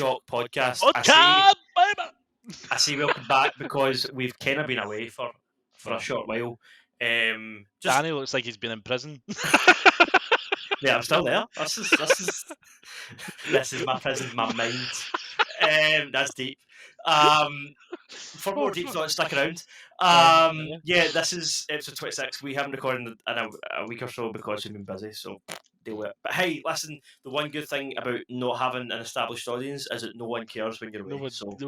Shock podcast. I say welcome back because we've kind of been away for a short while. Danny looks like he's been in prison. Yeah, I'm still there. This is my prison, my mind. That's deep. For more deep thoughts, stick around. Yeah, this is episode 26. We haven't recorded in a week or so because we've been busy, so deal with it. But hey, listen, the one good thing about not having an established audience is that no one cares when you're away. No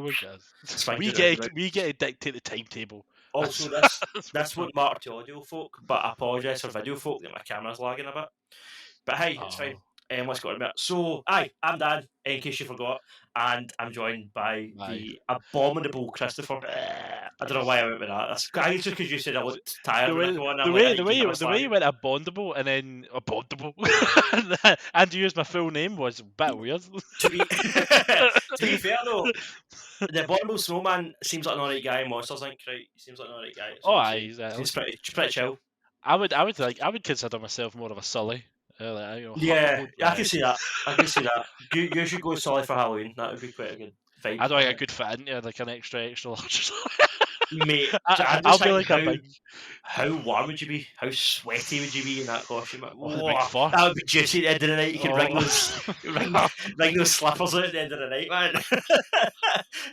one cares. It's fine. We get to dictate the timetable. Also, that's what matter to audio folk, but I apologise for video folk that my camera's lagging a bit. But hey, it's fine. Let's go on a bit. So, I'm Dan, in case you forgot, and I'm joined by the abominable Christopher. I don't know why I went with that. That's just because you said I looked tired. The way you went abominable and then abominable, and you used my full name was a bit weird. To be fair though, the abominable snowman seems like an alright guy in Monsters Inc. Right? He seems like an alright guy. He's pretty chill. I would consider myself more of a Sully. I can see that. You should go Sully for Halloween. That would be quite a good vibe. I don't think I could fit into like an extra large. Mate, I'll be like a big. How warm would you be? How sweaty would you be in that costume? That would be juicy at the end of the night. You can ring those slippers out at the end of the night, man.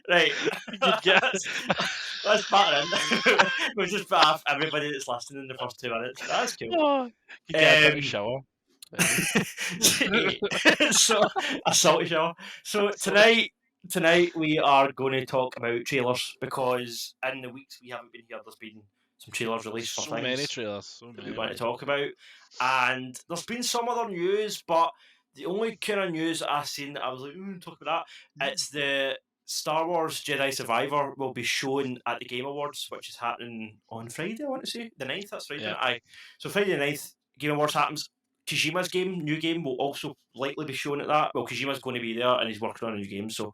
Right. Let's batter in. We'll just put off everybody that's listening in the first 2 minutes. That's cool. You get a shower. So a salty shower. So tonight we are going to talk about trailers because in the weeks we haven't been here, there's been some trailers released for things. Many trailers. That we want to talk about, and there's been some other news, but the only kind of news that I've seen that I was like, talk about that. It's the Star Wars Jedi Survivor will be shown at the Game Awards, which is happening on Friday. I want to say the 9th. That's Friday. Yeah. So Friday the 9th, Game Awards happens. Kojima's new game will also likely be shown at that. Well, Kojima's going to be there and he's working on a new game, so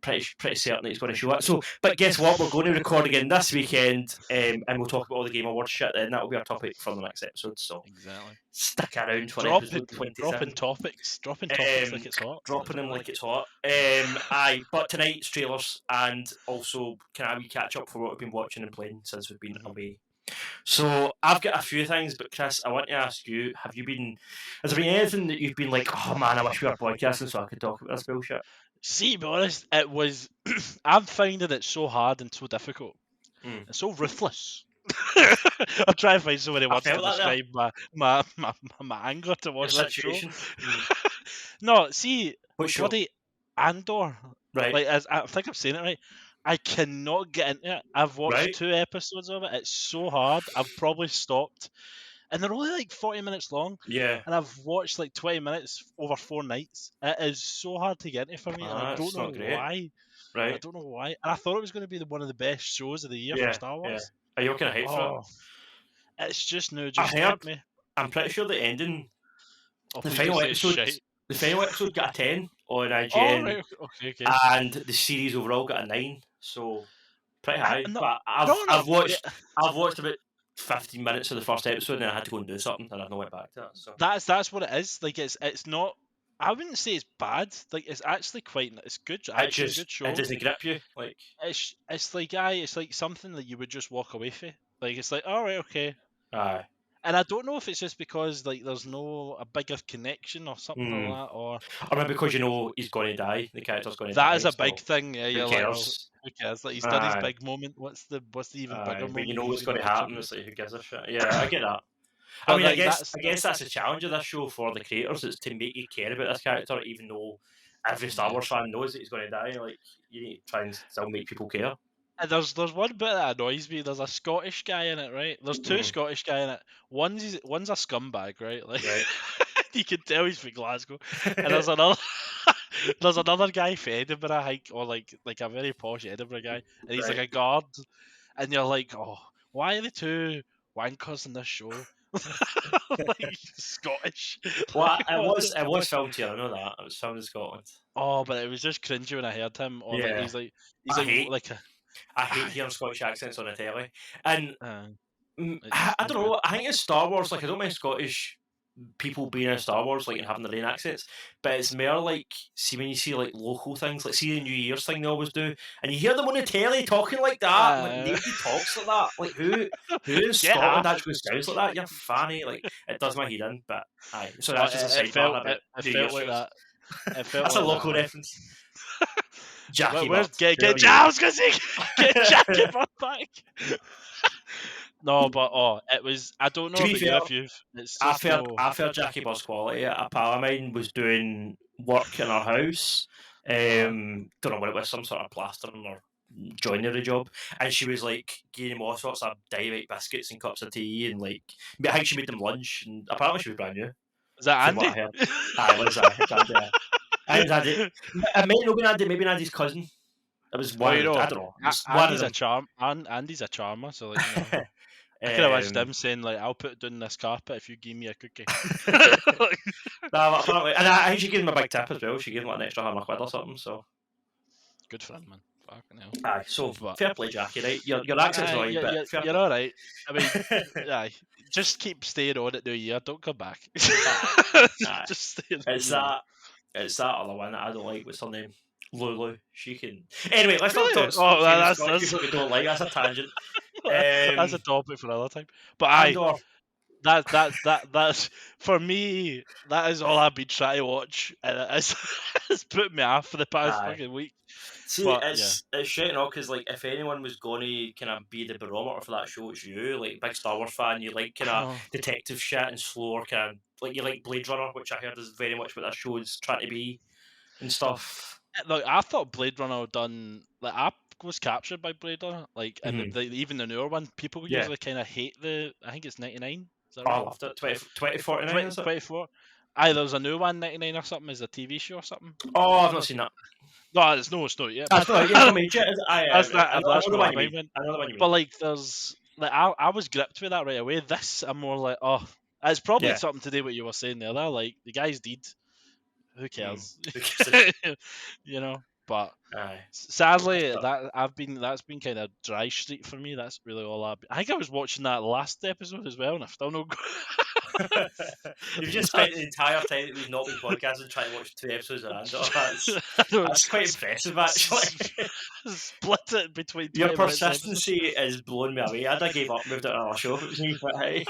pretty certain that he's going to show it. So, but guess what? We're going to record again this weekend, and we'll talk about all the Game Awards shit. Then that will be our topic for the next episode. So exactly, stick around for episode 27. Dropping topics like it's hot. Dropping them like it's hot. But tonight's trailers, and also can we catch up for what we've been watching and playing since we've been away. So I've got a few things, but Chris, I want to ask you: has there been anything that you've been like, oh man, I wish we were podcasting so I could talk about this bullshit? See, to be honest, it was. I'm finding it so hard and so difficult. It's so ruthless. I'm trying to find so many words to describe my anger towards that show. No, see, bloody Andor. Right. Like, I think I'm saying it right. I cannot get into it. I've watched 2 episodes of it. It's so hard. I've probably stopped. And they're only like 40 minutes long. Yeah. And I've watched like 20 minutes over 4 nights. It is so hard to get into for me. And I don't know why. Right. I don't know why. And I thought it was going to be one of the best shows of the year for Star Wars. Yeah. Are you kind of hyped for it? It's just no just hurt me. I'm pretty sure the ending, the final episode got a 10 on IGN. Right. Okay. And the series overall got a 9. So pretty high. But I've watched about 15 minutes of the first episode and I had to go and do something and I've not went back to that. So that's what it is. Like it's not. I wouldn't say it's bad. Like it's actually it's good. It's a good show. It doesn't grip you. Like it's like something that you would just walk away from. Like it's like, all right, okay. Aye. And I don't know if it's just because like there's a bigger connection or something like that, or maybe because he's going to die. The character's going to die. That is a so big thing. Yeah, who cares? Who cares? Like he's done his big moment. What's the even bigger moment? But you know what's going to happen. It's like, who gives a shit? Yeah, I get that. I mean, I guess that's a challenge of this show for the creators. It's to make you care about this character, even though every Star Wars fan knows that he's going to die. Like you need to try and still make people care. And there's one bit that annoys me. There's a Scottish guy in it, right? There's 2 Scottish guys in it. One's a scumbag, right? Like you can tell he's from Glasgow. And there's another guy from Edinburgh, or like a very posh Edinburgh guy, and he's like a guard. And you're like, oh, why are the 2 wankers in this show? Like Scottish. Well, it was filmed here. I know that it was filmed in Scotland. Oh, but it was just cringy when I heard him. Or I hate hearing Scottish accents on the telly, and I don't know. I think it's Star Wars. Like I don't mind Scottish people being in Star Wars, like, and having their own accents, but it's more like, see, when you see, like, local things, like, see the New Year's thing they always do, and you hear them on the telly talking like that, I'm like, Uh, nobody talks like that. Like, who in get Scotland off. actually sounds like that? You're fanny. Like, it does my head in, but aye. So No, that's just a sidebar about it New felt Year's like shows. that. It felt That's a like that, local man. reference. Jackie Where's Bird. get Who are get you? I was gonna say get Jackie Bird back. No, but it was. I don't To know be about you fair, if you've. It's just no. I've heard Jackie Bird's quality. A pal of mine was doing work in our house. Uh-huh. Don't know what it was, some sort of plastering or joinery job, and she was like giving him all sorts of dynamite biscuits and cups of tea, and like, I think she made them lunch, and apparently she was brand new, Is that from what Andy? I heard. Aye, it was it's Andy. I think it's Andy. It might not be Andy, maybe Andy's cousin. It was Well, one you of the, I know, don't know. It was one of Andy's a them. charm. Andy's a charmer, so like I could imagine um, him saying like, "I'll put down this carpet if you give me a cookie." no, apparently, and I think she gave him a big tip as well. She gave him like an extra £100 or something. So Good for him, man. Fucking hell. aye, so But fair play, Jackie. Right, your accent's annoying, but fair you're play. all right. I mean, aye, just keep staying on it New Year. Don't come back. Aye. Just stay on It's New Year. it's that other one that I don't like. What's her name? Lulu. She can. Anyway, let's not Really? stop Oh, saying that's Scottish people we don't like. That's a tangent. that's a topic for another time. But Andor. that's for me. That is all I've been trying to watch, and it's put me off for the past Aye. fucking week. See, But it's shit, because like, if anyone was going to kind of be the barometer for that show, it's you. Like, big Star Wars fan, you like kind of Oh. detective shit and slower kind of, like, you like Blade Runner, which I heard is very much what that show is trying to be and stuff. Look, I thought Blade Runner had done like I was captured by Blade Runner, like, and Mhm. even the newer one. People Yeah. usually kind of hate the. I think it's 99. Is that Oh, I right? loved it. 2049, is it? 24. Aye, there's a new one, 99 or something. Is a TV show or something? Oh, I've not seen that. No, it's not yet. That's not. It's not major. Is it? That's I not. know That's the not one what you I mean. meant. I know the one you But mean. like, there's like I was gripped with that right away. This, I'm more like, oh, it's probably Yeah. something to do with what you were saying there. Like the guy's dead. Who cares? Who cares? You know. But Aye. sadly, That's that's been kind of dry street for me. That's really all I think I was watching that last episode as well, and I still not. You've just spent the entire time that we've not been podcasting trying to watch 2 episodes of Andor. That's quite impressive, actually. Split it between 20 Your minutes episode. persistency is blowing me away. I'd have gave up, moved out of our show if it was me. But hey,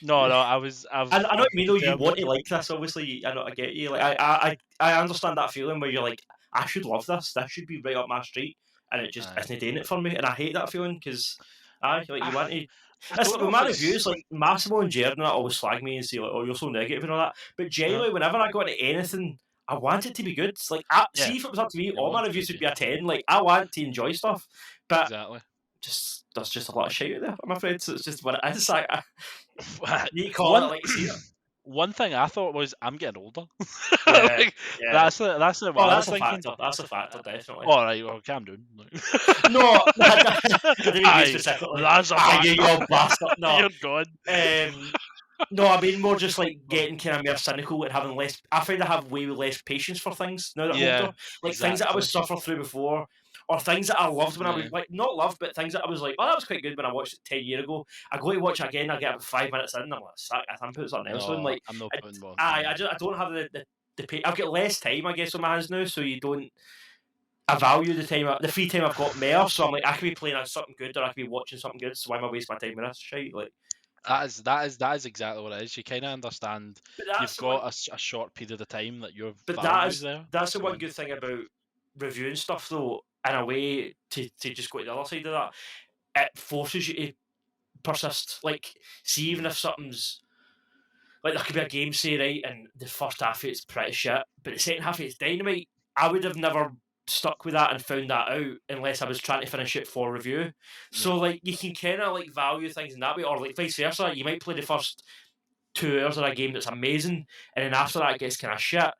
No, I know what you mean. Though, you want to determined. like this, obviously. I get you. Like, I understand that feeling where you're like, I should love this. This should be right up my street, and it just Aye. isn't doing it for me. And I hate that feeling because, like, you want to. I That's don't like with know my if it's reviews, like Massimo and Jared and that always slag me and say like, "Oh, you're so negative and all that." But genuinely, whenever I go into anything, I want it to be good. It's like, Yeah. see, if it was up to me, You all my want it reviews to would be. be a 10. Like, I want to enjoy stuff, but Exactly. just there's just a lot of shit out there, I'm afraid. So it's just what it is. Like, you need to call One it like you see it. one thing I thought was I'm getting older. Yeah, Like, yeah. that's what I was That's a thinking. factor. That's a factor, definitely. All right, well, calm down. No, I didn't mean you Aye, specifically. that's a You factor. old bastard. No. You're gone. No, I mean more just like getting kind of more cynical and having less. I find I have way less patience for things now that I'm Yeah, older. Like things that I would exactly. suffer through before, or things that I loved when I was Yeah. like not loved, but things that I was like, oh, that was quite good when I watched it 10 years ago. I go to watch it again, I get about 5 minutes in, and I'm like, sack, I'm putting something else on. No, Like, I'm not putting more. I don't have the I've got less time, I guess, on my hands now, so you don't. I value the free time I've got more. So I'm like, I could be playing something good, or I could be watching something good. So why am I wasting my time with this shit? Like. That is exactly what it is. You kind of understand you've got a short period of time that your But values there. that's the one good thing about reviewing stuff, though. In a way, to just go to the other side of that, it forces you to persist. Like, see, even if something's like there could be a game, say, right, and the first half of it's pretty shit, but the second half of it's dynamite. I would have never stuck with that and found that out unless I was trying to finish it for review. So like you can kind of like value things in that way, or like vice versa. You might play the first 2 hours of a game that's amazing, and then after that it gets kind of shit.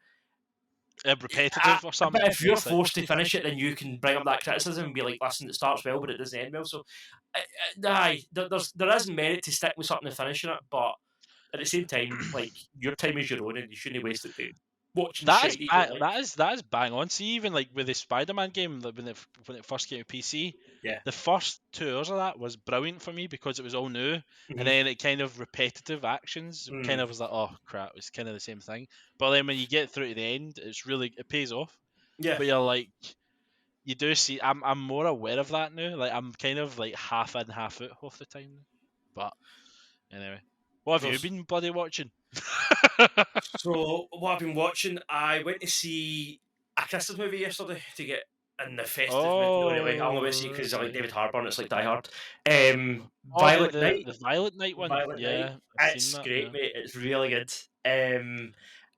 Repetitive or something. But if you're forced to finish it, then you can bring up that criticism and be like, "Listen, it starts well, but it doesn't end well." So, aye, there is merit to stick with something and finishing it, but at the same time, like your time is your own, and you shouldn't waste it. Dude. watching That shit is that you don't bang, like. that is bang on. See, even like with the Spider-Man game, like when it first came to PC, Yeah. the first 2 hours of that was brilliant for me because it was all new, and then it kind of repetitive actions kind of was like, oh crap, it's kind of the same thing. But then when you get through to the end, it pays off. Yeah. But you're like, you do see, I'm more aware of that now. Like I'm kind of like half in, half out half the time now. But anyway, what have you There's been bloody watching? So what I've been watching, I went to see a Christmas movie yesterday to get in the festive mood. No, really, I only went to see it Oh, because I like right. David Harbour and it's like Die Hard. Oh, the, Violet the Night. the Violent Night one. Violet Night. Yeah, I've seen It's that. great, Yeah. mate. It's really good.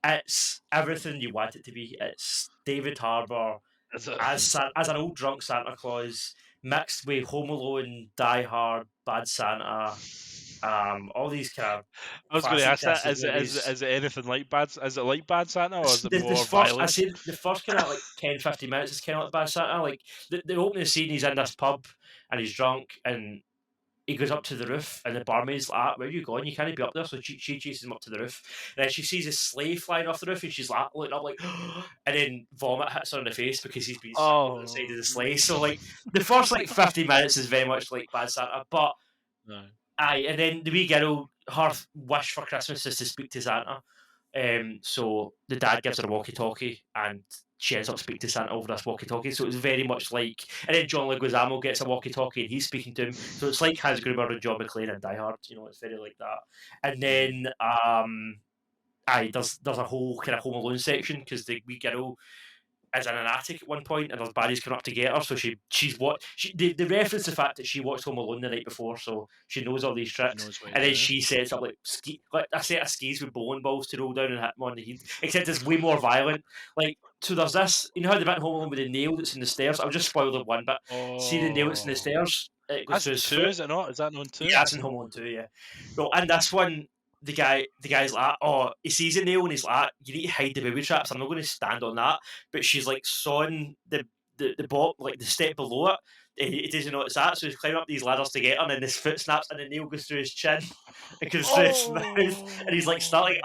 It's everything you want it to be. It's David Harbour Is it? as an old drunk Santa Claus mixed with Home Alone, Die Hard, Bad Santa, all these kind of I was going to classic ask that. Christmas Is it, is it movies. is it anything like Bad? Is it like Bad Santa, or is it This more first, I violent? say the first kind of like 10, 15 minutes is kind of like Bad Santa. Like the opening scene, he's in this pub and he's drunk and he goes up to the roof and the barmaid's like, where are you going? You can't be up there. So she chases him up to the roof. And then she sees a sleigh flying off the roof and she's like looking up like, and then vomit hits her in the face because he's been sick over the side of Oh the sleigh. So like the first like 50 minutes is very much like Bad Santa. But no. aye, and then the wee girl, her wish for Christmas is to speak to Santa. So the dad gives her a walkie-talkie, and she ends up speaking to Santa over this walkie-talkie. So it's very much like, and then John Leguizamo gets a walkie-talkie, and he's speaking to him. So it's like Hans Gruber and John McClane and Die Hard. You know, it's very like that. And then, aye, there's a whole kind of Home Alone section because the wee girl is in an attic at one point, and there's baddies coming up to get her. So they reference the fact that she watched Home Alone the night before, so she knows all these She tricks. knows what And to then do. she sets up like a set of skis with bowling balls to roll down and hit them on the head. Except it's way more violent. Like so, there's this. You know how the bit in Home Alone with the nail that's in the stairs. I'll just spoil the one bit. See the nail that's in the Oh, stairs. It goes that's through his two, foot. is it not? Is that known too? Yeah, that's in Home Alone 2, yeah. Well, and this one, the guy's like, oh, he sees a nail and he's like, you need to hide the booby traps. I'm not going to stand on that. But she's like sawing the bot, like the step below it. He doesn't know what it's at, so he's climbing up these ladders to get her, and then his foot snaps, and the nail goes through his chin, it goes through his mouth, and he's like starting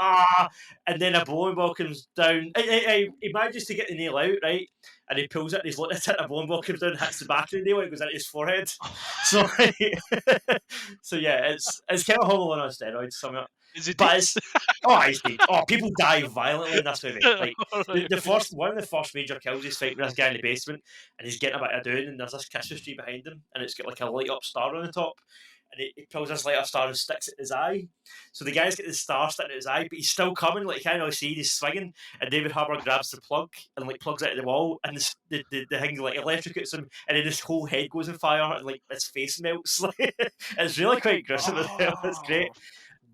and then a bowling ball comes down. He manages to get the nail out, right? And he pulls it, and he's looking at it, a bowling ball comes down, hits the back of the nail, and it goes into his forehead. So, so yeah, it's kind of Home Alone on steroids, somewhat. Is it? But it's he's dead. Oh, people die violently in this movie. Like the first one of the first major kills is fighting this guy in the basement, and he's getting a bit of doing, and there's this Christmas tree behind him, and it's got like a light up star on the top, and he pulls this light up star and sticks it in his eye. So the guy's got the star sticking in his eye, but he's still coming. Like you can't really see, he's swinging, and David Harbour grabs the plug and like plugs it in the wall, and the thing like electrocutes him, and then his whole head goes on fire, and like his face melts. It's really quite gruesome. It's great.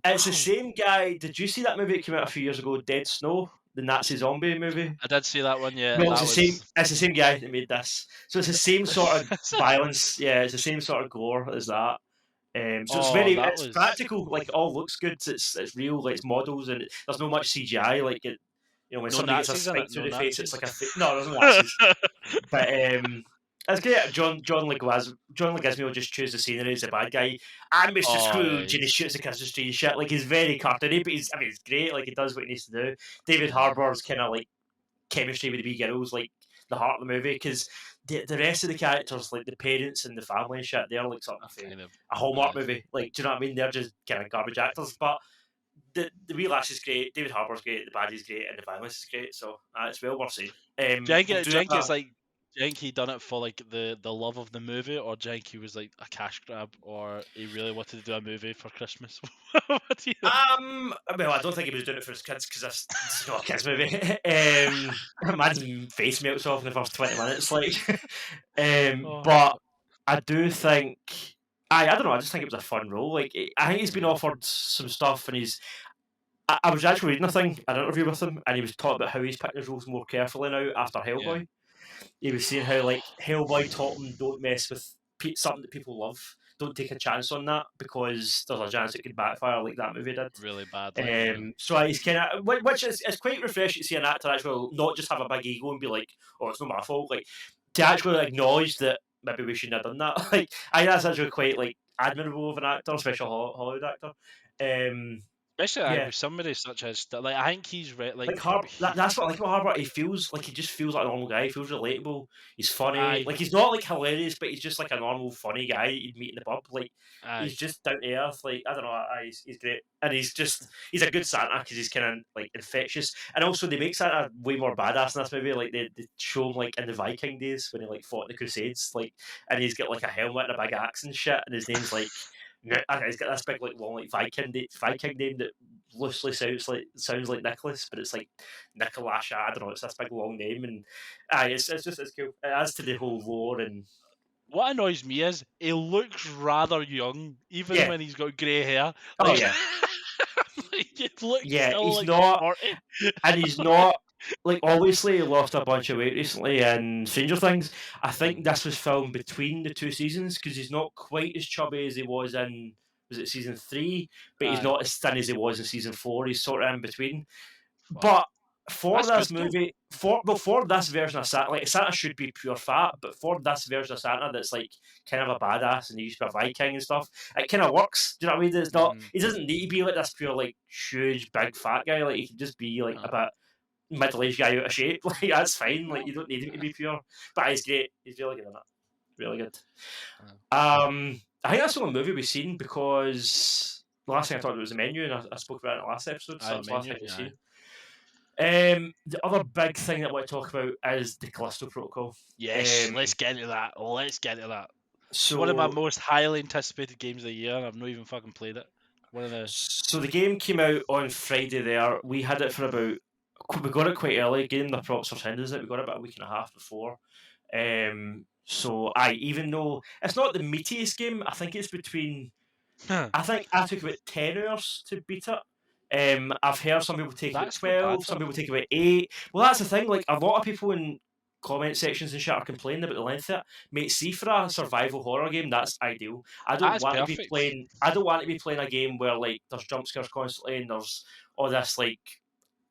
It's the same guy. Did you see that movie that came out a few years ago, Dead Snow, the Nazi zombie movie? I did see that one. Yeah, Well, it's that the same. was. It's the same guy that made this, so it's the same sort of violence. Yeah, it's the same sort of gore as that. So Oh, that it's was. practical. Like it all looks good. It's real. Like it's models, and there's no much CGI. Like it, when No somebody gets a Nazis in spike it. through No the face, it's Nazis. like no, there's no Nazis. But it's great. John Leguizamo will just choose the scenery as the bad guy. I'm Mr. Oh yeah, Scrooge, and he shoots the Christmas tree and shit. Like he's very cartoony, but he's great. Like he does what he needs to do. David Harbour's kind of like chemistry with the wee girls, like the heart of the movie, because the rest of the characters, like the parents and the family and shit, they're like something for kind of. a Hallmark movie. Like, do you know what I mean? They're just kind of garbage actors, but the wee lass is great, David Harbour's great, the baddie's great, and the violence is great. So it's well worth seeing. We'll do Janky that. is like Janky done it for like the love of the movie, or Janky was like a cash grab, or he really wanted to do a movie for Christmas. What do you think? Well, I don't think he was doing it for his kids because that's not a kids movie. Man's face melts off in the first 20 minutes, like. Oh, But I do think, I don't know. I just think it was a fun role. Like, I think he's been offered some stuff, and I was actually reading an interview with him, and he was talking about how he's picking his roles more carefully now after yeah. Hellboy. He was saying how like Hellboy taught him don't mess with something that people love. Don't take a chance on that because there's a chance it could backfire like that movie did. Really badly. Yeah. So he's kind of, which is it's quite refreshing to see an actor actually not just have a big ego and be like, oh, it's not my fault. Like to actually acknowledge that maybe we shouldn't have done that. Like I think that's actually quite like admirable of an actor, especially a Hollywood actor. especially Yeah. with somebody such as like I think he's Like that's what I like about Harbour. He feels like he just feels like a normal guy. He feels relatable. He's funny. aye, Like he's not like hilarious, but he's just like a normal funny guy you'd meet in the pub. Like aye. he's just down to earth. Like I don't know. He's great, and he's a good Santa because he's kind of like infectious. And also they make Santa way more badass in this movie. Like they show him like in the Viking days when he like fought in the Crusades. Like and he's got like a helmet and a big axe and shit. And his name's like he's got this big like long like Viking name that loosely sounds like Nicholas, but it's like Nicolasha. I don't know. It's this big long name, and it's cool. It adds to the whole lore, and What annoys me is he looks rather young, even yeah, when he's got grey hair. oh Like, yeah, like he looks yeah. still He's like not, 40. and he's not. Like obviously he lost a bunch of weight recently in Stranger Things. I think this was filmed between the two seasons because he's not quite as chubby as he was it season 3, but he's Aye, not as thin as he was in season 4. He's sort of in between. fuck. But for That's this good though. movie, for this version of Santa, like Santa should be pure fat, but for this version of Santa that's like kind of a badass and he used to be a Viking and stuff, it kind of works. Do you know what I mean? It's not. Mhm. He doesn't need to be like this pure like huge big fat guy. Like he can just be like a bit middle-aged guy out of shape. Like that's fine. Like you don't need him to be pure. But he's great. He's really good in it. Really good. I think that's the only movie we've seen because the last thing I talked about was the menu, and I spoke about it in the last episode, so Aye, that was the last menu. thing we've Aye. seen. The other big thing that I want to talk about is the Callisto Protocol. Yes, let's get into that. Let's get into that. So, One of my most highly anticipated games of the year, and I've not even fucking played it. One of the so the game came out on Friday. There, we had it for about. We got it quite early. Getting the props for sending it. We got it about a week and a half before. So even though it's not the meatiest game, I think it's between. I think I took about 10 hours to beat it. I've heard some people take about that's not bad 12, for some it. people take about 8. Well, that's the thing. Like a lot of people in comment sections and shit are complaining about the length of it. Mate, see for a survival horror game, that's ideal. I don't That's want to be perfect. playing. I don't want to be playing a game where like there's jump scares constantly and there's all this like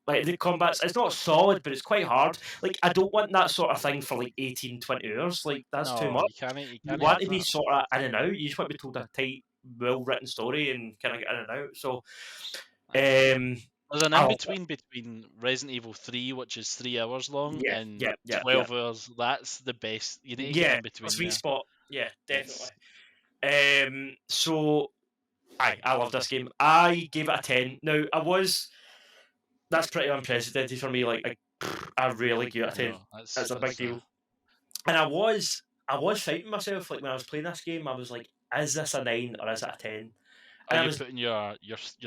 the combat's it's not solid, but it's quite hard. Like I don't want that sort of thing for like 18, 20 hours. Like that's too No, much. you You can't want have to be that. sort of in and out. You just want to be told a tight, well written story and kind of get in and out. So There's an in I'll, between Resident Evil 3, which is 3 hours long, and yeah. 12 hours. That's the best. You need to get Yeah, in a between sweet there. spot. Yeah, definitely. It's So I love this game. I gave it a 10. Now that's pretty unprecedented for me. Like I really give it a I 10. know It's a big that's deal. And I was fighting myself like when I was playing this game. I was like, is this a 9 or is it a 10? Are And you putting your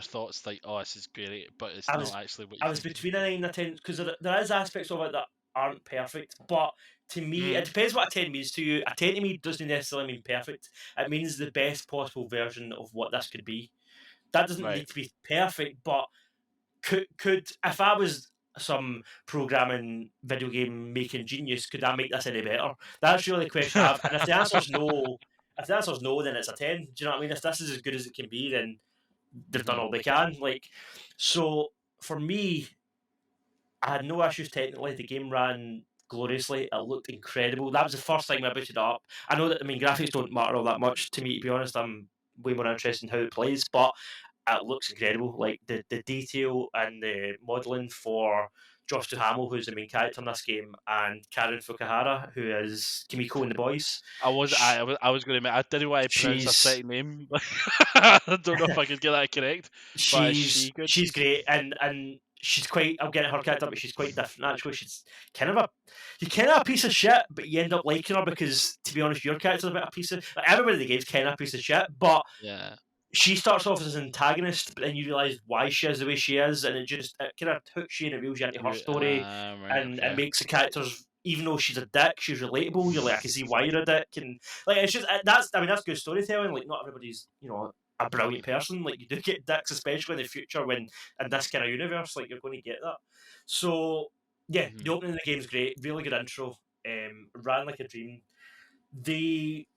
thoughts like, oh, this is great, but it's I not was actually what I you're was thinking? between a 9 and a 10 because there is aspects of it that aren't perfect. But to me, it Mhm. depends what a 10 means to you. A 10 to me doesn't necessarily mean perfect. It means the best possible version of what this could be. That doesn't Right. need to be perfect, but could if I was some programming video game making genius, could I make this any better? That's really the question I have. And if the answer's no, then it's a 10. Do you know what I mean? If this is as good as it can be, then they've done Mhm. all they can. Like so for me, I had no issues technically. The game ran gloriously. It looked incredible. That was the first thing I booted it up. I know that graphics don't matter all that much to me, to be honest. I'm way more interested in how it plays, but it looks incredible. Like the detail and the modelling for Josh Duhamel, who's the main character in this game, and Karen Fukuhara, who is Kimiko in The Boys. I was going to admit I didn't want to pronounce her She's second name. I don't know if I could get that correct, but is she good? she's great and she's quite. I'm getting her character, but she's quite different. Actually, she's kind of a you're kind of a piece of shit, but you end up liking her because, to be honest, your character's a bit of a piece of. Like, everybody in the game's kind of a piece of shit, but Yeah. she starts off as an antagonist, but then you realise why she is the way she is, and it kind of hooks you and it reels you into her story, Right. and it Okay. makes the characters. Even though she's a dick, she's relatable. You're like, I can see why you're a dick, and like it's just that's good storytelling. Like not everybody's a brilliant person. Like you do get dicks, especially in the future when in this kind of universe, like you're going to get that. So yeah, the Mhm. opening of the game's great. Really good intro. Ran like a dream. The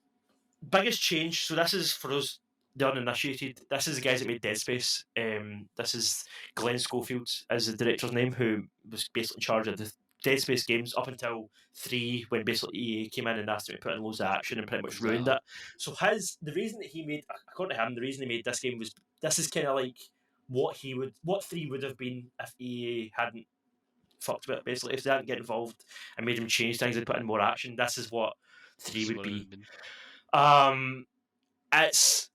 biggest change. So this is for us, the uninitiated. This is the guys that made Dead Space. This is Glenn Schofield as the director's name, who was basically in charge of the Dead Space games up until 3, when basically EA came in and asked him to put in loads of action and pretty much ruined Exactly. it. So the reason that he made, according to him, the reason he made this game was this is kind of like what 3 would have been if EA hadn't fucked with it. Basically, if they hadn't get involved and made him change things and put in more action, this is what 3 That's would what it would be. have been. It's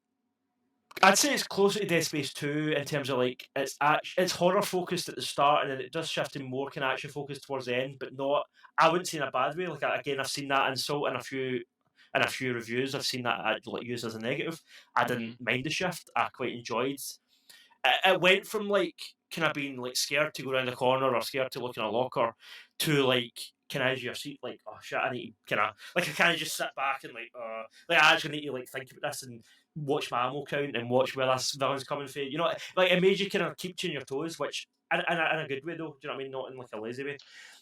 I'd say it's closer to Dead Space 2 in terms of like it's horror focused at the start and then it does shift to more kind of action focused towards the end, but not. I wouldn't say in a bad way. Like again, I've seen that insult in a few reviews. I've seen that like used as a negative. I didn't mind the shift. I quite enjoyed. It went from like kind of being like scared to go around the corner or scared to look in a locker to like can I edge your seat like oh shit I need to kind of like I can't just sit back and like I actually need to like think about this and watch my ammo count and watch where this villain's coming from. You know, like it made you kind of keep you on your toes, which in a good way though. Do you know what I mean? Not in like a lazy way.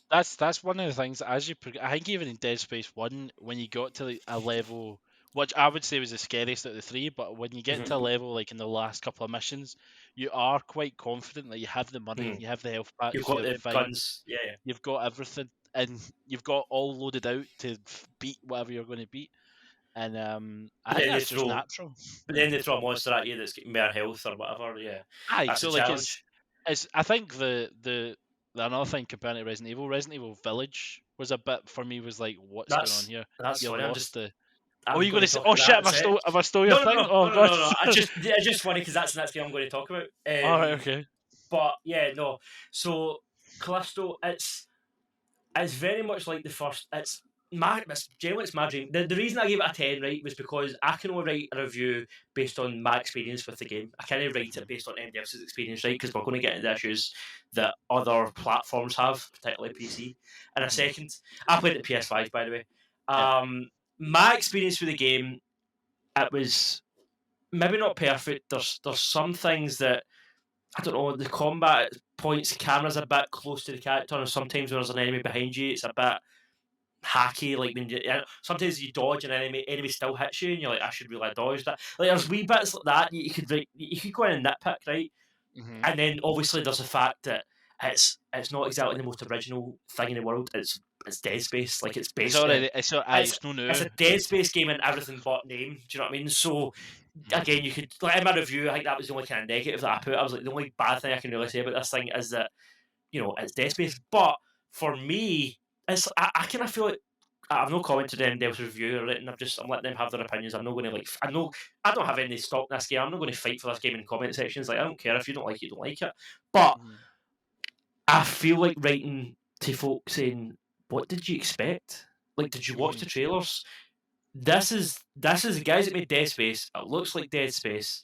That's one of the things as I think even in Dead Space 1 when you got to like, a level which I would say was the scariest out of the 3, but when you get to a level like in the last couple of missions, you are quite confident that you have the money, you have the health You've packs, you got have the fine, guns, yeah. you've got everything, and you've got all loaded out to beat whatever you're going to beat, and I But think then they that's just throw, natural. a monster at you that's getting more health or whatever. Yeah, Aye, that's a so like challenge. it's I think the another thing comparing to Resident Evil Village was a bit for me was like what's going on That's here? that's You funny. lost the. Oh, I'm you going going to to say? talk Oh about shit! that in a sec. Have I stole your No, no, thing? no, Oh no, no, god! no, no. It's just funny because that's the next game I'm going to talk about. All right, okay. But yeah, no. So Callisto, it's very much like the first. Generally it's my dream. The reason I gave it a 10, right, was because I can only write a review based on my experience with the game. I can't write it based on anybody else's experience, right? Because we're going to get into the issues that other platforms have, particularly PC. In a second, I played it PS5, by the way. Yep. My experience with the game, it was maybe not perfect. There's some things that I don't know. The combat points, camera's a bit close to the character, and sometimes when there's an enemy behind you, it's a bit hacky. Like when sometimes you dodge an enemy still hits you, and you're like, I should really have dodged that. Like there's wee bits like that you could go in and nitpick, right? And then obviously there's the fact that it's not exactly the most original thing in the world. It's Dead Space, like it's It's based. already it's no It's new. a Dead Space game in everything but name. Do you know what I mean? So again, you could like in my review, I think that was the only kind of negative that I put. I was like, the only bad thing I can really say about this thing is that it's Dead Space. But for me, I kind of feel like I've no commented on Dell's review or anything. I'm letting them have their opinions. I'm not going to like. I don't have any stock in this game. I'm not going to fight for this game in comment sections. Like I don't care if you don't like it, you don't like it. But I feel like writing to folks saying, "What did you expect? Like, did you watch the trailers? This is the guys that made Dead Space. It looks like Dead Space,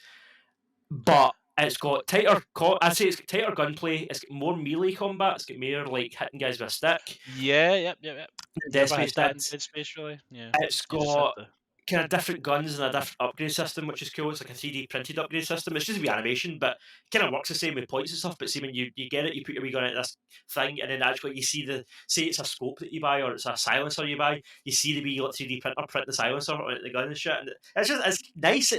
but it's got tighter. I'd say it's got tighter gunplay. It's got more melee combat. It's got more like hitting guys with a stick. Yeah, yep. Dead Never Space had that did. in Dead Space really. Yeah, It's you just had got the. kind of different guns and a different upgrade system, which is cool. It's like a 3D printed upgrade system. It's just a wee animation, but it kind of works the same with points and stuff. But see, when you get it, you put your wee gun into this thing, and then actually you see say it's a scope that you buy or it's a silencer you buy, you see the wee like 3D printer print the silencer on the gun and shit. And it's nice.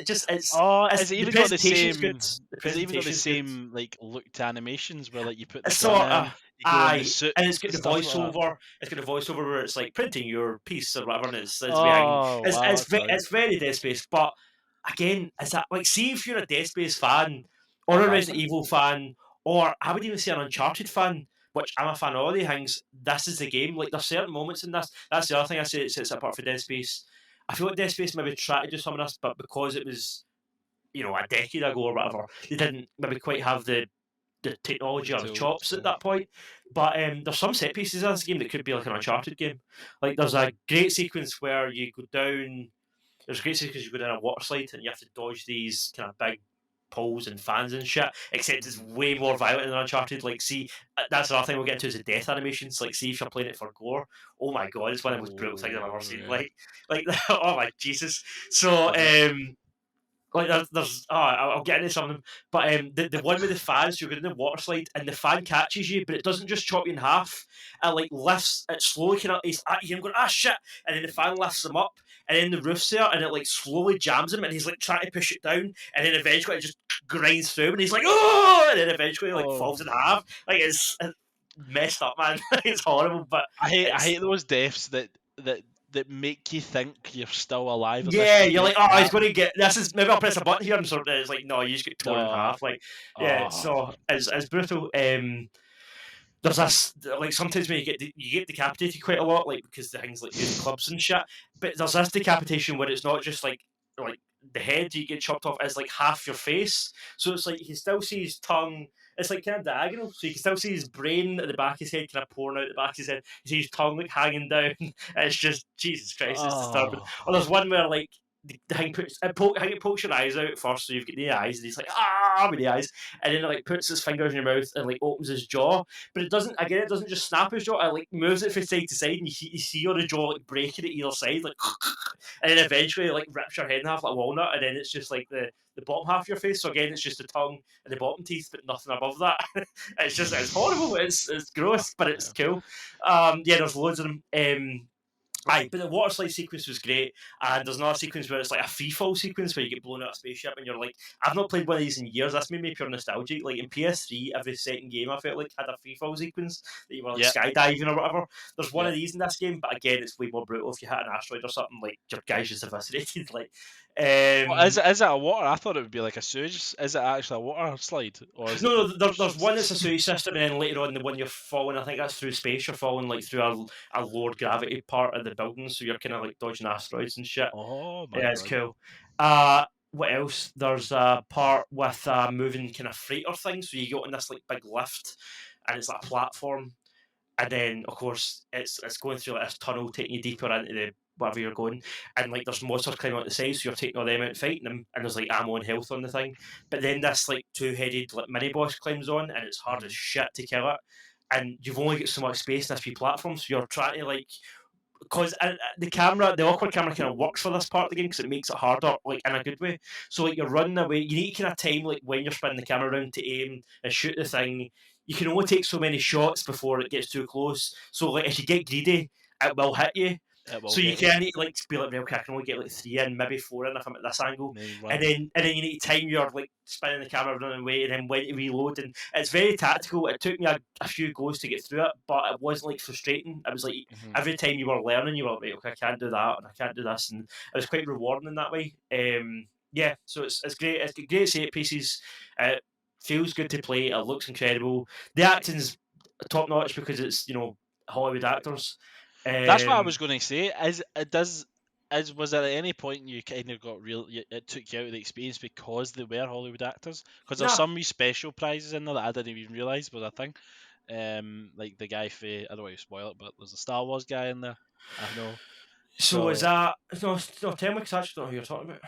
Oh, It's is it the even got the presentation's same? good. The Is it even got the presentation's good. same like look to animations where like you put the gun Sort in, of. you go in the Aye, suit and it's got and the stuff like that? voiceover. It's got the voiceover where it's like printing your piece or whatever, and it's behind. Oh wow, that's brilliant. It's very Dead Space, but again, is that like see if you're a Dead Space fan or a Uh-huh. Resident Evil fan, or I would even say an Uncharted fan, which I'm a fan of all the things. This is the game. Like there's certain moments in this. That's the other thing I say. It sets apart for Dead Space. I feel like Dead Space maybe tried to do some of this, but because it was a decade ago or whatever, they didn't maybe quite have the technology or the Tools, chops at that point. But there's some set pieces in this game that could be like an Uncharted game. Like there's a great sequence where you go down. There's a great sequence you go down a water slide and you have to dodge these kind of big poles and fans and shit. Except it's way more violent than Uncharted. Like, see, that's another thing we'll get into is the death animations. Like, see if you're playing it for gore. Oh my god, it's one of the most brutal things I've ever seen. Yeah. Like, oh my Jesus. So, like I'll get into some of them, but the one with the fans, you're going in the water slide and the fan catches you, but it doesn't just chop you in half. It like lifts, it slowly kind of he's at you and going shit, and then the fan lifts him up, and then the roof's there, and it like slowly jams him, and he's like trying to push it down, and then eventually it just grinds through, and he's like and then eventually like falls in half. Like it's messed up, man. It's horrible, but I hate those deaths that that make you think you're still alive. And Yeah, this you're like, that, he's going to get this. Is maybe I'll press a button here, and sort of it's like, no, you just get torn in half. Like, yeah, oh, so it's brutal. There's this like sometimes when you get decapitated quite a lot, like because the things like using clubs and shit. But there's this decapitation where it's not just like the head you get chopped off, is like half your face, so it's like you can still see his tongue. It's like kind of diagonal, so you can still see his brain at the back of his head, kind of pouring out the back of his head. You see his tongue like hanging down. It's just Jesus Christ, it's disturbing. Or there's one where like the thing pokes your eyes out first, so you've got the eyes, and he's like with the eyes, and then it like puts his fingers in your mouth and like opens his jaw, but it doesn't just snap his jaw, it like moves it from side to side, and you see your jaw like breaking at either side, like, and then eventually it, like rips your head in half like a walnut, and then it's just like the bottom half of your face. So again, it's just the tongue and the bottom teeth, but nothing above that. It's horrible. It's gross, but it's cool. Yeah, there's loads of them. Aye, but the water slide sequence was great, and there's another sequence where it's like a free fall sequence where you get blown out of a spaceship, and you're like, I've not played one of these in years. That's made me pure nostalgic. Like in PS3, every second game I felt like had a free fall sequence that you were like skydiving or whatever. There's one of these in this game, but again, it's way more brutal. If you hit an asteroid or something, like your guy's just eviscerated. Like, is it a water? I thought it would be like a sewage. Is it actually a water slide? Or is no, there's one that's a sewage system, and then later on the one you're falling, I think that's through space. You're falling like through a lower gravity part of the building, so you're kind of like dodging asteroids and shit. Oh my Yeah, God. it's cool. What else? There's a part with a moving kind of freighter thing, so you go on this like big lift, and it's like a platform, and then of course it's going through like this tunnel, taking you deeper into the wherever you're going, and like there's monsters climbing out the side, so you're taking all them out and fighting them, and there's like ammo and health on the thing. But then this like two-headed like mini boss climbs on, and it's hard as shit to kill it, and you've only got so much space in this wee platform, so you're trying to like, because the awkward camera kind of works for this part of the game because it makes it harder, like in a good way. So like you're running away, you need to kind of time like when you're spinning the camera around to aim and shoot the thing. You can only take so many shots before it gets too close. So like if you get greedy, it will hit you. So you can't like be like, okay, I can only get like 3 in, maybe 4 in if I'm at this angle, and then you need to time your like spinning the camera, running away, and then when to reload. And it's very tactical. It took me a few goes to get through it, but it wasn't like frustrating. It was like every time you were learning, you were like, right, okay, I can't do that, and I can't do this, and it was quite rewarding in that way. Yeah, so it's great. It's great set pieces. It feels good to play. It looks incredible. The acting's top notch because it's Hollywood actors. That's what I was going to say. Was there at any point you kind of got it took you out of the experience because they were Hollywood actors? Because there's some special prizes in there that I didn't even realise was a thing. Like the guy for, I don't want to spoil it, but there's a Star Wars guy in there. I know. So is that no? Tell me, because I actually don't know who you're talking about.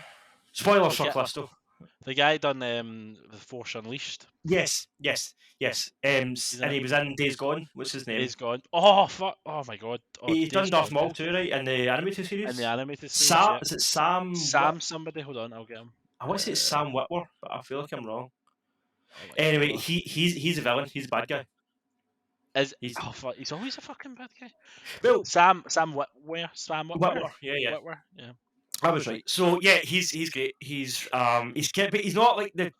Spoilers for Callisto. The guy done The Force Unleashed. Yes. And he was in Days Gone. What's his name? Days Gone. Oh fuck! Oh my god! He done Darth Maul too, right? In the animated series. In the animated series. Is it Sam? Sam somebody. Hold on, I'll get him. I want to say it's Sam Witwer, but I feel like I'm wrong. Anyway, he's a villain. He's a bad guy. He's always a fucking bad guy. Well, Sam Witwer. Yeah. Witwer, yeah. I was right. So yeah, he's great. He's not like the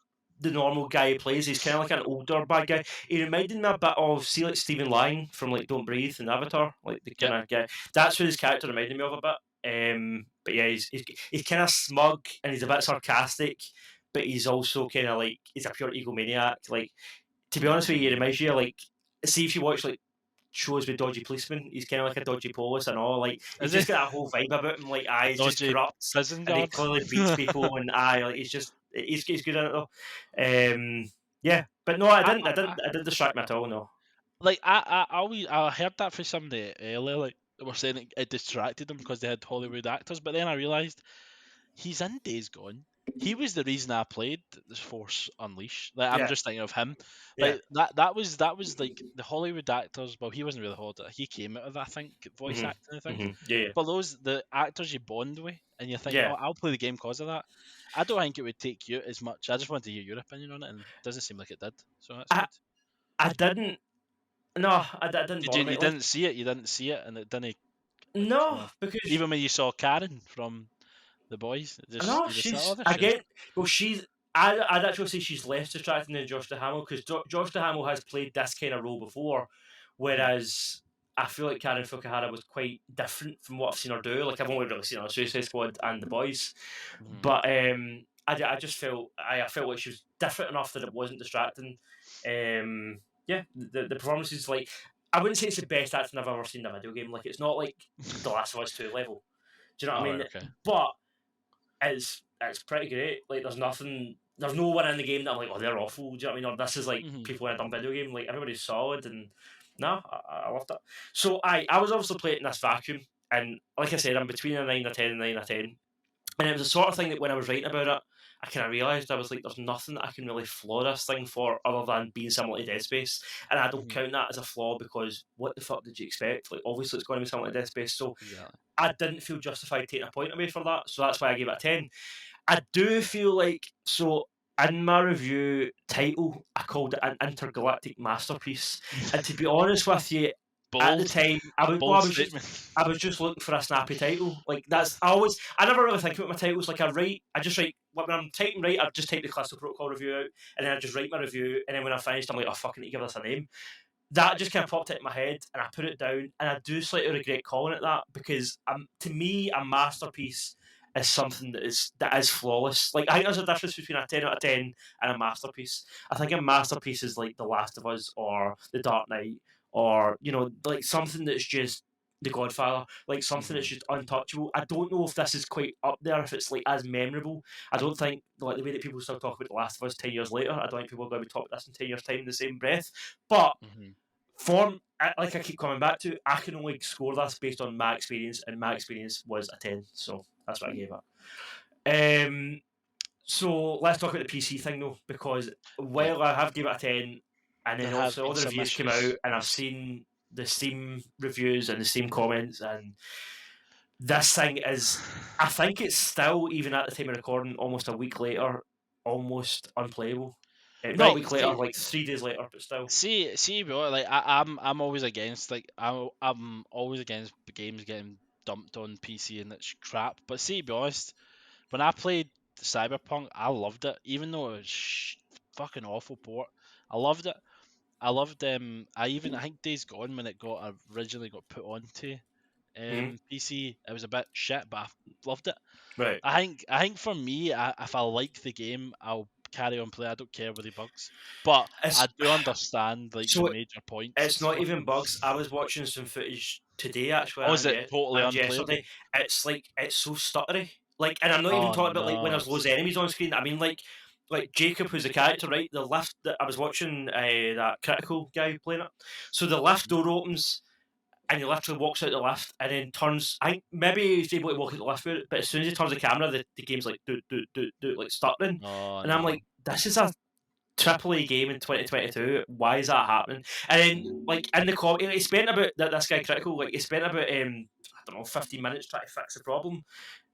normal guy he plays. He's kind of like an older bad guy. He reminded me a bit of, see, like Stephen Lang from like Don't Breathe and Avatar, like the kind of guy. That's what his character reminded me of a bit. But yeah, he's kind of smug and he's a bit sarcastic, but he's also kind of like, he's a pure egomaniac. Like, to be honest with you, he reminds you of, like, see if you watch like shows with dodgy policemen, he's kind of like a dodgy police and all. Like, he's just got that whole vibe about him. Like, he's just corrupt and he clearly beats people, and like he's good at it though. Yeah, but no, I didn't distract me at all. No. Like I heard that from somebody earlier. Like they were saying it distracted them because they had Hollywood actors, but then I realised he's in Days Gone. He was the reason I played The Force Unleashed. Like I'm just thinking of him. Like that was like the Hollywood actors. Well, he wasn't really Hollywood. He came out of, I think, voice acting. I think. Yeah. But the actors you bond with, and you think, oh, I'll play the game because of that. I don't think it would take you as much. I just wanted to hear your opinion on it, and it doesn't seem like it did. So that's good. I didn't. No, I didn't. You didn't see it. You didn't see it, and it didn't. No, because even when you saw Karen from The Boys, again. Well, I'd actually say she's less distracting than Josh Duhamel, because Josh Duhamel has played this kind of role before, whereas I feel like Karen Fukuhara was quite different from what I've seen her do. Like I've only really seen her Suicide Squad and The Boys, but I just felt I felt like she was different enough that it wasn't distracting. Yeah, the performances, like, I wouldn't say it's the best acting I've ever seen in a video game. Like, it's not like The Last of Us 2 level. Do you know what I mean? Okay. But it's pretty great. Like, there's no one in the game that I'm like, oh, they're awful. Do you know what I mean? Or this is like people in a dumb video game. Like, everybody's solid, and no, I loved it. So I was obviously playing in this vacuum, and like I said, I'm between a 9 or 10 and 9 or 10. And it was the sort of thing that when I was writing about it, I kind of realised I was like, there's nothing that I can really flaw this thing for other than being similar to Dead Space. And I don't count that as a flaw because what the fuck did you expect? Like, obviously it's going to be similar to Dead Space. So I didn't feel justified taking a point away for that. So that's why I gave it a 10. I do feel like, so in my review title, I called it an intergalactic masterpiece. And to be honest with you, at the time, I was just looking for a snappy title. Like, I never really think about my titles. Like, I just write, when I'm typing I just type the Callisto Protocol review out, and then I just write my review, and then when I'm finished, I'm like, oh, fuck, I need to give this a name. That just kind of popped into my head, and I put it down, and I do slightly regret calling it that, because to me, a masterpiece is something that is flawless. Like, I think there's a difference between a 10 out of 10 and a masterpiece. I think a masterpiece is like The Last of Us or The Dark Knight, or, like something that's just The Godfather, like something that's just untouchable. I don't know if this is quite up there, if it's like as memorable. I don't think, like, the way that people still talk about The Last of Us 10 years later, I don't think people are going to be talking about this in 10 years' time in the same breath. But like I keep coming back to, I can only score this based on my experience, and my experience was a 10, so that's what I gave it. So let's talk about the PC thing though, because while I have given it a 10, and then also all the reviews came out, and I've seen the Steam reviews and the Steam comments, and this thing is, I think it's still, even at the time of recording, almost a week later, almost unplayable. Not a week later, like 3 days later, but still. See, bro, like I'm always against, like, I'm always against games getting dumped on PC and it's crap. But see, to be honest, when I played Cyberpunk, I loved it, even though it was fucking awful port. I loved it. I loved I think Days Gone, when it originally got put onto PC, it was a bit shit, but I loved it. Right. I think for me, if I like the game, I'll carry on playing. I don't care with the bugs, but I do understand, like, the major points. It's not even bugs. I was watching some footage today, actually. Oh, is it totally unplayable? Yesterday. It's like, it's so stuttery. Like, and I'm not even talking about like when there's loads of enemies on screen. I mean, like Jacob, who's the character, right? The lift that I was watching, that critical guy playing it. So the lift door opens, and he literally walks out the lift, and then turns. I think maybe he's able to walk out the lift with it, but as soon as he turns the camera, the game's like do like stuttering, and I'm like, this is a AAA game in 2022. Why is that happening? And then, like, in the comment, he spent about this guy critical. Like, he spent about I don't know, 15 minutes trying to fix the problem.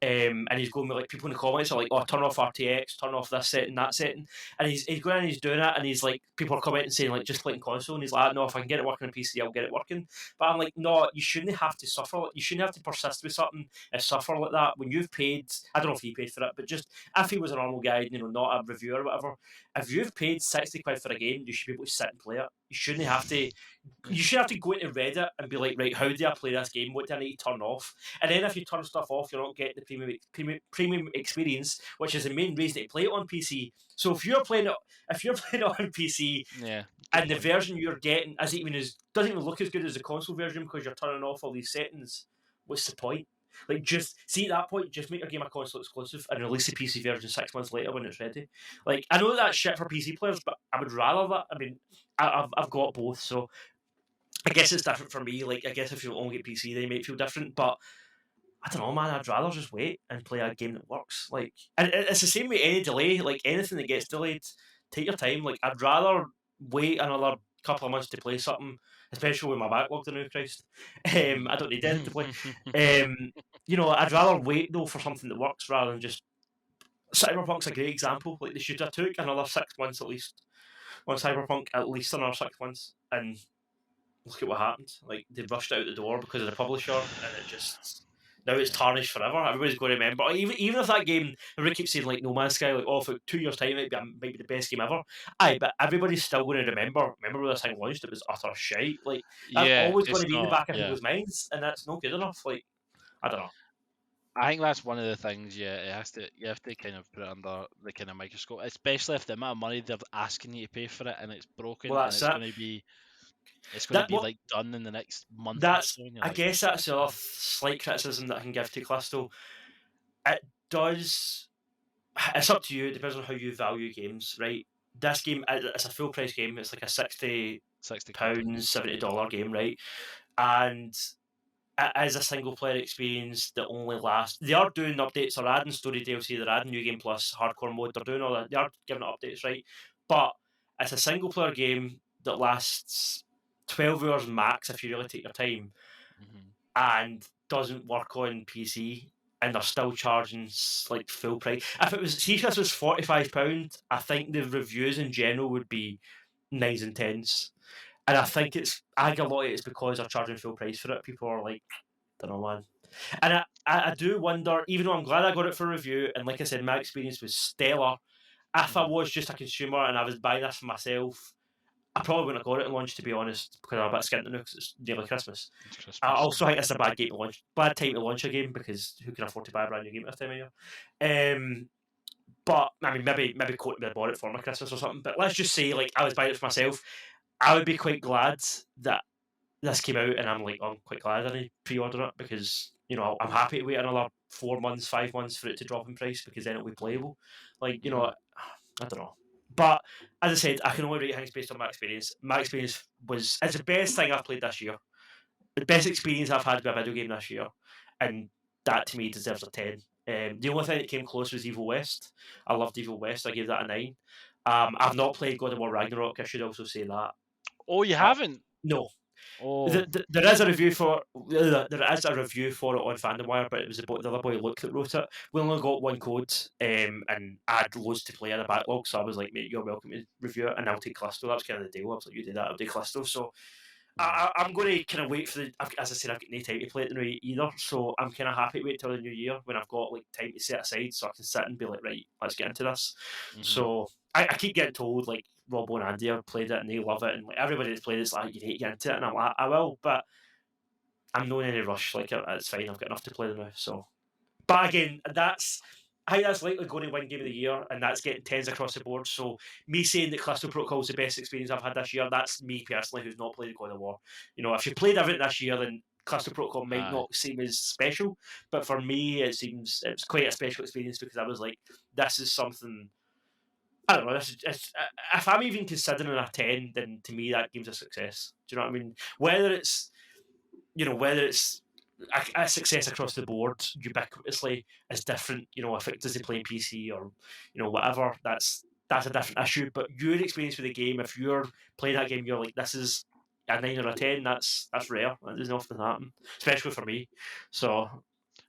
And he's going with, like, people in the comments are like, oh, turn off RTX, turn off this setting, that setting, and he's going and he's doing it, and he's like, people are commenting saying, like, just playing console, and he's like, no, if I can get it working on PC, I'll get it working. But I'm like, no, you shouldn't have to suffer. You shouldn't have to persist with something and suffer like that when you've paid. I don't know if he paid for it, but just if he was a normal guy, not a reviewer or whatever, if you've paid 60 quid for a game, you should be able to sit and play it. You shouldn't have to. You should have to go into Reddit and be like, right, how do I play this game? What do I need to turn off? And then if you turn stuff off, you're not getting the premium experience, which is the main reason to play it on PC. So if you're playing it on PC, and the version you're getting doesn't even look as good as the console version because you're turning off all these settings, what's the point? Like, just see, at that point, just make your game a console exclusive and release the PC version 6 months later when it's ready. Like, I know that's shit for PC players, but I would rather that. I mean, I've got both, so I guess it's different for me. Like, I guess if you only get PC, they might feel different, but I don't know, man. I'd rather just wait and play a game that works. Like, and it's the same with any delay. Like, anything that gets delayed, take your time. Like, I'd rather wait another couple of months to play something, especially with my backlog, the new Christ. I don't need it to play. I'd rather wait though for something that works rather than just. Cyberpunk's a great example. Like, they should have took another 6 months at least on Cyberpunk, at least another 6 months, and look at what happened. Like, they rushed out the door because of the publisher, and it just Now it's tarnished forever. Everybody's going to remember. Even if that game, everybody keeps saying like No Man's Sky, like for 2 years' time it might be the best game ever. Aye, but everybody's still going to remember. Remember when this thing launched? It was utter shite. Like that's Yeah, always going it's to be in the not. back of Yeah, people's minds, and that's not good enough. Like I don't know. I think that's one of the things. Yeah, you have to kind of put it under the kind of microscope, especially if the amount of money they're asking you to pay for it and it's broken Well, and that's it. it's going to That be what like done in the next month or that's. so, and you're I like, guess that's the other slight criticism that I can give to Callisto. It does. It's up to you. It depends on how you value games, right? This game, it's a full price game. It's like a £60, 60 quid. $70 game, right? And it is a single player experience that only lasts. They are doing updates, they're adding story DLC, they're adding New Game Plus, hardcore mode, they're doing all that. They are giving it updates, right? But it's a single player game that lasts 12 hours max if you really take your time, Hmm. and doesn't work on PC. And they're still charging like full price. If it was, see, if this was £45, I think the reviews in general would be 9s and 10s. And I think I think a lot of it is because they're charging full price for it. People are like, don't know, man. And I do wonder, even though I'm glad I got it for review, and like I said, my experience was stellar. If I was just a consumer and I was buying this for myself, I probably wouldn't have got it at launch, to be honest, because I'm a bit skint now because it's nearly Christmas. It's Christmas. I also think it's a bad time to launch a game, because who can afford to buy a brand new game at this time of year? But I mean, maybe Courtney would have bought it for my Christmas or something. But let's just say, like, I was buying it for myself. I would be quite glad that this came out, and I'm like, I'm quite glad I didn't pre-order it, because I'm happy to wait another 4 months, 5 months for it to drop in price, because then it'll be playable. Like I don't know. But as I said, I can only rate things based on my experience. My experience it's the best thing I've played this year. The best experience I've had with a video game this year, and that to me deserves a 10. The only thing that came close was Evil West. I loved Evil West. I gave that a 9. I've not played God of War Ragnarok. I should also say that. Oh, you haven't? No, Oh, there is a review for it on FandomWire, but it was the other boy Luke that wrote it. We only got one code, and I had loads to play in the backlog, so I was like, mate, you're welcome to review it, and I'll take Callisto. That was kind of the deal. I was like, you do that, I'll do Callisto. So I'm going to kind of wait for as I said, I've got no time to play it the way either, so I'm kind of happy to wait till the new year when I've got like time to set aside, so I can sit and be like, right, let's get into this. So I keep getting told, like, Robbo and Andy have played it and they love it, and like everybody that's played it's like, you need to get into it, and I'm like, I will, but I'm not in any rush. Like, it's fine, I've got enough to play now. So, but again, I think that's likely going to win Game of the Year, and that's getting tens across the board. So, me saying that Callisto Protocol is the best experience I've had this year, that's me personally, who's not played God of War. If you played everything this year, then Callisto Protocol might not seem as special, but for me, it's quite a special experience, because I was like, this is something. I don't know. If I'm even considering a 10, then to me that game's a success. Do you know what I mean? Whether it's a success across the board, ubiquitously, is different. If it doesn't play PC or whatever, that's a different issue. But your experience with the game, if you're playing that game, you're like, this is a 9 or a 10. That's rare. That doesn't often happen, especially for me. So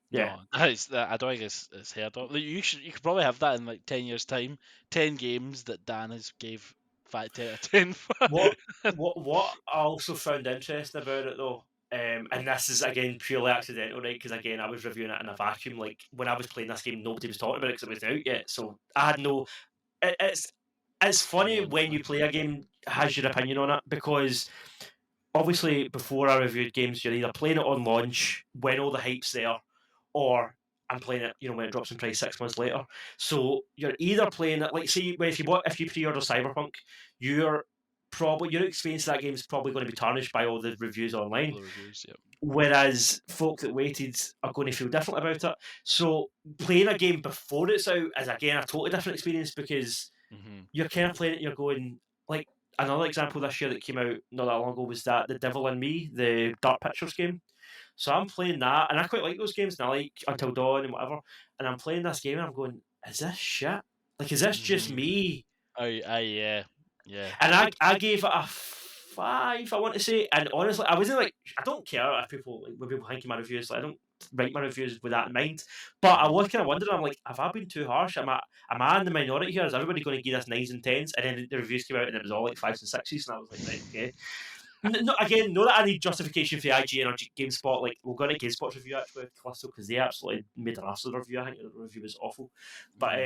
yeah. No, I don't think it's heard of. Like, you could probably have that in like 10 years' time. 10 games that Dan has gave 10 out of 10 for. What I also found interesting about it, though, and this is again purely accidental, right? Because again, I was reviewing it in a vacuum. Like, when I was playing this game, nobody was talking about it because it wasn't out yet. So I had no. It's funny when you play a game, has your opinion on it, because obviously before I reviewed games, you're either playing it on launch when all the hype's there, or I'm playing it, when it drops in price 6 months later. So you're either playing it, like, see, if you pre-order Cyberpunk, your experience of that game is probably going to be tarnished by all the reviews online. The reviews, yeah. Whereas folk that waited are going to feel different about it. So playing a game before it's out is again a totally different experience, because you're kind of playing it, you're going, like, another example this year that came out not that long ago was that The Devil in Me, the Dark Pictures game. So I'm playing that, and I quite like those games, and I like Until Dawn and whatever. And I'm playing this game, and I'm going, is this shit? Like, is this just me? Yeah. And I gave it a 5, I want to say. And honestly, I wasn't like, I don't care if when people think of my reviews. Like, I don't write my reviews with that in mind. But I was kind of wondering, I'm like, have I been too harsh? Am I in the minority here? Is everybody going to give us 9s and 10s? And then the reviews came out, and it was all like 5s and 6s, and I was like, right, okay. No, again, not that I need justification for the IGN or GameSpot. Like, we're going to GameSpot's review actually with Callisto because they absolutely made an ass of the review. I think the review was awful. But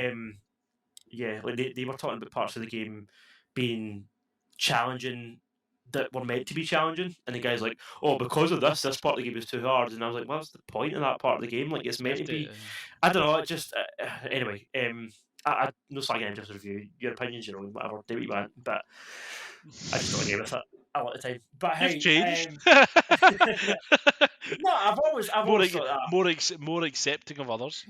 yeah, like they were talking about parts of the game being challenging that were meant to be challenging, and the guy's like, "Oh, because of this part of the game is too hard," and I was like, well, "What's the point of that part of the game? Like, it's meant to be." I don't know. It just anyway. I no slagging any just review. Your opinions, your own, whatever. Do what you want, but I just don't agree with it a lot of the time. But You've hey, changed. no, I've always thought that. More accepting of others.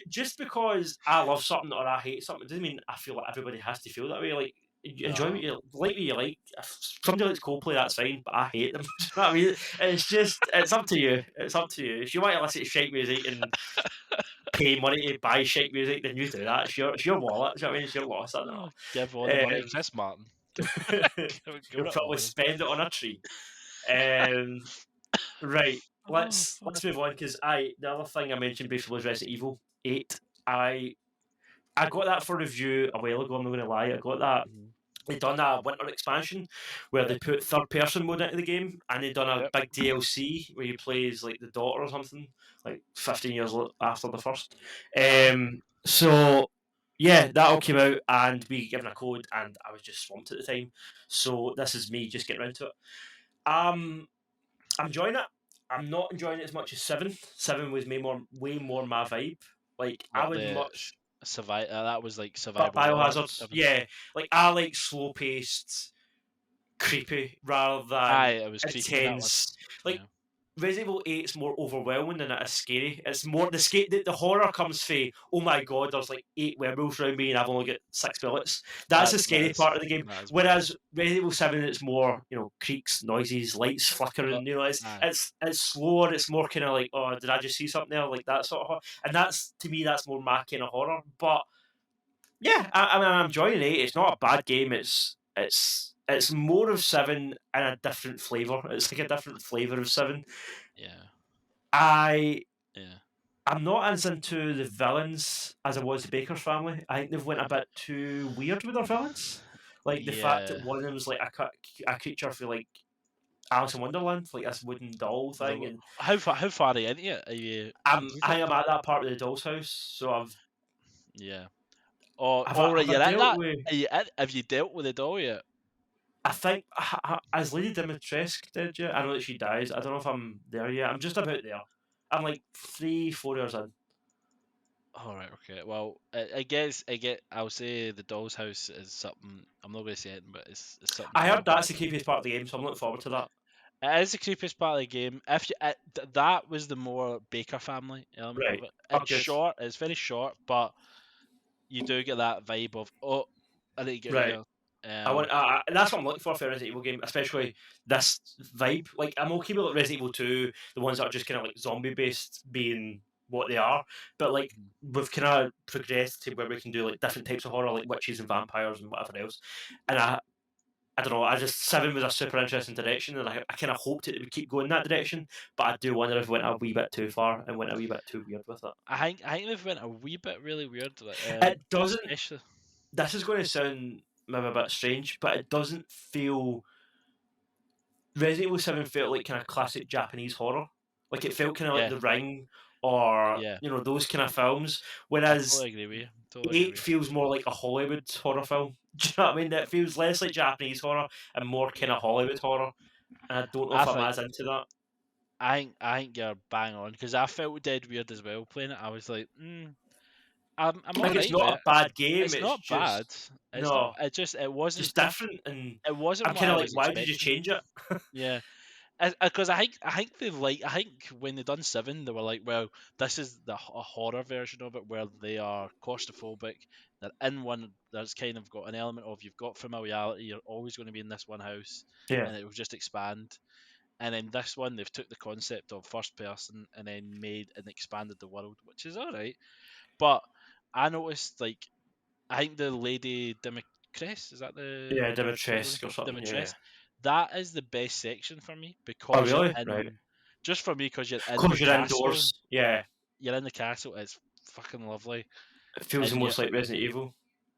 Just because I love something or I hate something doesn't mean I feel like everybody has to feel that way. Like, enjoy what you like. If somebody likes Coldplay, that's fine, but I hate them. Do you know what I mean? It's just it's up to you. It's up to you. If you want to listen to shite music and pay money to buy shite music, then you do that. It's your wallet. Do you know what I mean? It's your loss. I don't know. Give all the money exists, Martin. You'll probably spend it on a tree. Right. Let's move on because the other thing I mentioned briefly was Resident Evil 8. I got that for review a while ago. I'm not going to lie. I got that. They done a winter expansion where they put third person mode into the game, and they done a big DLC where you play as like the daughter or something, like 15 years after the first. So yeah, that all came out, and we given a code, and I was just swamped at the time. So this is me just getting around to it. I'm enjoying it. I'm not enjoying it as much as 7. 7 was way more my vibe. Like, I would much that was like survival. Biohazard. Yeah, like I like slow paced, creepy rather than it was intense. Like, Resident Evil 8 is more overwhelming than it is scary. It's more the horror comes from, oh my god, there's like 8 werewolves around me and I've only got 6 bullets. That's the scary part of the game. Whereas Resident Evil 7, it's more, creaks, noises, lights flickering. It's slower. It's more kind of like, oh, did I just see something there? Like that sort of horror. And that's, to me, that's more my kind of horror. But yeah, I'm enjoying 8. It's not a bad game. It's more of 7 in a different flavour. It's like a different flavour of 7. I'm not as into the villains as I was the Baker's family. I think they've went a bit too weird with their villains. Like the fact that one of them is like a creature for like Alice in Wonderland, like this wooden doll thing. And how far are you into it? Are you? I am at that part of the doll's house, so I've. Oh, alright, you're at that. Have you dealt with the doll yet? I think as Lady Dimitrescu did, yeah. I know that she dies. I don't know if I'm there yet. I'm just about there. I'm like 3-4 years in. All right, okay. Well, I guess I'll say the Doll's House is something. I'm not going to say it, but it's something. I heard that's the creepiest part of the game, so I'm looking forward to that. It is the creepiest part of the game. If you, that was the more Baker family element of it. It's short. It's very short, but you do get that vibe of I need to get here. That's what I'm looking for a Resident Evil game, especially this vibe. Like, I'm okay with like Resident Evil 2, the ones that are just kind of like zombie based, being what they are, but like we've kind of progressed to where we can do like different types of horror, like witches and vampires and whatever else. And I don't know. 7 was a super interesting direction, and I kind of hoped it would keep going that direction. But I do wonder if it went a wee bit too far and went a wee bit too weird with it. I think they've went a wee bit really weird. It doesn't. This is going to sound maybe a bit strange, but it doesn't feel. Resident Evil 7 felt like kind of classic Japanese horror. Like it felt kind of like The Ring or those kind of films. Whereas I totally agree with you. 8 feels more like a Hollywood horror film. Do you know what I mean? It feels less like Japanese horror and more kind of Hollywood horror. And I don't know if I'm as into that. I think you're bang on because I felt dead weird as well playing it. I was like, I'm like it's not a bad game. It's not bad. It wasn't just different, and it wasn't. I'm kind of like, why did you change it? Yeah, because I think when they done 7, they were like, well, this is a horror version of it where they are claustrophobic. They're in one. There's kind of got an element of you've got familiarity. You're always going to be in this one house, and it will just expand. And then this one, they've took the concept of first person and then made and expanded the world, which is all right. But I noticed, like, I think the Lady Dimitrescu, is that the... Yeah, Dimitrescu or something, Dimitrescu. That is the best section for me because really? Right. Just for me, because you're in the castle. Indoors. Yeah. You're in the castle. It's fucking lovely. It feels almost like Resident Evil.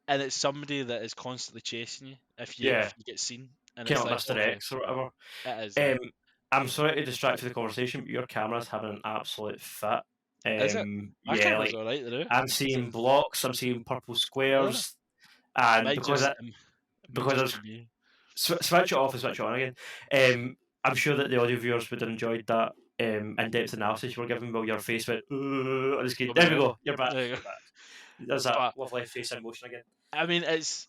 And it's somebody that is constantly chasing you if you get seen. and kind it's of like like, Mr. okay, X or whatever. it is. I'm sorry to distract from the conversation, but your camera's having an absolute fit. Is it? My Yeah, camera's like all right, though. I'm Is it? seeing blocks, I'm seeing purple Really? squares, and Might because just I it might because I just was be me. switch it off and switch it on again. I'm sure that the audio viewers would have enjoyed that in-depth analysis you were giving while your face went on the screen. Over There we there. go. You're back. There you go. You're back. There's that But lovely face in motion again. I mean, it's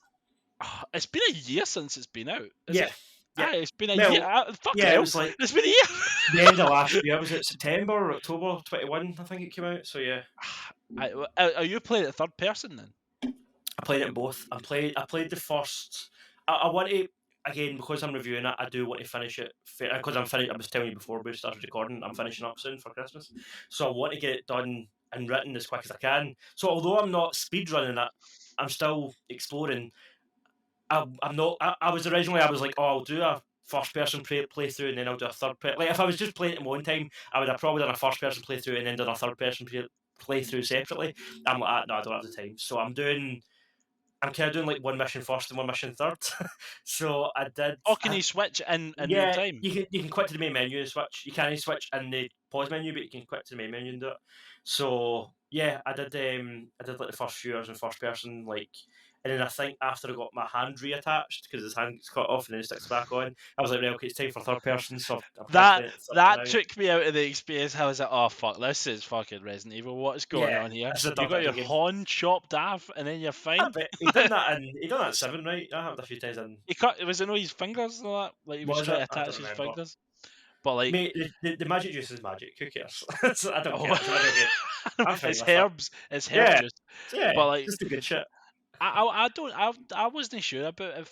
been a year since it's been out. Is Yeah. it? Yeah. Aye, it's been a year. Well, Fucking yeah, it hell, was like it's been a year. the end of last year. Was it September or October 21? I think it came out. So yeah. Are you playing it third person then? I played it in both. I played the first. I want to again because I'm reviewing it. I do want to finish it because I'm finished. I was telling you before we started recording. I'm finishing up soon for Christmas, so I want to get it done and written as quick as I can. So although I'm not speed running it, I'm still exploring. I'm not. I was originally. I was like, oh, I'll do a first person playthrough and then I'll do a third person. Like if I was just playing it in one time, I would have probably done a first person playthrough and then done a third person playthrough separately. I'm like, no, I don't have the time. So I'm kind of doing like one mission first and one mission third. So I did. Oh, can you switch in real Yeah, time? you can quit to the main menu and switch. You can't switch in the pause menu, but you can quit to the main menu and do it. So yeah, I did. I did like the first few hours in first person, like, and then I think after I got my hand reattached because his hand gets cut off and then it sticks back on, I was like, right, okay, it's time for third person. So I'm kind of That playing it third that now. took me out of the experience. I was like, oh fuck, this is fucking Resident Evil. What's going Yeah, on here? this is a You dumb got your video game. horn chopped off, and then you're fine. But he done that in 7, right? That happened a few times in. He cut. Was it no his fingers and all that? Like he was Was trying it? to I attach don't his remember. fingers. But like, Mate, the magic juice is magic. Who cares? So I don't oh, care. It's a video game. I'm fine it's with that. herbs. It's herb Yeah, juice. yeah, But like, just the good shit. I don't I wasn't sure about a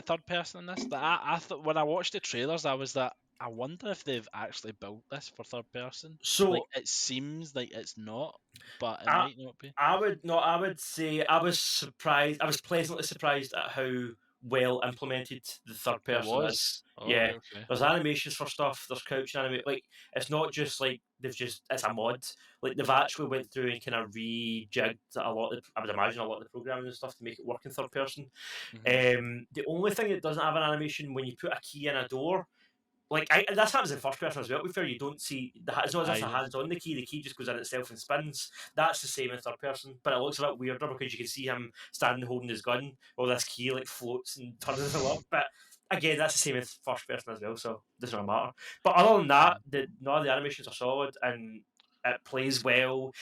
third person in this. That I thought when I watched the trailers, I was that I wonder if they've actually built this for third person. Like So it seems like it's not, but it I, might not be. I would say I was surprised. I was pleasantly surprised at how well implemented the third It person is. was. All Yeah, right. Okay. there's animations for stuff. There's crouching animate. Like it's not just like it's a mod. Like they've actually went through and kind of rejigged a lot. I would imagine a lot of the programming and stuff to make it work in third person. The only thing that doesn't have an animation when you put a key in a door. Like this happens in first person as well. To be fair, you don't see it's not as if the I hand's on the key. The key just goes in itself and spins. That's the same in third person, but it looks a bit weirder because you can see him standing holding his gun while this key like floats and turns him up. But again, that's the same in first person as well, so it doesn't really matter. But other than that, none of the animations are solid and it plays well.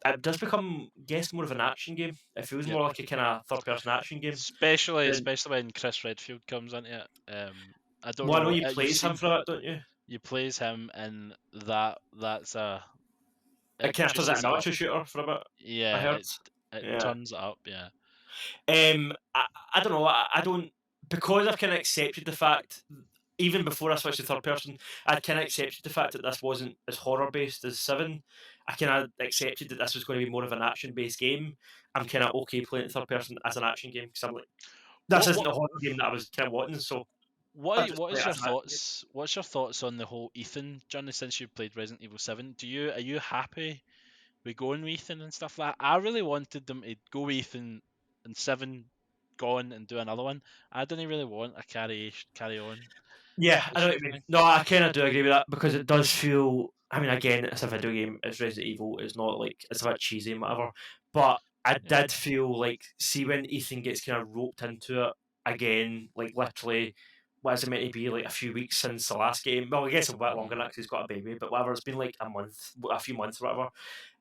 It does become, guess, more of an action game. It feels more like a kind of third-person action game. especially when Chris Redfield comes into it. I don't Well, I know know. you plays him for it, don't you? You plays him, and that's a. It kind of does juices that it an up. shooter for a bit. I Yeah, heard. it Yeah. turns it up. Yeah. I don't know. I don't, because I've kind of accepted the fact. Even before I switched to third person, I'd kind of accepted the fact that this wasn't as horror based as 7. I kind of accepted that this was going to be more of an action based game. I'm kind of okay playing it third person as an action game because I'm like, this isn't the horror game that I was kind of wanting. So What I'll just what play is it your as an action game. thoughts? What's your thoughts on the whole Ethan journey since you've played Resident Evil 7? Are you happy with going with Ethan and stuff like that? I really wanted them to go with Ethan and 7 gone and do another one. I didn't really want a carry on. Yeah, I know what you mean. No, I kind of do agree with that because it does feel. I mean, again, it's a video game. It's Resident Evil. It's not like it's a bit cheesy and whatever. But I did feel like, see, when Ethan gets kind of roped into it again, like literally, what is it meant to be, like a few weeks since the last game? Well, I guess a bit longer than that because he's got a baby, but whatever. It's been like a few months or whatever.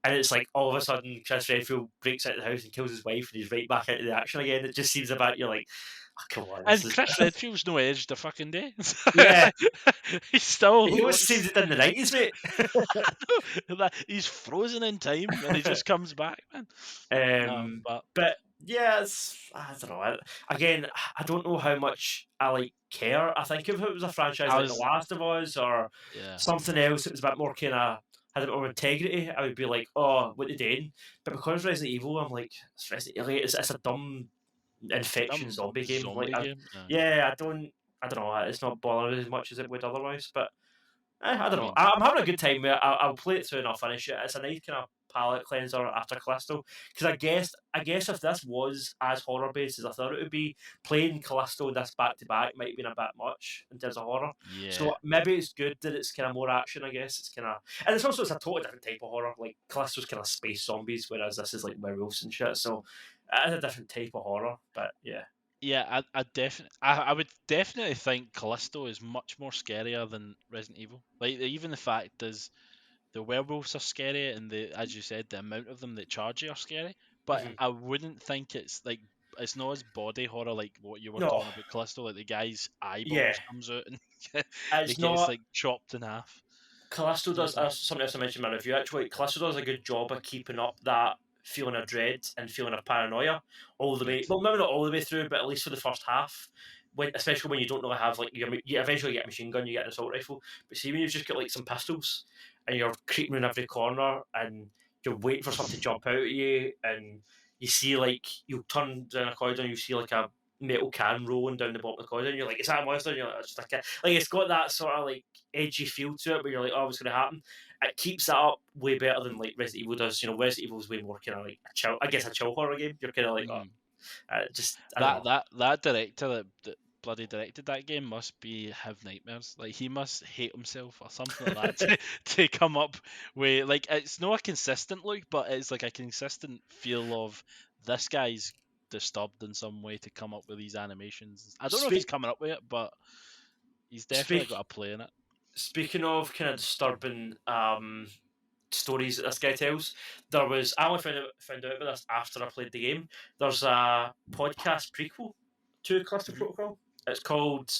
And it's like all of a sudden, Chris Redfield breaks out of the house and kills his wife, and he's right back into the action again. It just seems a bit. You're like, oh, come on. And Chris Redfield's no edged a fucking day. Yeah. He's still. He always seems it in the 90s, mate. He's frozen in time and he just comes back, man. But yeah, I don't know. Again, I don't know how much I care. I think if it was a franchise like The Last of Us or something else, it was a bit more kind of had a bit more integrity. I would be like, oh, what they doing? But because Resident Evil, I'm like, it's a dumb infection zombie game. I don't know. It's not bothering as much as it would otherwise. But I don't know. I'm having a good time with it. I'll play it through and I'll finish it. It's a nice kind of palate cleanser after Callisto. Because I guess if this was as horror based as I thought it would be, playing Callisto and this back to back might have been a bit much in terms of horror. Yeah. So maybe it's good that it's kind of more action. I guess it's kind of, and it's also, it's a totally different type of horror. Like Callisto's kind of space zombies, whereas this is like werewolves and shit. So it's a different type of horror. But yeah, Yeah, I would definitely think Callisto is much more scarier than Resident Evil. Like even the fact is the werewolves are scary, and as you said, the amount of them that charge you are scary. But Mhm. I wouldn't think it's not as body horror like what you were No, talking about Callisto. Like the guy's yeah, eyeballs comes out and he it's gets not. like chopped in half Callisto type does, thing. something else I mentioned in my review actually. Callisto does a good job of keeping up that feeling of dread and feeling of paranoia all the way. Yes. Well, maybe not all the way through, but at least for the first half. When, especially when you don't really have like you eventually get a machine gun, you get an assault rifle. But see, when you've just got like some pistols and you're creeping in every corner and you're waiting for something to jump out at you, and you see like you turn down a corridor and you see like a metal can rolling down the bottom of the corridor, and you're like, "Is that a monster?" And you're like, "It's just like it's got that sort of like edgy feel to it, where you're like, "Oh, what's going to happen?" It keeps that up way better than like Resident Evil does. Resident Evil is way more kind of like a chill, I guess, a chill horror game. You're kind of like, oh, Mm. just I don't That know. that that director that bloody directed that game must be have nightmares. Like he must hate himself or something like that to come up with like it's not a consistent look, but it's like a consistent feel of this guy's disturbed in some way to come up with these animations. I don't know if he's Speak, coming up with it, but he's definitely speak, got a play in it. speaking of kind of disturbing stories that this guy tells, I only found out about this after I played the game. There's a podcast prequel to Callisto Hmm. Protocol. It's called,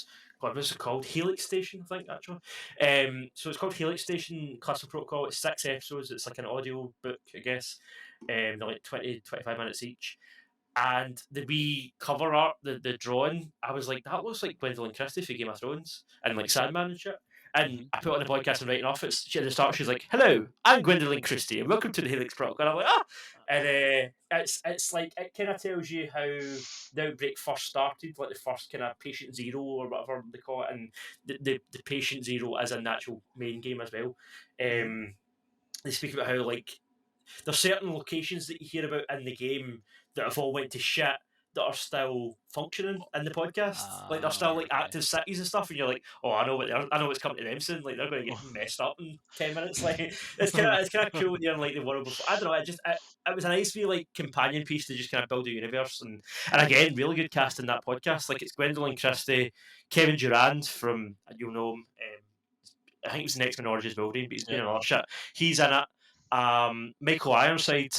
God, what's it called? Helix Station, I think, actually. So it's called Helix Station Callisto Protocol. It's 6 episodes. It's like an audio book, I guess. They're like 20-25 minutes each. And the wee cover art, the drawing, I was like, that looks like Gwendolyn Christie for Game of Thrones and like Sandman and shit. And Hmm. I put it on the podcast and writing off. At the start, she's like, "Hello, I'm Gwendolyn Christie, and welcome to the Helix Protocol." And I'm like, "Ah!" And it's like it kind of tells you how the outbreak first started, like the first kind of patient zero or whatever they call it, and the patient zero is a natural main game as well. Hmm. They speak about how like there's certain locations that you hear about in the game that have all went to shit that are still functioning in the podcast. Like they're still like Okay. active cities and stuff, and you're like, oh, I know what's coming to them soon. Like they're going to get messed up in 10 minutes. Like it's kind of cool when you're in like the world before. I don't know. It was a nice wee like companion piece to just kind of build a universe, and again, really good cast in that podcast. Like it's Gwendolyn Christie, Kevin Durand from, you'll know him. I think he was the X-Men Origins Wolverine, but he's been Yep. in a lot of shit. He's in it. Michael Ironside,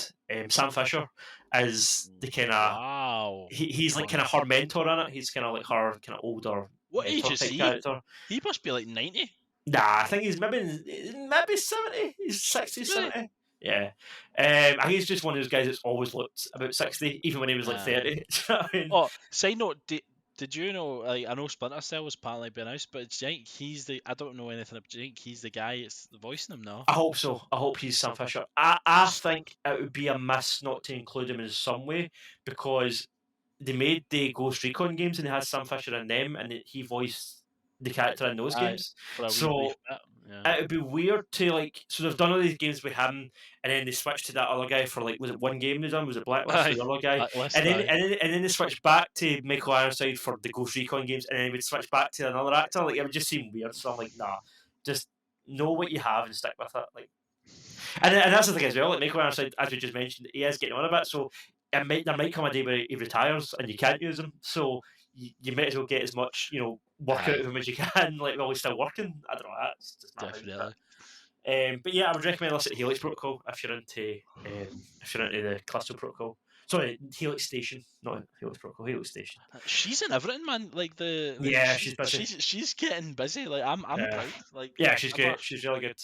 Sam Fisher, is the kind of Wow. he's like kind of her mentor in it. He's kind of like her kind of older What age mentor is type he? character. He must be like 90. Nah, I think he's maybe 70. He's 60, Really? 70. Yeah. I think he's just one of those guys that's always looked about 60, even when he was like Aye. 30. Do you know what I mean? Oh, side note, did you know? Like, I know Splinter Cell was apparently been out, but do you think he's the? I don't know anything. Do you think he's the guy? It's voicing him now. I hope so. I hope he's Sam Fisher. I think it would be a miss not to include him in some way, because they made the Ghost Recon games and they had Sam Fisher in them, and he voiced the character in those Aye, games. for a wee brief So bit. Yeah. it would be weird to like. So they've done all these games with him, and then they switched to that other guy for like, was it one game they done? Was it Blacklist or Aye, the other guy? Blacklist. And then Aye. and then, and then they switched back to Michael Ironside for the Ghost Recon games, and then they would switch back to another actor. Like it would just seem weird. So I'm like, nah, just know what you have and stick with it. Like, and that's the thing as well. Like Michael Ironside, as we just mentioned, he is getting on a bit. So there might come a day where he retires and you can't use him. So you might as well get as much work out Aye, of him as you can. Like while he's still working. I don't know. That's just my thing. definitely. But yeah, I would recommend listening to Helix Protocol if you're into the Callisto Protocol. Sorry, Helix Station, not Helix Protocol. Helix Station. She's in everything, man. Yeah, she's busy. she's getting busy. Like I'm Yeah, proud. Like yeah, she's ever great. She's really good.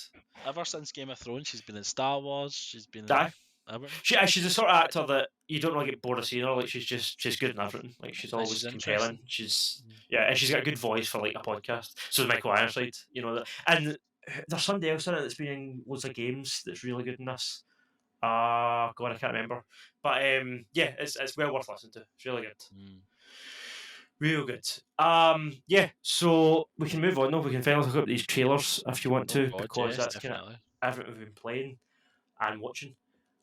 ever since Game of Thrones, she's been in Star Wars. She's been in Aye. everything. She's the sort of actor that you don't really get bored of seeing her. Like she's good in everything. Like she's And always she's compelling. interesting. And she's got a good voice for like a podcast. So is Michael Ironside, and there's somebody else in it that's been in loads of games that's really good in this. God, I can't remember. But yeah, it's well worth listening to. It's really good. Mm. Real good. Yeah, so we can move on now. We can finally look at these trailers if you want Oh to, God, because yes, that's kind of definitely. everything we've been playing and watching.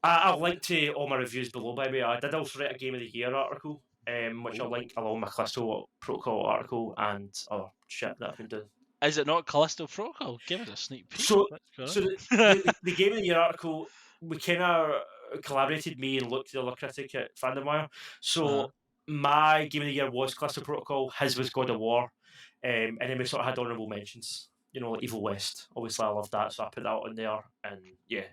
I'll link to all my reviews below, by the way. I did also write a Game of the Year article, which I'll link along with my Callisto Protocol article and other shit that I've been doing. Is it not Callisto Protocol? Give us a sneak peek. So, That's so the Game of the Year article, we kind of collaborated, me and Luke, the other critic at FandomWire. So my Game of the Year was Callisto Protocol, his was God of War, and then we sort of had honourable mentions. You know, like Evil West. Obviously, I love that, so I put that on there. And yeah,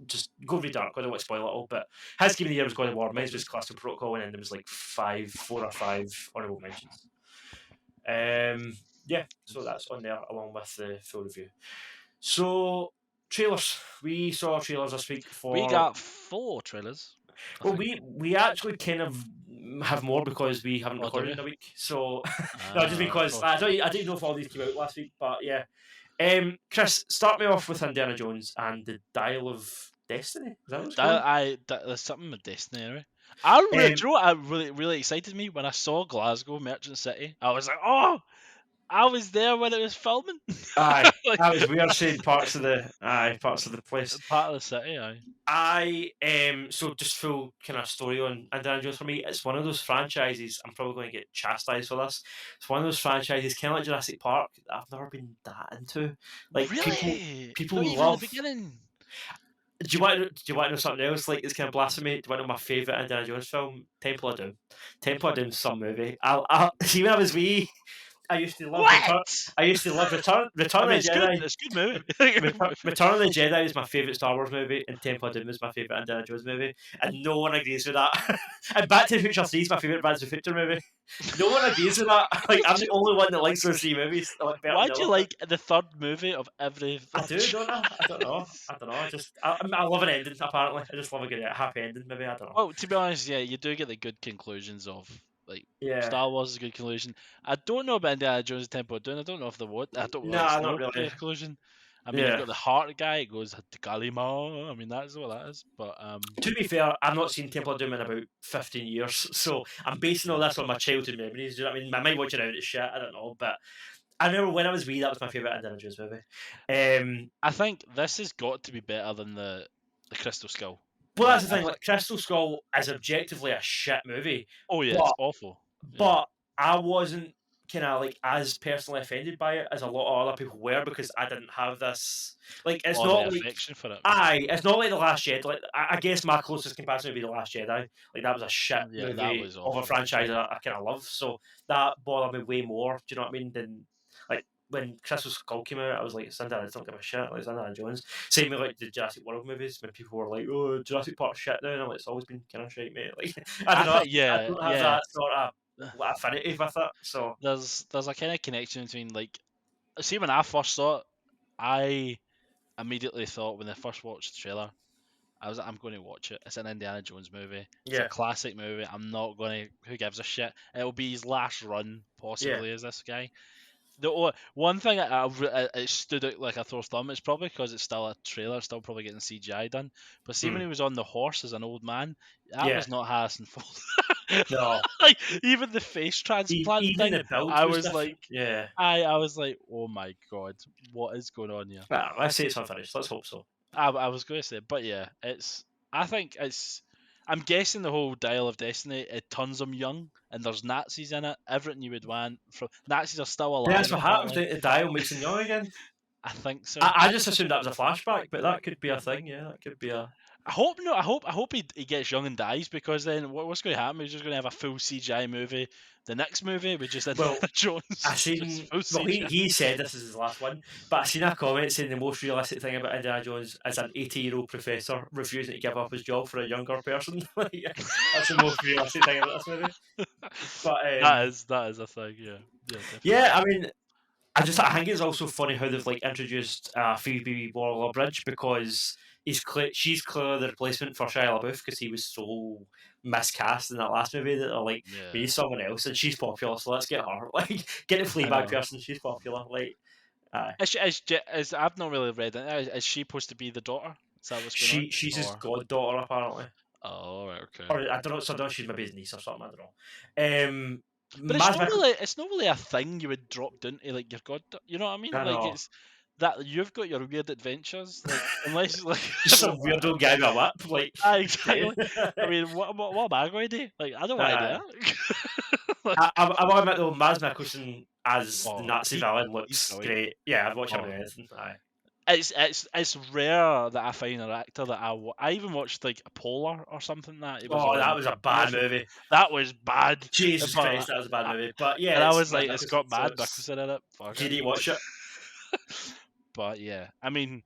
just go read that. I don't want to spoil it all, but his Game of the Year was God of War. Mine was Callisto Protocol, and then there was like 4 or 5 honourable mentions. Yeah, so that's on there along with the full review. So trailers, we saw trailers this week for. We got 4 trailers. Well, we actually kind of have more because we haven't Oh, do recorded we? in a week. So no, just because of course. I didn't know if all these came out last week, but yeah. Chris, start me off with Indiana Jones and the Dial of Destiny. Is that what it's called? There's something with Destiny anyway. Do you Um, know what really excited me when I saw Glasgow Merchant City? I was like, oh, I was there when it was filming. aye, Like, that was weird seeing parts of the place. part of the city, aye. So just full kind of story on Indiana Jones for me. It's one of those franchises. I'm probably going to get chastised for this. It's one of those franchises, kind of like Jurassic Park, that I've never been that into. Like Really? people Not even love. the beginning. Do you want to know something else? Like it's kind of blasphemy. Do you want to know my favorite Indiana Jones film? Temple of Doom. Temple of Doom's some movie. I see when I was wee. I used to love Return. What? I used to love Return. Return I mean, of the Jedi. It's a good movie. Return of the Jedi is my favourite Star Wars movie, and Temple of Doom is my favourite Indiana Jones movie, and no one agrees with that. And Back to the Future 3 is my favourite Back to the Future movie. No one agrees with that. Like I'm the only one that likes those 3 movies. I like better Why than do the you other. like the third movie of every I do, don't I? I don't know. I don't know. I love an ending. Apparently, I just love a good happy ending. Maybe I don't know. Well, to be honest, yeah, you do get the good conclusions of like Yeah. Star Wars is a good conclusion. I don't know about Indiana Jones and Temple of Doom. I don't know if they would. I don't know if Nah, it's not no really. conclusion. I mean, you've got the heart guy. It goes to Kalima. I mean, that's what that is. But To be fair, I've not seen Temple of Doom in about 15 years, so I'm basing all this on my childhood memories. Do you know what I mean? I might watch it out of shit. I don't know, but I remember when I was wee, that was my favourite Indiana Jones movie. I think this has got to be better than the Crystal Skull. Well, that's the thing. Like Crystal Skull is objectively a shit movie. Oh yeah, it's awful. But I wasn't kind of like as personally offended by it as a lot of other people were because I didn't have this. Like it's not like affection for it. It's not like The Last Jedi. Like I guess my closest comparison would be The Last Jedi. Like that was a shit movie that was of a franchise that I kind of love. So that bothered me way more. Do you know what I mean? Than like when Crystal Skull came out, I was like, Indiana, don't give a shit. Like Indiana Jones. Same with like the Jurassic World movies when people were like, oh, Jurassic Park shit now, and I'm like, it's always been kind of shit, mate. Like I don't know. I don't have that sort of affinity with it. So there's a kind of connection between like, see, when I first saw it, I immediately thought when I first watched the trailer, I'm going to watch it. It's an Indiana Jones movie. It's a classic movie. I'm not going to. Who gives a shit? It'll be his last run, possibly, as this guy. The one thing it stood out like a sore thumb. It's probably because it's still a trailer, still probably getting CGI done. But see, when he was on the horse as an old man, that was not Harrison Ford. No, like even the face transplant even thing. the build I was was different. like, I was like, oh my god, what is going on here? Well, let's say it's unfinished. Let's hope so. I was going to say, but yeah, I think I'm guessing the whole Dial of Destiny, it turns them young, and there's Nazis in it. Everything you would want. Nazis are still alive. Yeah, that's what happens. The Dial makes them young again. I think so. I just assumed that was a flashback, but that could be a thing. Yeah, that could be a. I hope not. I hope he gets young and dies, because then what's going to happen? He's just going to have a full CGI movie. The next movie we just Jones. I seen. Well, he said this is his last one, but I seen a comment saying the most realistic thing about Indiana Jones is an 80-year-old professor refusing to give up his job for a younger person. That's the most realistic thing about this movie. But that is a thing. Yeah. Yeah, I mean, I think it's also funny how they've like introduced Phoebe Waller-Bridge because she's clearly the replacement for Shia LaBeouf because he was so miscast in that last movie that they're like, we need someone else and she's popular, so let's get her. Like, get the Fleabag person, she's popular. Like, I've not really read it. Is she supposed to be the daughter? Is that what's going on? She's his goddaughter apparently. Oh, right, okay. Or I don't know. So I don't know. She's maybe his niece or something. I don't know. But it's not really a thing you would drop down to like your god. You know what I mean? I know. Like that you've got your weird adventures, like unless like Just some weirdo guy with a whip, like. exactly. I mean, what am I going to do? Like, I don't want to do uh, that. Like, I will admit though, Mads Mikkelsen as the oh, Nazi villain he's looks brilliant. great. Yeah, I'd watch him Oh, in anything. Aye. it's rare that I find an actor that I even watched like Polar or something that he was Oh, that on was a on bad Netflix. movie. That was bad, Jesus but Christ, that was a bad I, movie. But yeah, and I it's was Mads like, it's Mikkelsen, got so Mad it's. Mikkelsen in it. Fuck Did it. you watch it? But yeah, I mean,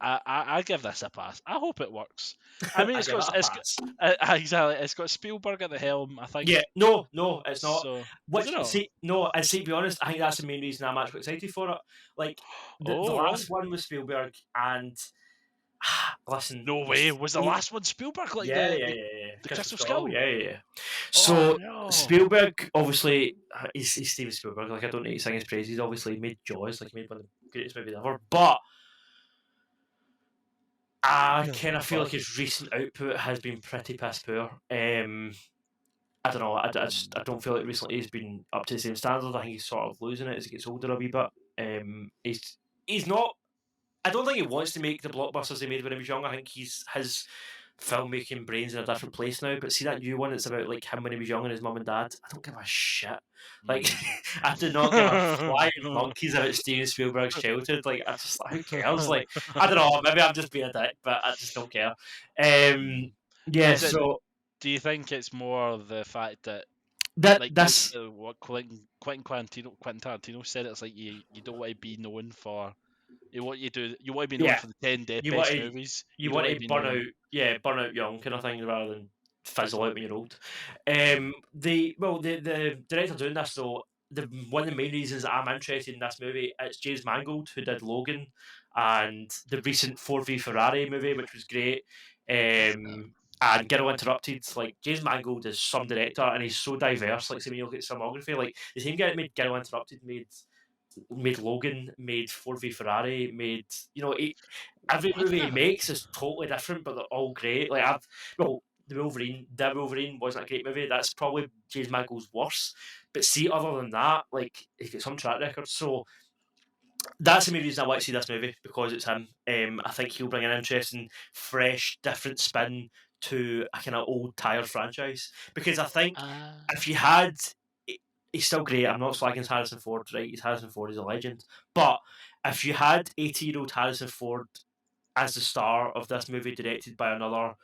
I give this a pass. I hope it works. I mean, I give it a it's got pass. exactly, it's got Spielberg at the helm, I think. Yeah, no, it's not. So is it Which not? see, no, and see, to be honest, I think that's the main reason I'm actually excited for it. Like the Oh really? last one was Spielberg, and listen, No way. Was the he, last one Spielberg? Like yeah, yeah, yeah, yeah, the Crystal Crystal Skull, Skull? yeah, yeah, yeah. Oh So no. Spielberg, obviously, he's Steven Spielberg. Like I don't need to sing his praises. Obviously, he made Jaws, like he made one of the greatest movies ever. But I kind of feel like his recent output has been pretty piss poor. I don't know. I don't feel like recently he's been up to the same standard. I think he's sort of losing it as he gets older a wee bit. He's not. I don't think he wants to make the blockbusters he made when he was young. I think he's his filmmaking brain's in a different place now. But see that new one, it's about like him when he was young and his mum and dad. I don't give a shit. Like I do not give a flying monkeys about Steven Spielberg's childhood. Like I just who cares? Like I don't know. Maybe I'm just being a dick, but I just don't care. Yeah. Is it? So Do you think it's more the fact that like that's what Quentin Tarantino said? It's like you don't want to be known for what you do. You want to be known yeah. for the 10 You want best to movies. you You don't want want to to be burn known. out, yeah, burn out young kind of thing rather than fizzle out when you're old. The director doing this though, one of the main reasons that I'm interested in this movie, it's James Mangold who did Logan and the recent Ford v Ferrari movie, which was great. And Girl Interrupted, like James Mangold is some director and he's so diverse. Like, say when you look at his filmography, like the same guy that made Girl Interrupted made Logan, made Ford v Ferrari, made every What movie he the? makes is totally different, but they're all great. Like well, the Wolverine wasn't a great movie. That's probably James Mangold's worst. But see, other than that, like he's got some track record. So that's the main reason I want to see this movie because it's him. I think he'll bring an interesting, fresh, different spin to a kind of old, tired franchise. Because I think if you had, he's still great. I'm not slagging Harrison Ford, right? He's Harrison Ford. He's a legend. But if you had 80-year-old Harrison Ford as the star of this movie, directed by another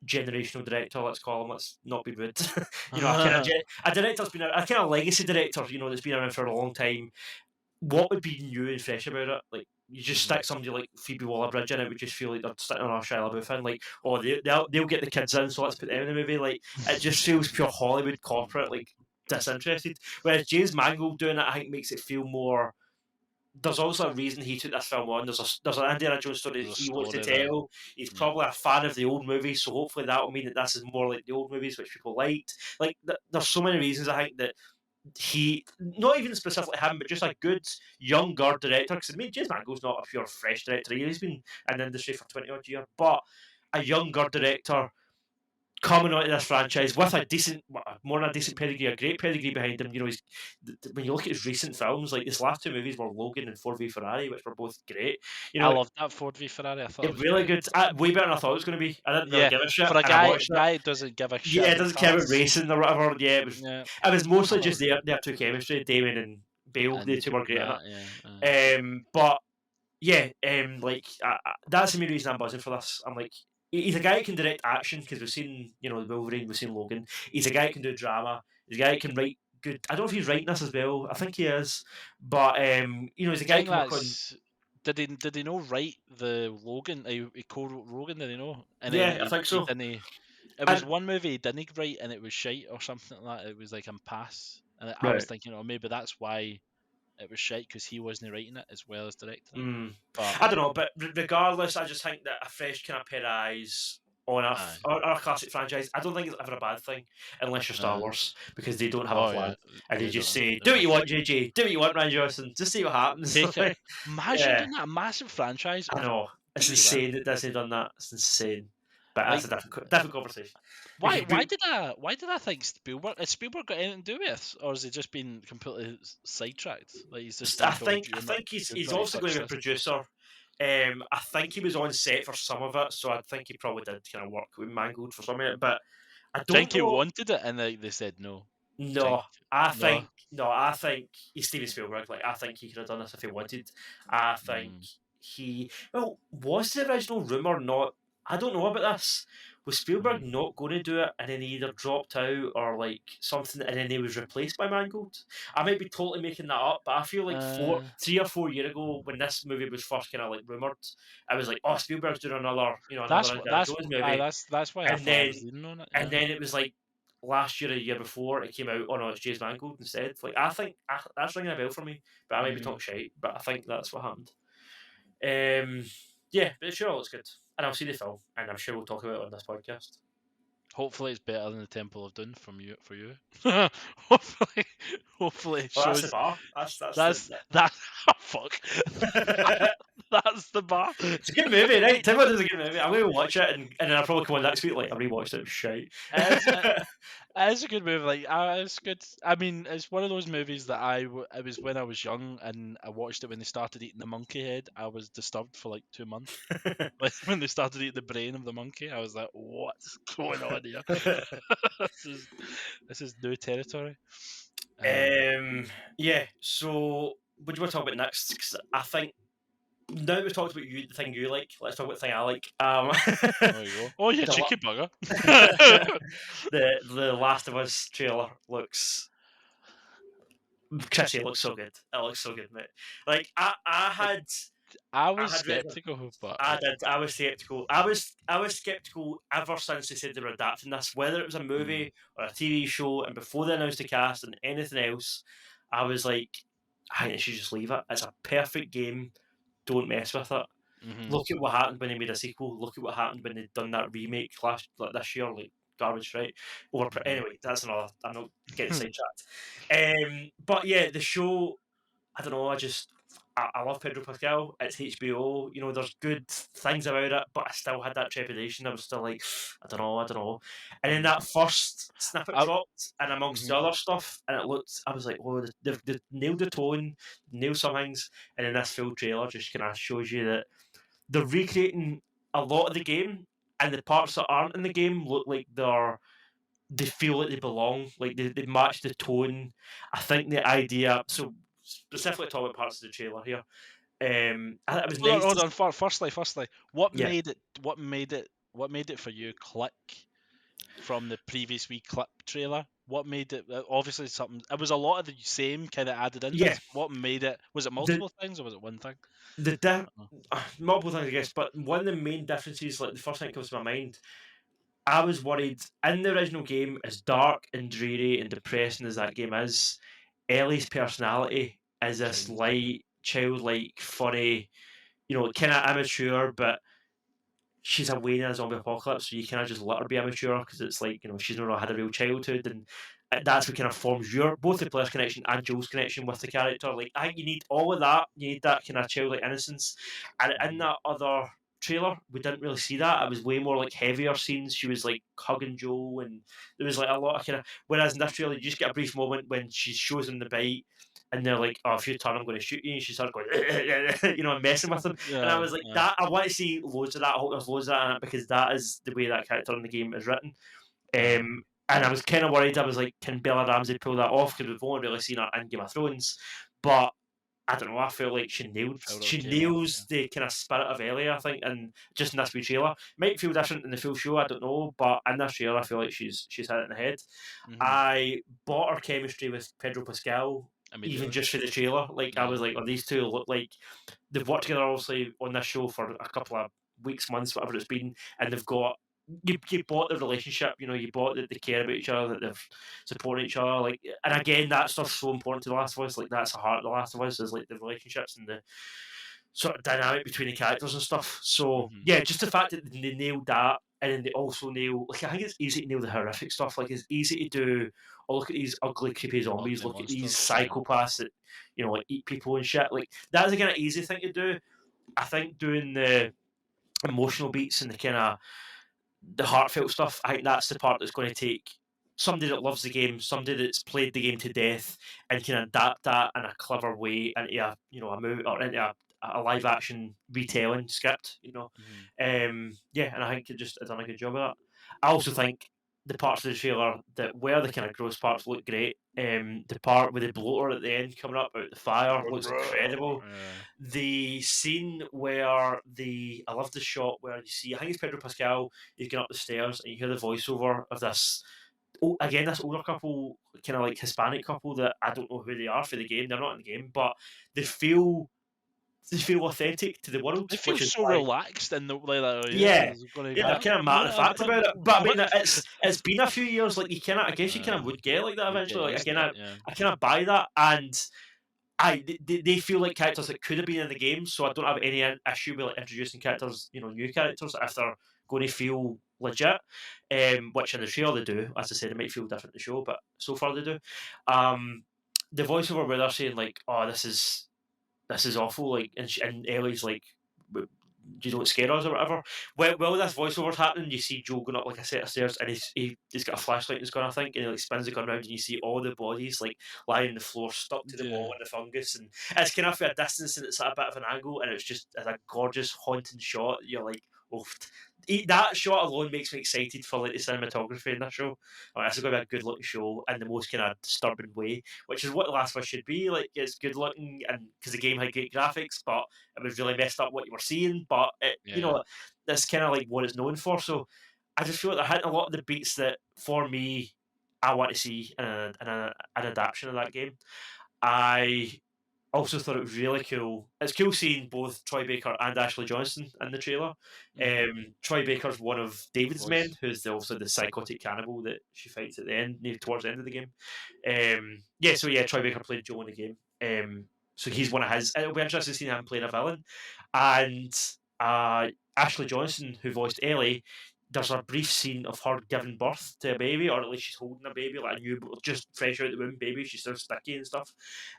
generational director, let's call him. Let's not be rude. A director's been a kind of legacy director. That's been around for a long time. What would be new and fresh about it? Like you just stick somebody like Phoebe Waller-Bridge in it, would just feel like they're sticking on a Shia LaBeouf in. Like, oh, they'll get the kids in, so let's put them in the movie. Like, it just feels pure Hollywood corporate, like disinterested. Whereas James Mangold doing it, I think, makes it feel more. There's also a reason he took this film on. There's an Indiana Jones story that There's a he wants to story there. tell. He's Yeah. probably a fan of the old movies, so hopefully that will mean that this is more like the old movies, which people liked. Like, there's so many reasons I think that he, not even specifically him, but just a good younger director. Because I mean, James Mangold's not a pure fresh director. He's been in the industry for 20 odd years, but a younger director coming onto this franchise with a decent, more than a decent pedigree, a great pedigree behind him. When you look at his recent films, like his last two movies were Logan and Ford v Ferrari, which were both great. I loved that Ford v Ferrari. I thought it It's was really great. good. Way better than I thought it was going to be. I didn't really Yeah, give a shit, for a and I watched it. guy who doesn't give a shit Yeah, it about doesn't care about cars. racing or whatever. Yeah, Yeah, it was mostly I just their two chemistry, Damon and Bale. and The two were great in yeah. it. But yeah, that's the main reason I'm buzzing for this. I'm like, he's a guy who can direct action because we've seen, the Wolverine, we've seen Logan. He's a guy who can do drama. He's a guy who can write good. I don't know if he's writing this as well. I think he is, but he's a I guy who think can work on. that's. Did he know write the Logan? He co-wrote Logan. Did he know? And Yeah, then I think he so. didn't. It was And one movie he didn't write, and it was shite or something like that. It was like Impasse, and I was right. thinking, oh, maybe that's why it was shite because he wasn't writing it as well as directing it. Mm. But I don't know, but regardless, I just think that a fresh kind of pair of eyes on a classic franchise, I don't think it's ever a bad thing, unless you're Star Wars, because they don't have a plan. And they just say, do what you want, JJ, do what you want, Ryan Johnson, just see what happens. Take it. Imagine Yeah. doing that, a massive franchise. I know. It's insane that Disney done that. It's insane. But Like, that's a different conversation. why did I think Spielberg? Has Spielberg got anything to do with this, or has he just been completely sidetracked? Like he's just been told, I think you're he's not to also going touch to be a this. producer. I think he was on set for some of it, so I think he probably did kind of work with Mangold for some of it. But I Do you don't think he know. wanted it and they said no? No, No. I think he's Steven Spielberg. Like I think he could have done this if he wanted. I think was the original rumor not? I don't know about this. Was Spielberg not going to do it, and then he either dropped out or like something, and then he was replaced by Mangold? I might be totally making that up, but I feel like 3 or 4 years ago, when this movie was first kind of like rumored, I was like, "Oh, Spielberg's doing another Indiana Jones movie," that's why I and thought I then was leaning on it. and then it was like last year, or the year before, it came out. Oh no, it's James Mangold instead. Like I think that's ringing a bell for me, but I might be talking shite. But I think that's what happened. Yeah, but it sure looks good, and I'll see the film, and I'm sure we'll talk about it on this podcast. Hopefully, it's better than the Temple of Doom for you. hopefully, it Well, that's shows. the bar. That. Oh, fuck. That's the bar. It's a good movie, right? Tim is a good movie. I'm going to watch it, and then I'll probably come on next week. Like I rewatched it. It was shite. It is a good movie. Like, it's good. I mean, it's one of those movies that it was when I was young, and I watched it when they started eating the monkey head. I was disturbed for like 2 months. Like when they started eating the brain of the monkey, I was like, "What's going on here? this is new territory." Yeah. So, what do you want to talk about next? Because I think now we've talked about the thing you like. Let's talk about the thing I like. There you go. Oh yeah, cheeky bugger. The Last of Us trailer looks. Chrissy, it looks so good. It looks so good, mate. Like I was skeptical, but I was skeptical. I was skeptical ever since they said they were adapting this, whether it was a movie or a TV show. And before they announced the cast and anything else, I was like, I think they should just leave it. It's a perfect game. Don't mess with it. Look at what happened when they made a sequel. Look at what happened when they done that remake this year. Like garbage, right? Anyway, that's another. I'm not getting sidetracked. But yeah, the show. I don't know. I love Pedro Pascal. It's HBO. You know, there's good things about it, but I still had that trepidation. I was still like, I don't know. And then that first snippet dropped, and amongst the other stuff, and it looked. I was like, oh, they've nailed the tone, nailed some things, and then this full trailer just kind of shows you that they're recreating a lot of the game, and the parts that aren't in the game look like they feel like they belong, like they match the tone. I think the idea. So specifically talking about parts of the trailer here. I thought it was nice. Hold on. Firstly, what Yeah. made it for you click from the previous wee clip trailer? What made it? Obviously, something. It was a lot of the same kind of added in. Yeah. What made it? Was it multiple things or was it one thing? Multiple things, I guess. But one of the main differences, like the first thing that comes to my mind, I was worried in the original game, as dark and dreary and depressing as that game is, Ellie's personality is this light, childlike, funny, kind of immature, but she's away in a zombie apocalypse, so you kind of just let her be immature because it's like, she's not had a real childhood, and that's what kind of forms both the player's connection and Joel's connection with the character. Like, I think you need all of that. You need that kind of childlike innocence, and in that other trailer, we didn't really see that. It was way more like heavier scenes. She was like hugging Joel, and there was like a lot of kind of. Whereas in this trailer, you just get a brief moment when she shows him the bite, and they're like, "Oh, if you turn, I'm going to shoot you." And she started going, and messing with him. And I was like, "That I want to see loads of that. I hope there's loads of that in it because that is the way that character in the game is written." And I was kind of worried. I was like, "Can Bella Ramsey pull that off?" Because we've only really seen her in Game of Thrones, but I don't know. I feel like she nails the kind of spirit of Ellie, I think, and just in this wee trailer. Might feel different in the full show, I don't know, but in this trailer, I feel like she's hit it in the head. I bought her chemistry with Pedro Pascal, even just for the trailer. Like, I was like, these two look like they've worked together, obviously, on this show for a couple of weeks, months, whatever it's been, and they've got. You bought the relationship, you bought that they care about each other, that they've supported each other, like, and again, that stuff's so important to The Last of Us. Like, that's the heart of The Last of Us, is like the relationships and the sort of dynamic between the characters and stuff. So yeah, just the fact that they nailed that, and then they also nail. Like, I think it's easy to nail the horrific stuff. Like, it's easy to do. Oh, look at these ugly, creepy zombies. Look at these psychopaths that like eat people and shit. Like, that's a kind of easy thing to do. I think doing the emotional beats and the kind of the heartfelt stuff. I think that's the part that's going to take somebody that loves the game, somebody that's played the game to death, and can adapt that in a clever way into a movie or into a live action retelling script. Mhm. Yeah, and I think it just done a good job of that. I also think the parts of the trailer that were the kind of gross parts look great. The part with the bloater at the end coming up out the fire looks incredible. Yeah. The scene where I love the shot where you see, I think it's Pedro Pascal, he's going up the stairs and you hear the voiceover of this, again, this older couple, kind of like Hispanic couple that I don't know who they are for the game. They're not in the game, but they feel authentic to the world, They feel which is so why. relaxed and like that. Oh, yeah, Yeah, it's gonna yeah, they're get kind of matter of fact about it. But I mean, what? it's been a few years. Like I guess you kind of would get like that You get eventually. Like used again, to I, it, yeah. I kind of buy that, and they feel like characters that could have been in the game. So I don't have any issue with like introducing characters, new characters, if they're going to feel legit. Which in the trailer they do. As I said, it might feel different in the show, but so far they do. The voiceover where they're saying like, "Oh, this is awful," like, and Ellie's like, "You don't scare us," or whatever. While this voiceover's happening, you see Joe going up like a set of stairs, and he's got a flashlight in his gun, I think, and he like spins the gun around, and you see all the bodies like lying on the floor, stuck to the Yeah. wall in the fungus, and it's kind of at a distance, and it's at a bit of an angle, and it's a gorgeous, haunting shot. You're like, oh. That shot alone makes me excited for like the cinematography in this show. This is going to be a good looking show in the most kind of disturbing way, which is what The Last of Us should be. Like, it's good looking, and because the game had great graphics, but it was really messed up what you were seeing. But Yeah. that's kind of like what it's known for. So I just feel like they're hitting a lot of the beats that, for me, I want to see in an adaptation of that game. I also thought it was really cool. It's cool seeing both Troy Baker and Ashley Johnson in the trailer. Troy Baker's one of David's men, Was. who's also the psychotic cannibal that she fights at the end, towards the end of the game. So Troy Baker played Joe in the game. So he's one of his. It'll be interesting seeing him playing a villain. And Ashley Johnson, who voiced Ellie, there's a brief scene of her giving birth to a baby, or at least she's holding a baby, like a new, just fresh out the womb baby. She's still sticky and stuff.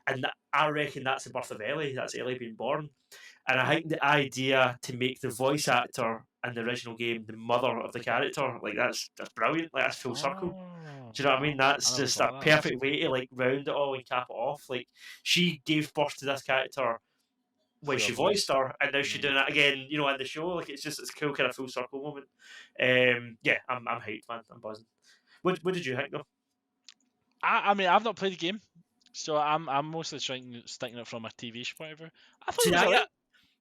And I reckon that's the birth of Ellie. That's Ellie being born. And I think the idea to make the voice actor in the original game the mother of the character, like that's brilliant. Like that's full circle. Oh, Do you know what I mean? I That's never just a thought of that. perfect way to like round it all and cap it off. Like she gave birth to this character when Through a she voice. voiced her, and now she's Mm. doing that again, in the show. Like it's a cool kind of full circle moment. Yeah, I'm hyped, man. I'm buzzing. What did you think though? I mean, I've not played the game, so I'm mostly sticking it from a TV point of view. I thought See it was alright.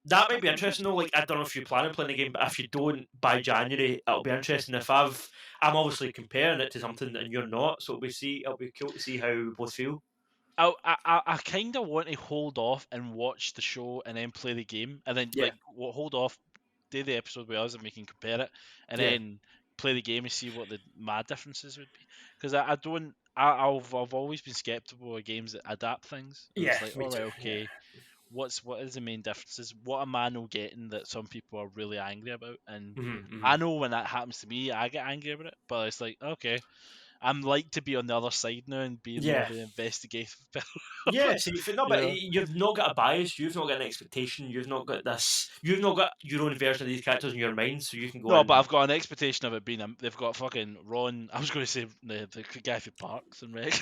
that might be interesting though. Like I don't know if you plan on playing the game, but if you don't by January, it'll be interesting. I'm obviously comparing it to something and you're not, so it'll be cool to see how we both feel. I kind of want to hold off and watch the show and then play the game, and then Yeah, hold off, do the episode with us, and we can compare it, and yeah, then play the game and see what the mad differences would be. Because I don't, I've always been skeptical of games that adapt things, and yeah. it's like, Me all right, too. Yeah. okay, what is the main differences? What am I not getting that some people are really angry about? And Mm-hmm. I know when that happens to me, I get angry about it, but it's like, okay, I'm like to be on the other side now and being more Yeah. the investigative. Yeah, see, You but know? you've not got a bias, you've not got an expectation, you've not got this, you've not got your own version of these characters in your mind, so you can go No, but in. I've got an expectation of it being. They've got fucking Ron. I was going to say the guy for Parks and Rec.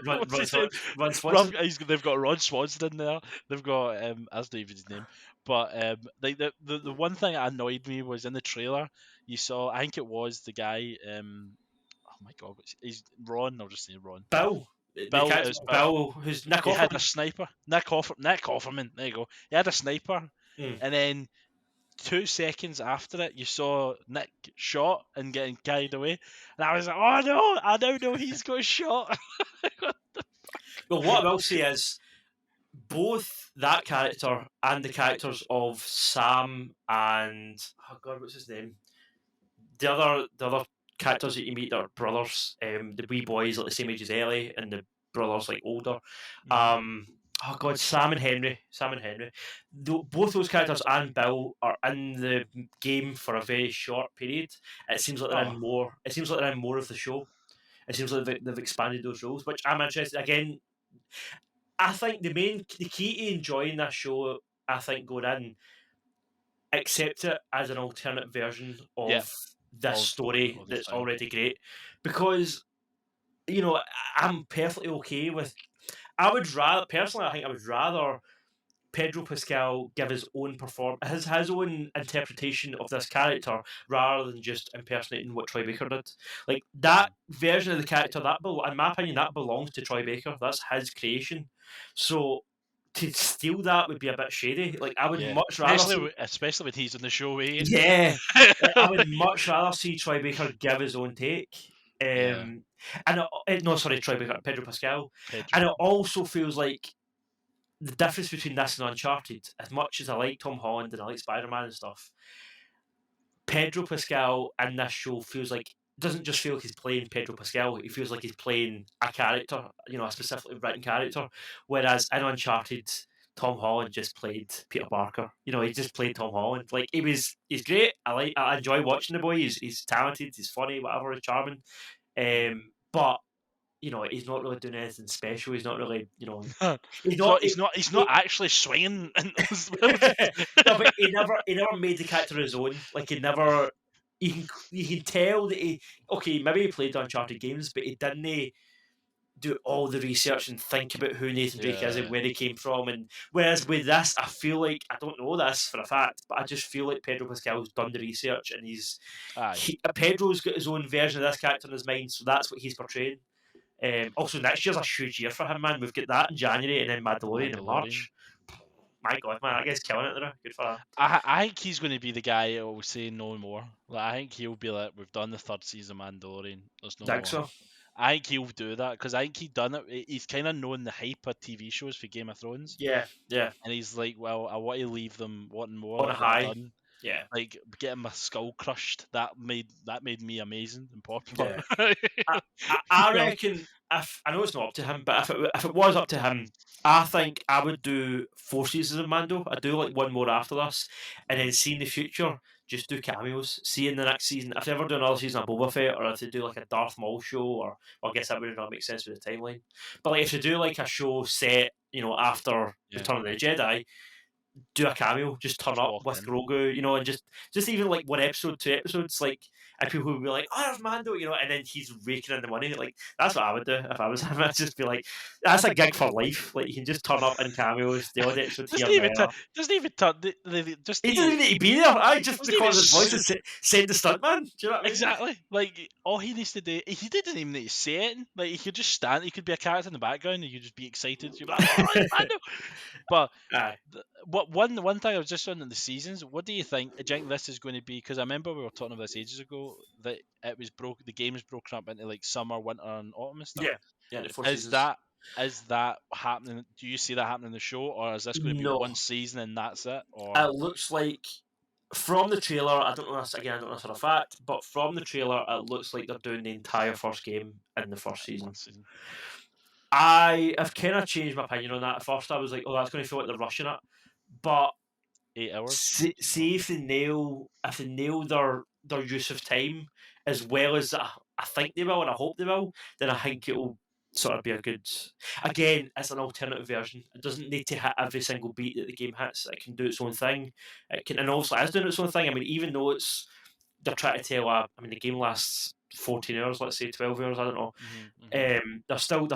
run, What's run, his name? run Swanson. They've got Ron Swanson in there. They've got that's not even his name. But like the one thing that annoyed me was in the trailer. You saw. I think it was the guy. Oh my god, he's Ron. I'll just say Ron. Bill, the Bill character is Bill. Bill, who's Nick He had a Offerman. sniper. Nick Offerman. There you go. He had a sniper, Mm. and then 2 seconds after it, you saw Nick shot and getting carried away, and I was like, "Oh no! I now know he's got shot." Well, what I will say is, both that character and the characters of Sam and, oh god, what's his name? The other characters that you meet are brothers. The wee boys like the same age as Ellie, and the brothers like older. Oh god, Sam and Henry. Both those characters and Bill are in the game for a very short period. It seems like they're Oh, in more. It seems like they're in more of the show. It seems like they've expanded those roles, which I'm interested. Again, I think the key to enjoying this show, I think, going in, accept it as an alternate version yeah, of this story all this that's time. already great, because I'm perfectly okay with. I would rather personally. I think I would rather Pedro Pascal give his own his own interpretation of this character rather than just impersonating what Troy Baker did. Like that version of the character, in my opinion, that belongs to Troy Baker. That's his creation. So to steal that would be a bit shady. Like I would Yeah, much rather see. especially when he's in the show, eh? Yeah, I would Like, much rather see Troy Baker give his own take. yeah, No, sorry, Troy Baker, Pedro Pascal, Pedro. and it also feels like the difference between this and Uncharted, as much as I like Tom Holland and I like Spider-Man and stuff, Pedro Pascal in this show feels like doesn't just feel like he's playing Pedro Pascal. He feels like he's playing a character, a specifically written character. Whereas in Uncharted, Tom Holland just played Peter Parker. He just played Tom Holland. Like he's great. I enjoy watching the boy. He's talented. He's funny. Whatever. He's charming. But he's not really doing anything special. He's not really, he's So not. he's not actually swinging in those No, but he never made the character his own. Like he never. You can tell that maybe he played Uncharted games, but he didn't do all the research and think about who Nathan Drake is and Yeah. where he came from. And whereas with this, I feel like I don't know this for a fact, but I just feel like Pedro Pascal's done the research and Pedro's got his own version of this character in his mind, so that's what he's portraying. Also, next year's a huge year for him, man. We've got that in January and then Mandalorian in March. My God, man, that guy's killing it there. Good for him. I think he's going to be the guy that will say no more. Like I think he'll be like, we've done the third season of Mandalorian. There's no Think more. so? I think he'll do that because I think he's done it. He's kind of known the hype of TV shows for Game of Thrones. Yeah. And he's like, well, I want to leave them wanting more. On Like a what I've high. done. Yeah. Like getting my skull crushed. That made me amazing and popular. Yeah. I reckon if I know it's not up to him, but if it was up to him, I think I would do 4 seasons of Mando. I'd do like one more after this, and then see in the future just do cameos. See in the next season if they ever do another season of Boba Fett, or if they do like a Darth Maul show, or I guess that would not make sense with the timeline. But like if they do like a show set, after Return of the Jedi, do a cameo, just turn up with Grogu, and just even like 1 episode, 2 episodes, like, and people would be like, "Oh, there's Mando," and then he's raking in the money. Like that's what I would do if I was him. I'd just be like, "That's a gig for life." Like you can just turn up in cameos, the odd episode here and there. Doesn't even turn. He doesn't even need to be there. Just because his voice is send the stuntman. Do you know what I mean? Exactly. Like all he needs to do, he didn't even need to say it. Like he could just stand. He could be a character in the background, and you just be excited. You'd be like, "Oh, it's Mando!" But one thing I was just on the seasons. What do you think? Do you think this is going to be? Because I remember we were talking about this ages ago that it was broke. The game was broken up into like summer, winter, and autumn and stuff. Yeah. The 4 Is seasons. that happening? Do you see that happening in the show, or is this going to be one season and that's it? Or it looks like from the trailer, I don't know this again. I don't know this for a fact, but from the trailer, it looks like they're doing the entire first game in the first season. I've kind of changed my opinion on that. At first, I was like, "Oh, that's going to feel like they're rushing it," but 8 hours. See if they nail their use of time as well as I think they will, and I hope they will. Then I think it will sort of be a good. Again, it's an alternative version. It doesn't need to hit every single beat that the game hits. It can do its own thing. It can, and also it's doing its own thing. I mean, even though they're trying to tell. The game lasts 14 hours. Let's say 12 hours. I don't know. They're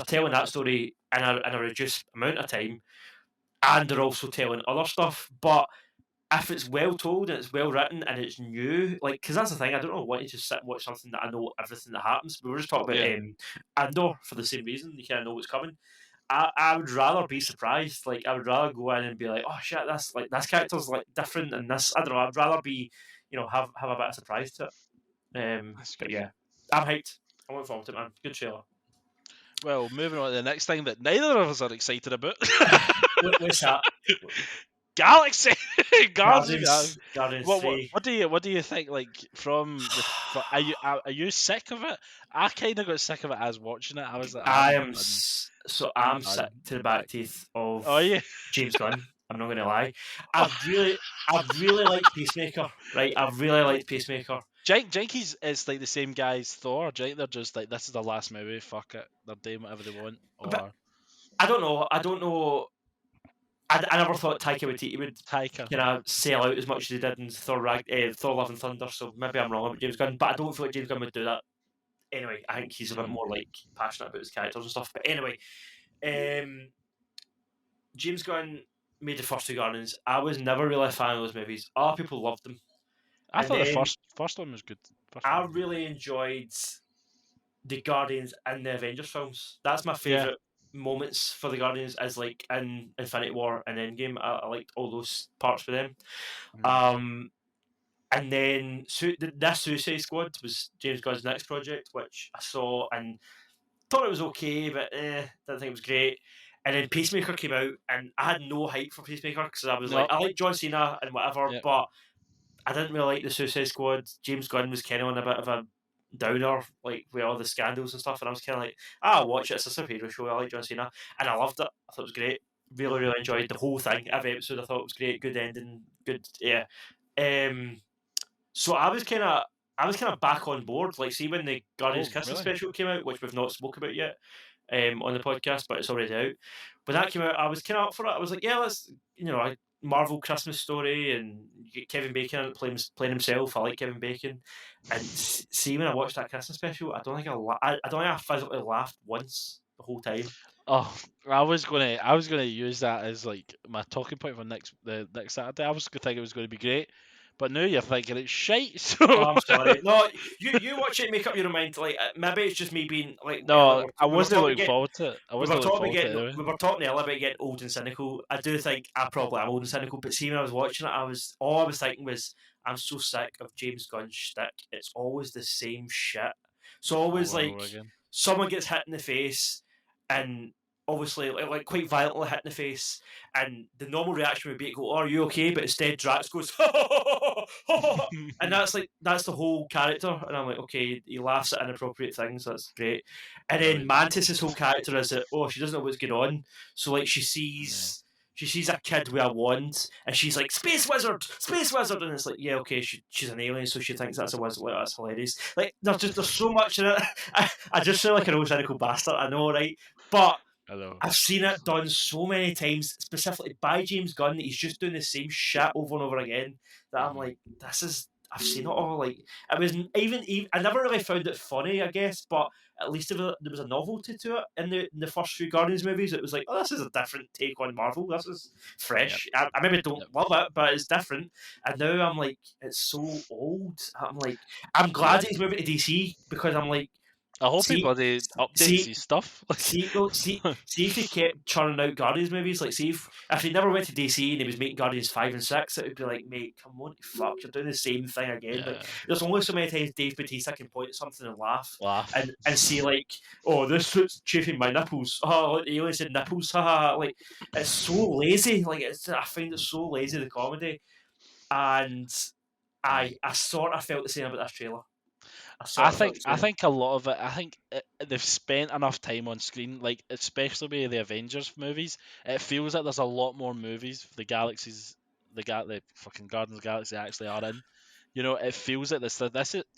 telling that story in a reduced amount of time, and they're also telling other stuff. But if it's well told and it's well written and it's new, like, because that's the thing, I don't know why to just sit and watch something that I know everything that happens. We were just talking about Andor for the same reason. You kind of know what's coming. I would rather be surprised. Like, I would rather go in and be like, "Oh shit, that's like this character's like different," and this, I don't know. I'd rather be, have a bit of surprise to it. But yeah, I'm hyped. I went forward to it, man. Good trailer. Well, moving on to the next thing that neither of us are excited about. What's that? Galaxy, Guardians 3. What do you think? Like are you sick of it? I kind of got sick of it as watching it. I was like, I'm sick to the back teeth of James Gunn. I'm not going to lie. I really like Peacemaker. Right, I really like Peacemaker. Jenkies is like the same guy as Thor. Do you think they're just like, this is the last movie? Fuck it, they're doing whatever they want. Or but I don't know. I never thought Taika Waititi would Taika. kind of sell out as much as he did in Thor: Love and Thunder. So maybe I'm wrong about James Gunn, but I don't feel like James Gunn would do that. Anyway, I think he's a bit more like passionate about his characters and stuff. But anyway, James Gunn made the first two Guardians. I was never really a fan of those movies. Other people loved them. I And thought the then first one was good. I really enjoyed the Guardians and the Avengers films. That's my Yeah. favourite moments for the Guardians, is like in Infinity War and Endgame. I liked all those parts for them. And then this Suicide Squad was James Gunn's next project, which I saw and thought it was okay, but didn't think it was great. And then Peacemaker came out, and I had no hype for Peacemaker because I was like, I like John Cena and whatever, but I didn't really like the Suicide Squad. James Gunn was kind of on a bit of a downer, like with all the scandals and stuff, and I was kind of like, I'll watch it. It's a superhero show. I like John Cena, and I loved it. I thought it was great. Really enjoyed the whole thing. Every episode, I thought it was great. Good ending. Good, yeah. So I was kind of back on board. Like, see when the Guardians Christmas special came out, which we've not spoke about yet on the podcast, but it's already out. When that came out, I was kind of up for it. I was like, yeah, let's, a Marvel Christmas story, and you get Kevin Bacon playing himself. I like Kevin Bacon, and see when I watched that Christmas special, I don't think I physically laughed once the whole time. Oh, I was gonna use that as like my talking point for the next Saturday. I was gonna think it was going to be great, but now you're thinking it's shite. So I'm sorry. No, you watch it, and make up your mind. Like, maybe it's just me being like. No, I wasn't looking forward to it. We were talking earlier about getting old and cynical. I do think I probably am old and cynical, but see, when I was watching it, all I was thinking was, I'm so sick of James Gunn's shtick. It's always the same shit. So always someone gets hit in the face, and obviously like quite violently hit in the face, and the normal reaction would be to go, "Oh, are you okay?" But instead Drax goes, and that's the whole character, and I'm like, okay, he laughs at inappropriate things, that's great. And then Mantis's whole character is that, she doesn't know what's going on, so like she sees a kid with a wand, and she's like, space wizard, and it's like, yeah, okay, she's an alien, so she thinks that's a wizard. Like, that's hilarious. Like, there's so much in it. I just feel like an old cynical bastard, I know, right? But I've seen it done so many times, specifically by James Gunn, that he's just doing the same shit over and over again, that I'm like, I've seen it all. Like, it was even I never really found it funny, I guess, but at least there was a novelty to it in the first few Guardians movies. It was like, oh, this is a different take on Marvel. This is fresh. I maybe don't love it, but it's different. And now I'm like, it's so old. I'm like, I'm glad that he's moving to DC, because I'm like, I hope he updates his stuff. See if he kept churning out Guardians movies. Like, see if he never went to DC and he was making Guardians 5 and 6, it would be like, mate, come on, fuck, you're doing the same thing again. Yeah. Like, there's only so many times Dave Bautista can point at something and laugh. And see, like, oh, this suit's chafing my nipples. Oh, the alien said nipples. Haha. Like, it's so lazy. Like, I find it so lazy, the comedy. And I sort of felt the same about this trailer. I think a lot of it. I think they've spent enough time on screen, like especially with the Avengers movies. It feels like there's a lot more movies the fucking Guardians of the Galaxy actually are in. It feels like this. To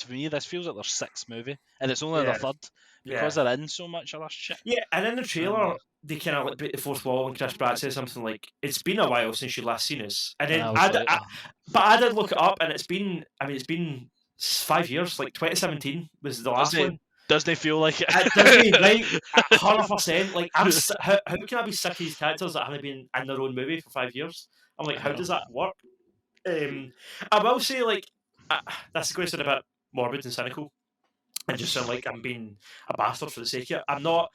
me, this feels like their sixth movie, and it's only their third because they're in so much other shit. Yeah, and in the trailer, they kind of like break the fourth wall, and Chris Pratt says something like, "It's been a while since you last seen us." And then I did look it up, and it's been 5 years. Like 2017 was the last one. Doesn't it feel like it? Doesn't it? Right, 100%. Like, how can I be sick of these characters that haven't been in their own movie for 5 years? I'm like, how does that work? I will say, like, this is going to sound a bit morbid and cynical, and just sound like I'm being a bastard for the sake of it. I'm not.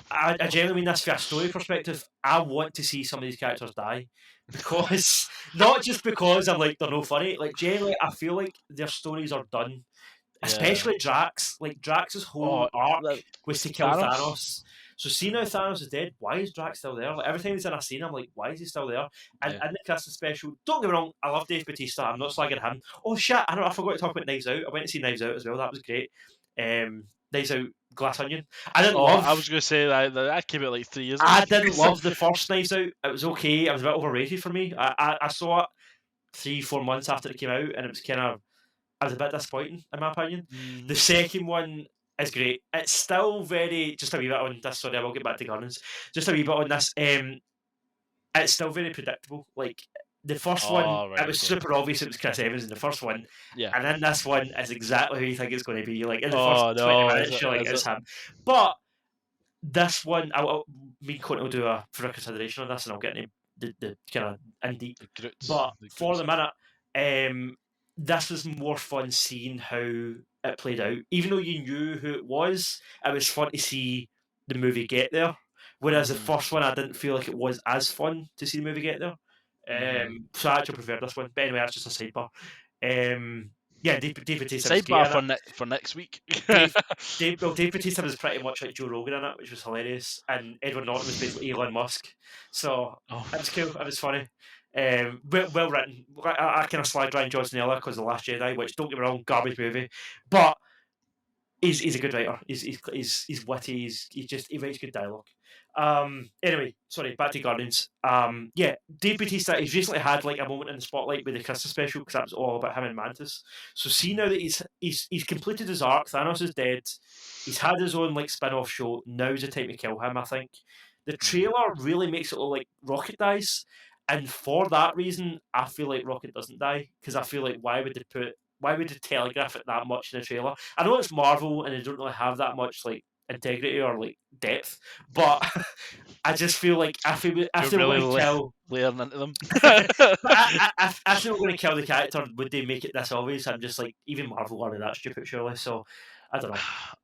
I genuinely mean this from a story perspective. I want to see some of these characters die, because not just because I'm like, they're no funny. Like, generally, I feel like their stories are done. Especially Drax. Like, Drax's whole arc was to kill Thanos. So, see, now Thanos is dead, why is Drax still there? Like, every time he's in a scene, I'm like, why is he still there? And in the Christmas special, don't get me wrong, I love Dave Bautista. I'm not slagging him. Oh shit, I forgot to talk about Knives Out. I went to see Knives Out as well. That was great. Knives Out, Glass Onion. I was going to say that came out like 3 years ago. I didn't love the first Knives Out. It was okay. It was a bit overrated for me. I saw it 3-4 months after it came out, and it was I was a bit disappointing, in my opinion. The second one is great. It's still very, just a wee bit on this. Sorry, I will get back to Guardians. Just a wee bit on this. it's still very predictable. Like the first one, Oh, right, it was okay. super obvious it was Chris Evans in the first one, Yeah. and then this one is exactly who you think it's going to be. Like in the first Oh 20 no, is minutes, it? you're like, Is it's it? him. But this one, me and Courtney will do a for a consideration on this, and I'll get into the kind of in deep. The Groots. But The for Groots. the minute, this was more fun seeing how it played out. Even though you knew who it was fun to see the movie get there. Whereas the Mhm. first one, I didn't feel like it was as fun to see the movie get there. Mhm. So I actually preferred this one. But anyway, that's just a sidebar. Yeah, David Taysom was great Sidebar in it. for next week. Dave, Dave Bautista was pretty much like Joe Rogan in it, which was hilarious, and Edward Norton was basically Elon Musk, so Oh, it was cool. It was funny, well written. I kind of slagged Ryan Johnson earlier because of The Last Jedi, which don't get me wrong, garbage movie, but he's a good writer. He's witty. He writes good dialogue. Anyway, sorry, back to Guardians. Yeah, Dave Bautista. He's recently had like a moment in the spotlight with the Christmas special because that was all about him and Mantis. So see now that he's completed his arc. Thanos is dead. He's had his own like spin-off show. Now's the time to kill him. I think the trailer really makes it look like Rocket dies, and for that reason, I feel like Rocket doesn't die because I feel like why would they telegraph it that much in the trailer? I know it's Marvel and they don't really have that much like integrity or like depth, but I just feel like if you're they were really going to kill, layering into them. but if they were going to kill the character, would they make it this obvious? I'm just like, even Marvel aren't that stupid, surely. So I don't know.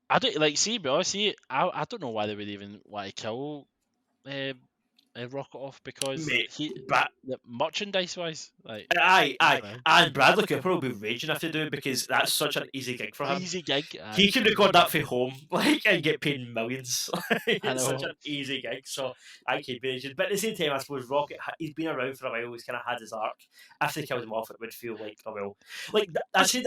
I don't like see, but honestly, I don't know why they would even want to kill uh, Rocket off because Mate, he but merchandise wise, like aye, right. and Bradley Cooper will be raging if they do because that's such an easy gig for him. Easy gig. He can record that for home, like, and get paid millions. I It's such know. an easy gig, so I can't be aged. But at the same time, I suppose Rocket, he's been around for a while. He's kind of had his arc. If they killed him off, it would feel like, oh well. Like I say,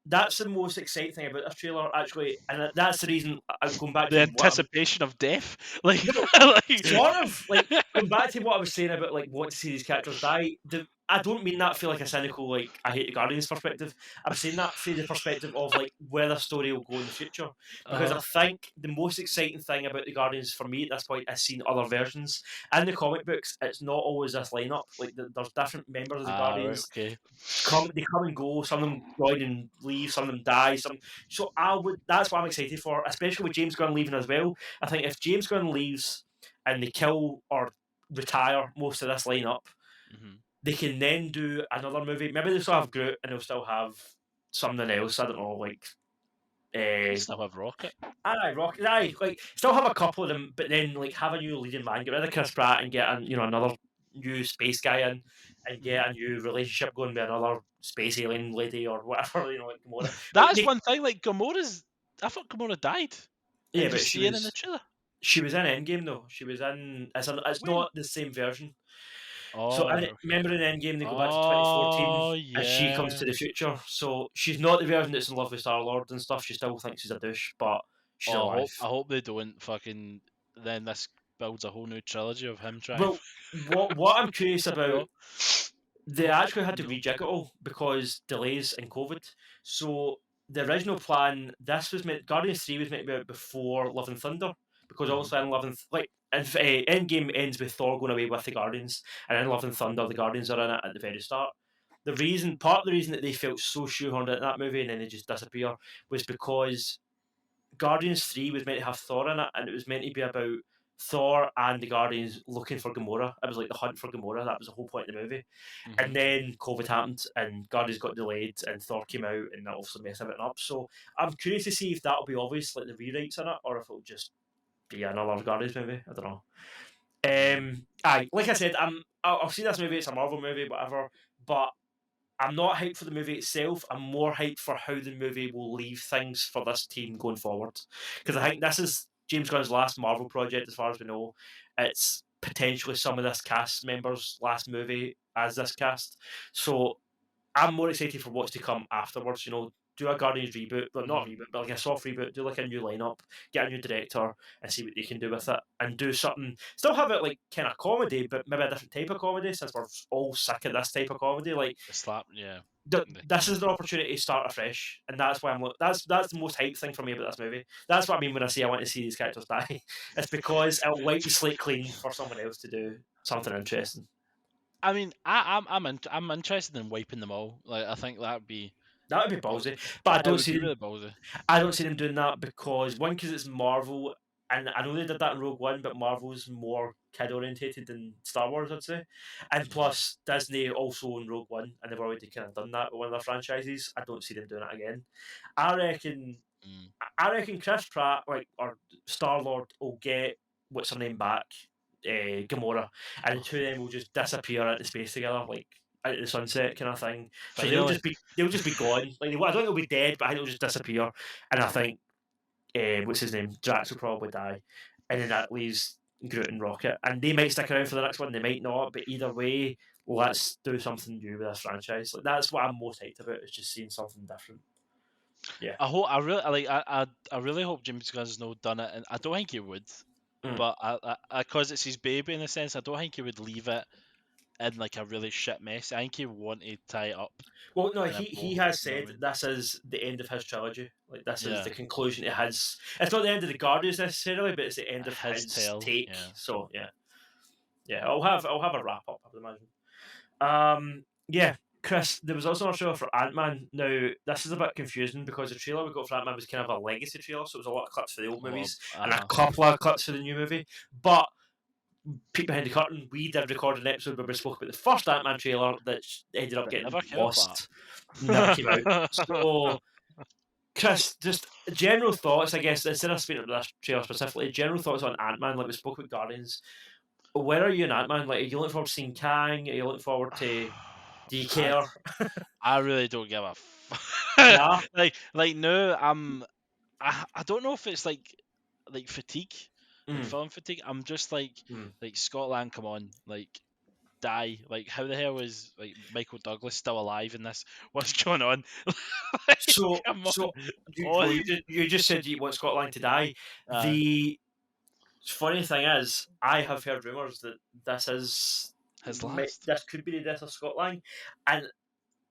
that's the most exciting thing about this trailer, actually, and that's the reason I'm going back The to what I'm. anticipation of death, like, No, like sort of like going back to what I was saying about like wanting to see these characters die. I don't mean that feel like a cynical like I hate the Guardians perspective. I'm saying that through the perspective of like where the story will go in the future. Because I uh, think the most exciting thing about the Guardians for me at this point is seeing other versions. In the comic books, it's not always this lineup. Like there's different members of the right, Guardians. okay. They come and go. Some of them join and leave. Some of them die. So I would. That's what I'm excited for, especially with James Gunn leaving as well. I think if James Gunn leaves and they kill or retire most of this lineup, Hmm. they can then do another movie. Maybe they'll still have Groot and they'll still have something else. I don't know, like You uh, still have Rocket. Rocket. Like still have a couple of them, but then like have a new leading man. Get rid of Chris Pratt and get another new space guy in, and Mhm. get a new relationship going with another space alien lady or whatever. Like Gamora. Like That's one thing. Like Gamora's, I thought Gamora died, yeah, and but just seeing in the trailer. she was in Endgame though. She was in. It's When? not the same version. So Oh, and right, okay. remember in Endgame they go back to 2014 Oh and she comes yeah. to the future. So she's not the version that's in love with Star Lord and stuff. She still thinks he's a douche, but she's Oh, alive. I hope they don't fucking. Then this builds a whole new trilogy of him trying. Well, what I'm curious about, No. they actually had to No. rejig it all because delays and COVID. So the original plan, this was meant Guardians 3 was meant to be out before Love and Thunder because Mhm. obviously in Love and like if Endgame ends with Thor going away with the Guardians, and in Love and Thunder the Guardians are in it at the very start. Part of the reason that they felt so shoehorned into that movie and then they just disappear was because Guardians 3 was meant to have Thor in it, and it was meant to be about Thor and the Guardians looking for Gamora. It was like the hunt for Gamora. That was the whole point of the movie. And Mhm. then COVID happened, and Guardians got delayed, and Thor came out, and that also messed everything up. So I'm curious to see if that'll be obvious, like the rewrites in it, or if it'll just be another Guardians movie. I don't know. Mm. Aye, like I said, I'll see this movie. It's a Marvel movie, whatever. But I'm not hyped for the movie itself. I'm more hyped for how the movie will leave things for this team going forward. Because I think this is James Gunn's last Marvel project, as far as we know. It's potentially some of this cast members' last movie as this cast. So I'm more excited for what's to come afterwards. do a Guardians reboot, but not a Mhm. reboot, but like a soft reboot. Do like a new lineup, get a new director, and see what they can do with it, and do something. Still have it like kind of comedy, but maybe a different type of comedy. Since we're all sick of this type of comedy, like The slap, yeah. this is an opportunity to start afresh, and that's why that's the most hype thing for me about this movie. That's what I mean when I say I want to see these characters die. It's because it'll wipe the slate clean for someone else to do something interesting. I mean, I'm interested in wiping them all. Like, I think that'd be That would be ballsy, but I it don't would see be them. really ballsy. I don't see them doing that because one, because it's Marvel, and I know they did that in Rogue One, but Marvel's more kid orientated than Star Wars, I'd say. And plus, Disney also own Rogue One, and they've already kind of done that with one of their franchises. I don't see them doing it again. I reckon. Mm. I reckon Chris Pratt, like, or Star Lord, will get what's her name back, Gamora, and the two of them will just disappear into space together, like out of the sunset kind of thing. So Finally. they'll just be gone. Like, I don't think they'll be dead, but I think they'll just disappear. And I think what's his name, Drax will probably die, and then that leaves Groot and Rocket, and they might stick around for the next one. They might not, but either way, let's do something new with this franchise. Like, that's what I'm most hyped about. Is just seeing something different. Yeah. I really like. I really hope James Gunn's not done it, and I don't think he would. Mm. But because it's his baby in a sense, I don't think he would leave it in like a really shit mess. I think he wanted to tie it up. Well, no, In a he bow, has you know what I said mean? this is the end of his trilogy. Like, this is Yeah, the conclusion to his. It's not the end of the Guardians necessarily, but it's the end of his his tale. take. Yeah. So yeah, I'll have a wrap up, I'd imagine. Yeah, Chris, there was also a trailer for Ant Man. Now, this is a bit confusing because the trailer we got for Ant Man was kind of a legacy trailer, so it was a lot of clips for the old movies and a couple of clips for the new movie. But peek behind the curtain, we did record an episode where we spoke about the first Ant Man trailer that ended up That getting never came lost, never up. came out. So, Chris, just general thoughts, I guess, instead of speaking about this trailer specifically, general thoughts on Ant Man, like we spoke about Guardians. Where are you in Ant Man? Like, are you looking forward to seeing Kang? Are you looking forward to. Do you care? I really don't give a Nah. like no, I don't know if it's like fatigue, like Mm. film fatigue. I'm just like Mm. Scotland, come on, like die. Like, how the hell is like Michael Douglas still alive in this? What's going on? Like, So, come so on. you just said you want Scotland to die. Uh, The funny thing is, I have heard rumours that this is his last. this could be the death of Scotland, and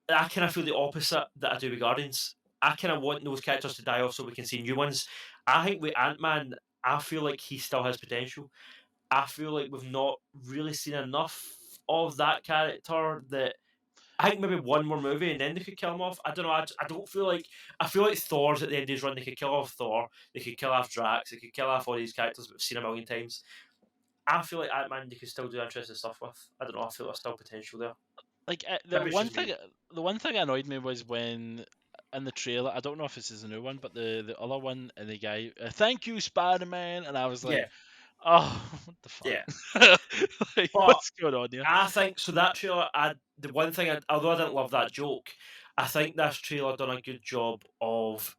I kind of feel the opposite that I do with Guardians. I kind of want those characters to die off so we can see new ones. I think with Ant Man, I feel like he still has potential. I feel like we've not really seen enough of that character that I think maybe one more movie and then they could kill him off. I don't know. I don't feel like. I feel like Thor's at the end of his run. They could kill off Thor. They could kill off Drax. They could kill off all these characters we've seen a million times. I feel like Ant Man they could still do interesting stuff with. I don't know. I feel there's still potential there. Like, Maybe it's just me. the one thing that annoyed me was when in the trailer. I don't know if this is a new one, but the other one and the guy, thank you, Spider Man, and I was like, Yeah, oh, what the yeah. fuck? Like, But what's going on here? I think so. That trailer, the one thing, although I didn't love that joke, I think this trailer done a good job of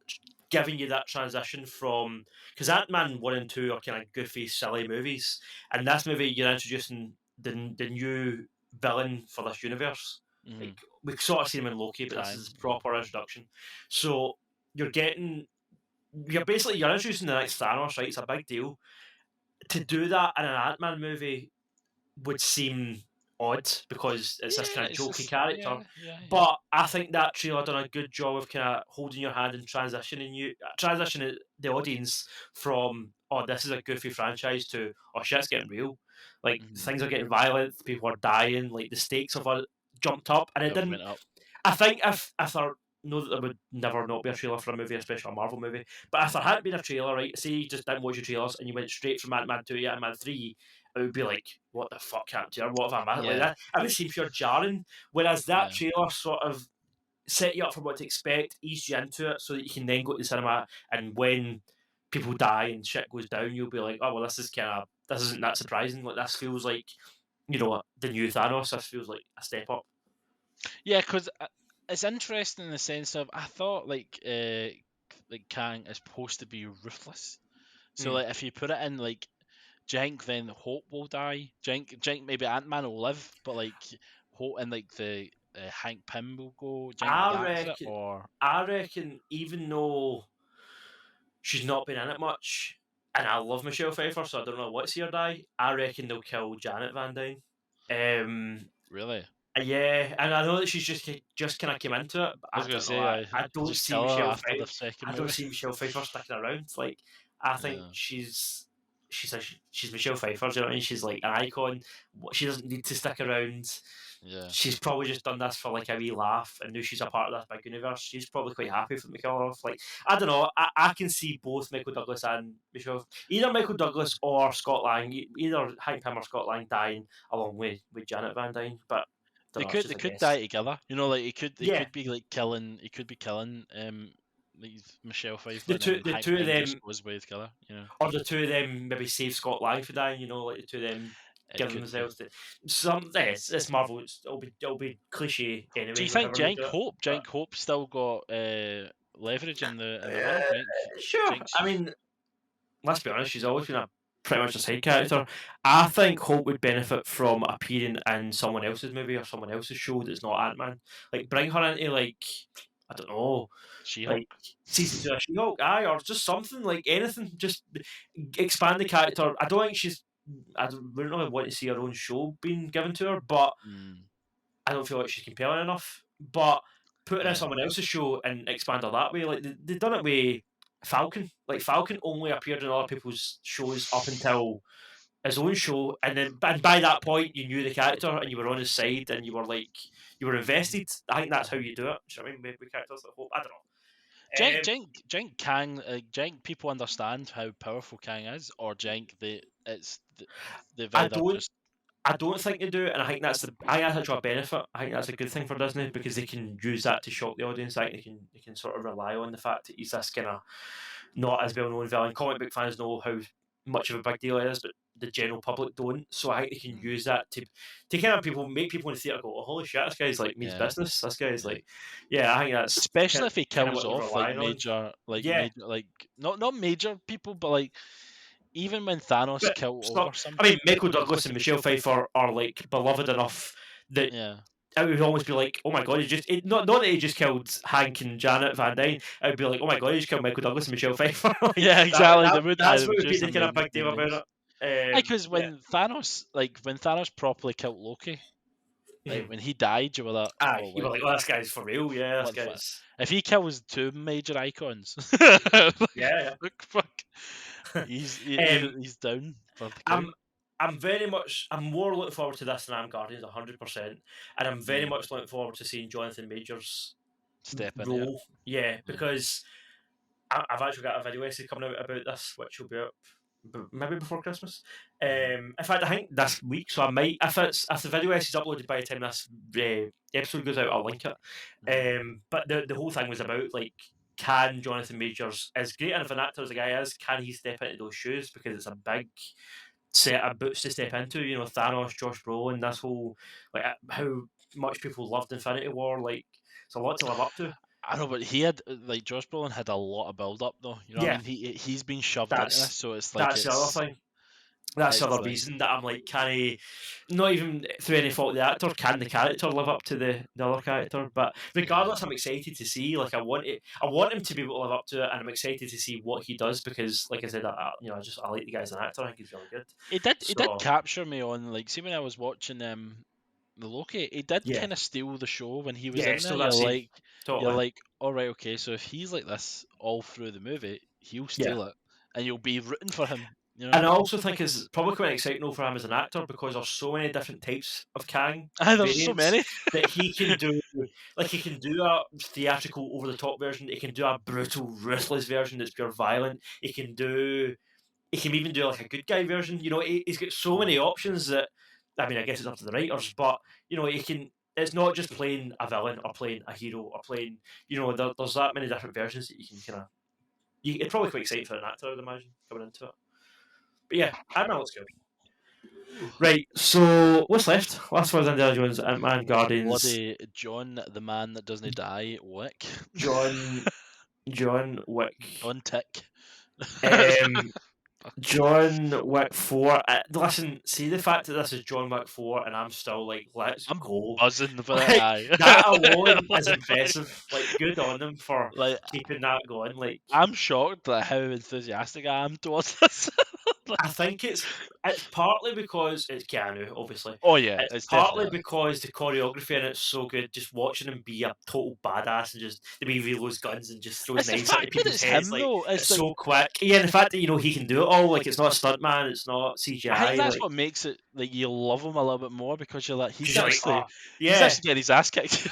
giving you that transition from because Ant Man 1 and 2 are kind of goofy, silly movies, and this movie you're introducing the new villain for this universe. Mm-hmm. Like we've sort of seen him in Loki, but this Time. is proper introduction. So you're getting, you're basically you're introducing the next Thanos, right? It's a big deal to do that in an Ant Man movie would seem odd because it's this kind Yeah, of it's jokey just character. yeah. But I think that trailer done a good job of kind of holding your hand and transitioning the audience from this is a goofy franchise to shit's getting real. Like Mm-hmm. things are getting violent, people are dying, like the stakes have jumped up, and it Have didn't. went up. I think if there know that there would never not be a trailer for a movie, especially a Marvel movie. But if there hadn't been a trailer, right, say you just didn't watch your trailers and you went straight from Ant Man 2 to Ant Man 3, it would be like, what the fuck happened here? What have I missed? Like Yeah, that. It would seem pure jarring. Whereas that yeah. trailer sort of set you up for what to expect, ease you into it so that you can then go to the cinema and when people die and shit goes down, you'll be like, oh, well, this isn't that surprising. Like, this feels like, the new Thanos. This feels like a step up. Yeah, because it's interesting in the sense of I thought like Kang is supposed to be ruthless. So Mm. like if you put it in like Jenk, then Hope will die. Jenk maybe Ant Man will live, but like Hope and like Hank Pym will go. Do you think I that's it, reckon. or I reckon even though she's not been in it much, and I love Michelle Pfeiffer, so I don't know what's here die. I reckon they'll kill Janet Van Dyne. really? Yeah, and I know that she's just kind of came into it, but I was I gonna don't know. say, I don't just see kill her Michelle after the Pfeiffer. second I don't movie. see Michelle Pfeiffer sticking around. Like, I think Yeah. she's Michelle Pfeiffer. Do you know what I mean? She's like an icon. She doesn't need to stick around. Yeah. She's probably just done this for like a wee laugh and knew she's a part of this big universe. She's probably quite happy for Michael off. Like, I don't know. I can see both Michael Douglas and Michelle, either Michael Douglas or Scott Lang, either Hank Pym or Scott Lang dying along with Janet Van Dyne. But don't know. It's They just a could guess. die together. You know, like he Yeah, could be like killing like Michelle Pfeiffer, the and two then the Hank two of Pym just them, goes with killer. You know, or the two of them maybe save Scott Lang for dying. You know, like the two of them it giving could be. themselves to some. It's Marvel. It'll be cliche Do anyway. you think However they do it. But Jank Hope still got leverage in the world? Do you sure. think I mean, let's be honest, she's always been a pretty much a side character. I think Hope would benefit from appearing in someone else's movie or someone else's show that's not Ant-Man. Like, bring her into, like, I don't know, She-Hulk? like season 2 of She-Hulk, aye, or just something, like anything, just expand the character. I don't think she's, I wouldn't really want to see her own show being given to her, but Mm, I don't feel like she's compelling enough. But put her in yeah. someone else's show and expand her that way, like they done it with Falcon. Like Falcon only appeared in other people's shows up until his own show, and by that point you knew the character and you were on his side and you were like you were invested. I think that's how you do it. Do you know what I mean? With characters like Hope. I don't know. Jank Kang, Jank people understand how powerful Kang is, or Jank they've I either don't just I don't think they do, and I think I think that's actually a benefit. I think that's a good thing for Disney because they can use that to shock the audience. I think they can sort of rely on the fact that he's this kind of not as well known villain. Comic book fans know how much of a big deal it is, but the general public don't. So I think they can mm, use that to kind of make people in the theatre go, "Oh, holy shit, this guy's like means yeah. business." This guy's Yeah. like, yeah, I think that's Especially if he kind of kills what they're off like relying on. Yeah, major like not major people, but like even when Thanos but killed so, over I something. mean, Michael Douglas and Michelle Pfeiffer are like beloved enough that Yeah. it would almost be like, oh my god, not that he just killed Hank and Janet Van Dyne. It would be like, oh my god, he just killed Michael Douglas and Michelle Pfeiffer. Like, Yeah, exactly. that's They what would would be choose the kind of big main deal names. about it. Because Yeah. when Thanos properly killed Loki, like Mhm. when he died, you were like, Aye, oh you were wait, like, oh, this guy's for real. Yeah, this what the fuck? guy's. If he kills two major icons, Yeah. fuck, um, he's down for the count. I'm I'm more looking forward to this than I'm Guardians 100%, and I'm very Mm, much looking forward to seeing Jonathan Majors' step into it. role. Yeah, Yeah. because I've actually got a video essay coming out about this, which will be up maybe before Christmas. In fact, I think this week, so I might if the video essay is uploaded by the time this episode goes out, I'll link it. But the whole thing was about like, can Jonathan Majors, as great of an actor as the guy is, can he step into those shoes because it's a big set of boots to step into? You know, Thanos, Josh Brolin, this whole like how much people loved Infinity War, like it's a lot to live up to. I know, but he had like Josh Brolin had a lot of build up though. You know what I Yeah, mean? He's been shoved into this, that's so it's like that's the other thing. That's the it's other like reason that I'm like, can he, not even through any fault of the actor, can the character live up to the other character? But regardless, I'm excited to see. Like, I want him to be able to live up to it, and I'm excited to see what he does because, like I said, I like the guy as an actor. I think he's really good. it did So capture me on like see when I was watching the Loki, it did yeah, kind of steal the show when he was yeah, in there. still that scene You're totally. like, all right, okay, so if he's like this all through the movie, he'll Yeah. steal it, and you'll be rooting for him. You know, And I also think it's probably quite exciting for him as an actor because there's so many different types of Kang there's so variants many. that he can do. Like he can do a theatrical, over the top version. He can do a brutal, ruthless version that's pure violent. He can do. He can even do like a good guy version. You know, he's got so many options that. I mean, I guess it's up to the writers, but you know, he can. It's not just playing a villain or playing a hero or playing. You know, there's that many different versions that you can kind of. It's probably quite exciting for an actor, I would imagine, coming into it. But yeah, I know what's good. Right, so what's left? Last was Indiana Jones, Ant-Man, Guardians, Bloody John, the man that doesn't die, Wick. John Wick. On tick. Um, John Wick 4. Listen, see the fact that this is John Wick 4 and I'm still like, let's I'm go. buzzing for it. Like, Aye. that alone is impressive. Like, good on them for Like keeping that going. Like, I'm shocked at how enthusiastic I am towards this. I think it's partly because it's Keanu, obviously. Oh yeah, It's it's partly definitely. because the choreography in it's so good. Just watching him be a total badass and just the way he reloads guns and just throws It's the knives into fact that people's it's heads, him like though. it's It's like so quick. Yeah, and the fact that he can do it all. Like it's not a stuntman, it's not I think CGI. that's Like what makes it like you love him a little bit more because you're like 'cause you're like, oh he's yeah. actually getting his ass kicked.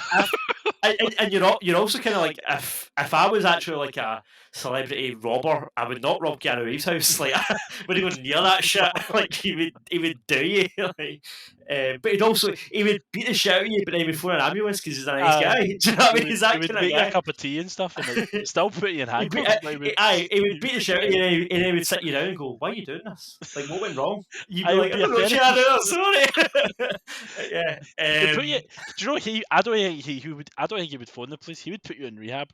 And you're also kind of like if I was actually like a celebrity robber, I would not rob Keanu Reeves' house. Like I wouldn't go near that shit. Like he would do you. Like, but he would beat the shit out of you, but then he would phone an ambulance because he's a nice Aye. guy. Do you know what I mean? He's He that would kind of make you a guy. cup of tea and stuff, and like still put you in He'd beat, handcuffs. But he would, he would he beat the would shit out of get- you, and he would sit you down and go, "Why are you doing this? Like, what went wrong?" You'd be I would like, "I be a don't know, therapist. Keanu. I'm sorry." Yeah. He'd put you. Do you know he? I don't think he would. I don't think he would phone the police. He would put you in rehab.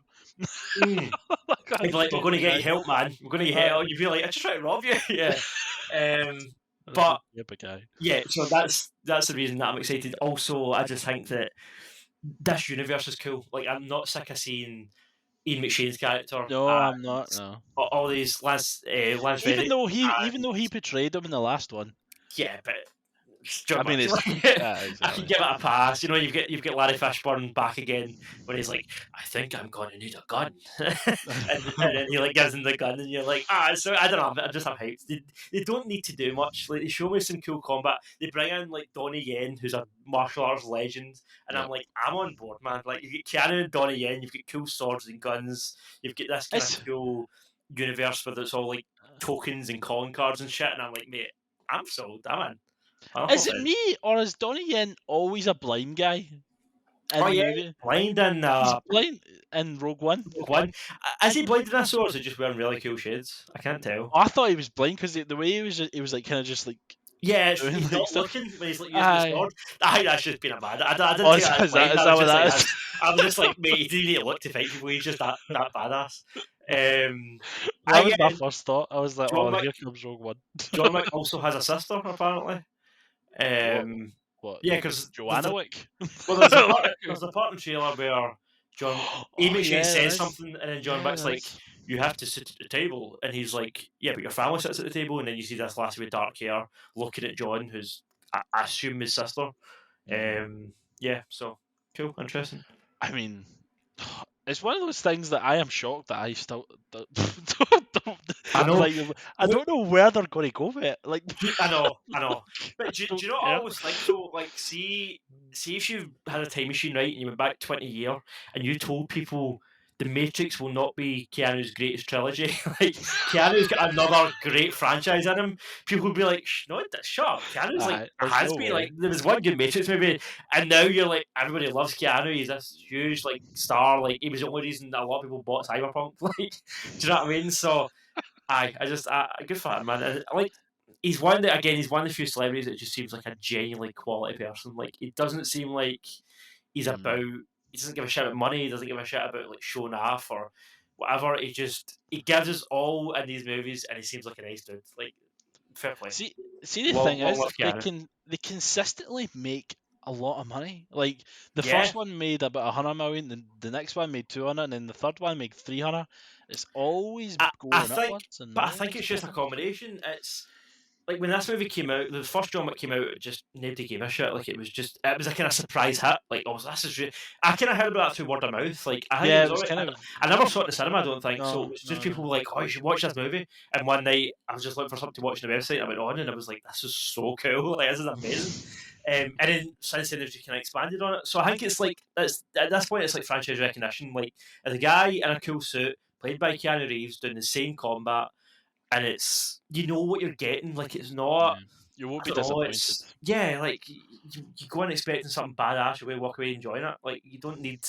Mm. Like, He'd be like, "We're going to get you help, man. We're going to get you help." You'd be like, "I just tried to rob you." Yeah. But Yep, guy. yeah, so that's the reason that I'm excited. Also, I just think that this universe is cool. Like, I'm not sick of seeing Ian McShane's character No, and I'm not. No. all these Lance Reddick. Even though he portrayed him in the last one. Yeah, but John I mean, Wick, it's like, I can exactly. give it a pass. You know, you've got Larry Fishburne back again when he's like, "I think I'm going to need a gun," and then he like gives him the gun, and you're like, So I don't know. I'm hyped. They don't need to do much. Like they show me some cool combat. They bring in like Donnie Yen, who's a martial arts legend, and Yeah. I'm like, I'm on board, man. Like you get Keanu and Donnie Yen, you've got cool swords and guns. You've got this kind It's- of cool universe where it's all like tokens and calling cards and shit, and I'm like, mate, I'm sold. I'm in. Is it me or is Donnie Yen always a blind guy in Oh the yeah, movie? blind and He's blind in Rogue One. one. Is he blind in this, or is he just wearing really cool shades? I can't tell. Oh, I thought he was blind because the way he was like kind of just like Yeah, doing he's like not stuff. looking when he's like using Aye. the sword. I think that's just being a bad. I didn't Oh, take that as blind. is I that was what just that like, is? I was just like, mate, he didn't need to look to fight people. He's just that badass. That was my Yeah, first thought. I was like, John oh, Wick- here comes Rogue One. John Wick also has a sister, apparently. What? Yeah, because Joanna Wick? there's a part in the trailer where Ian McShane yeah, says there is. something, and then John Yeah, Wick's there like, is. "You have to sit at the table," and he's like, "Yeah, but your family sits at the table," and then you see this lassie with dark hair looking at John, who's I assume his sister. Yeah, so cool, interesting. I mean, it's one of those things that I am shocked that I still I know. like. I don't know where they're going to go with it. Like, I know. But do you know what I care. always think though? Like, see if you had a time machine, right, and you went back 20 years and you told people the Matrix will not be Keanu's greatest trilogy. Like, Keanu's got another great franchise in him. People would be like, no, shut up. Keanu's like, There's has no been. way. Like, there was one good Matrix movie, and now you're like, everybody loves Keanu. He's this huge, like, star. Like, he was the only reason that a lot of people bought Cyberpunk. Like, do you know what I mean? So, good for him, man. And, like, he's one of the few celebrities that just seems like a genuinely quality person. Like, it doesn't seem like he's about. He doesn't give a shit about money. He doesn't give a shit about like showing off or whatever. He gives us all in these movies, and he seems like a nice dude. Like, fair play. See, the Long thing is, live Keanu. they consistently make a lot of money. Like the Yeah. first one made about 100 million, the next one made 200, and then the third one made 300. It's always going upwards. But I think it's just a combination. It's like when this movie came out, the first John Wick came out, just nobody gave a shit. Like it was a kind of surprise hit. Like, oh, this is really. I kind of heard about that through word of mouth. Like, I think it was kind of. I never saw it in the cinema. I don't think so. No, It was just no, people were like, "Oh, you should watch this movie." And one night, I was just looking for something to watch on the website. And I went on, and I was like, "This is so cool! Like, this is amazing." And then since then, they've just kind of expanded on it. So I think it's like at this point, it's like franchise recognition. Like, as a guy in a cool suit, played by Keanu Reeves, doing the same combat, and it's you know what you're getting. Like, it's not. Yeah. You won't be I don't know, disappointed. yeah, like you go in expecting something badass, you walk away enjoying it. Like you don't need,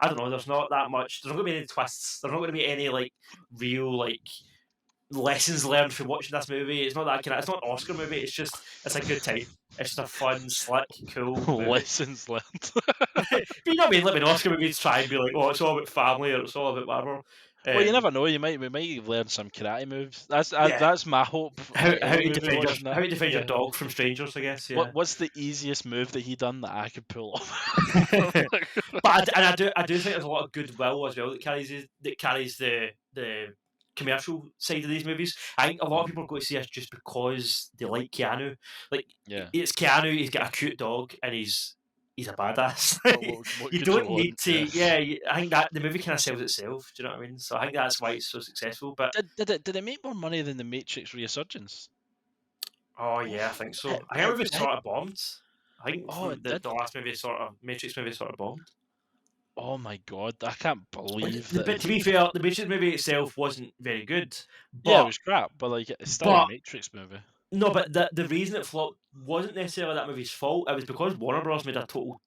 I don't know. There's not that much. There's not going to be any twists. There's not going to be any like real like lessons learned from watching this movie. It's not that kind of. It's not an Oscar movie. It's a good time. It's just a fun, slick, cool movie. Lessons learned. But you know what I mean? Like an Oscar movie to try and be like, oh, it's all about family or it's all about whatever. Well, you never know. We might learn some karate moves. Yeah. That's my hope How for how any to movie defend your watching how that. to defend your Yeah. dog from strangers, I guess. Yeah. What's the easiest move that he done that I could pull off? But I do think there's a lot of goodwill as well that carries the commercial side of these movies. I think a lot of people go to see us just because they like Keanu. Like Yeah. it's Keanu, he's got a cute dog, and he's a badass. What You could you don't want? need to. Yeah, I think that the movie kind of sells itself. Do you know what I mean? So I think that's why it's so successful. But Did it make more money than the Matrix Resurgence? oh yeah, I think so. It, I think it the movie did. sort of bombed. I think Oh, it did. the last movie sort of Matrix movie sort of bombed. Oh my god, I can't believe But that. to be fair, the Matrix movie itself wasn't very good. Yeah, it But was crap, but like it's still a but Matrix movie. no, but the reason it flopped wasn't necessarily that movie's fault. It was because Warner Bros. Made a total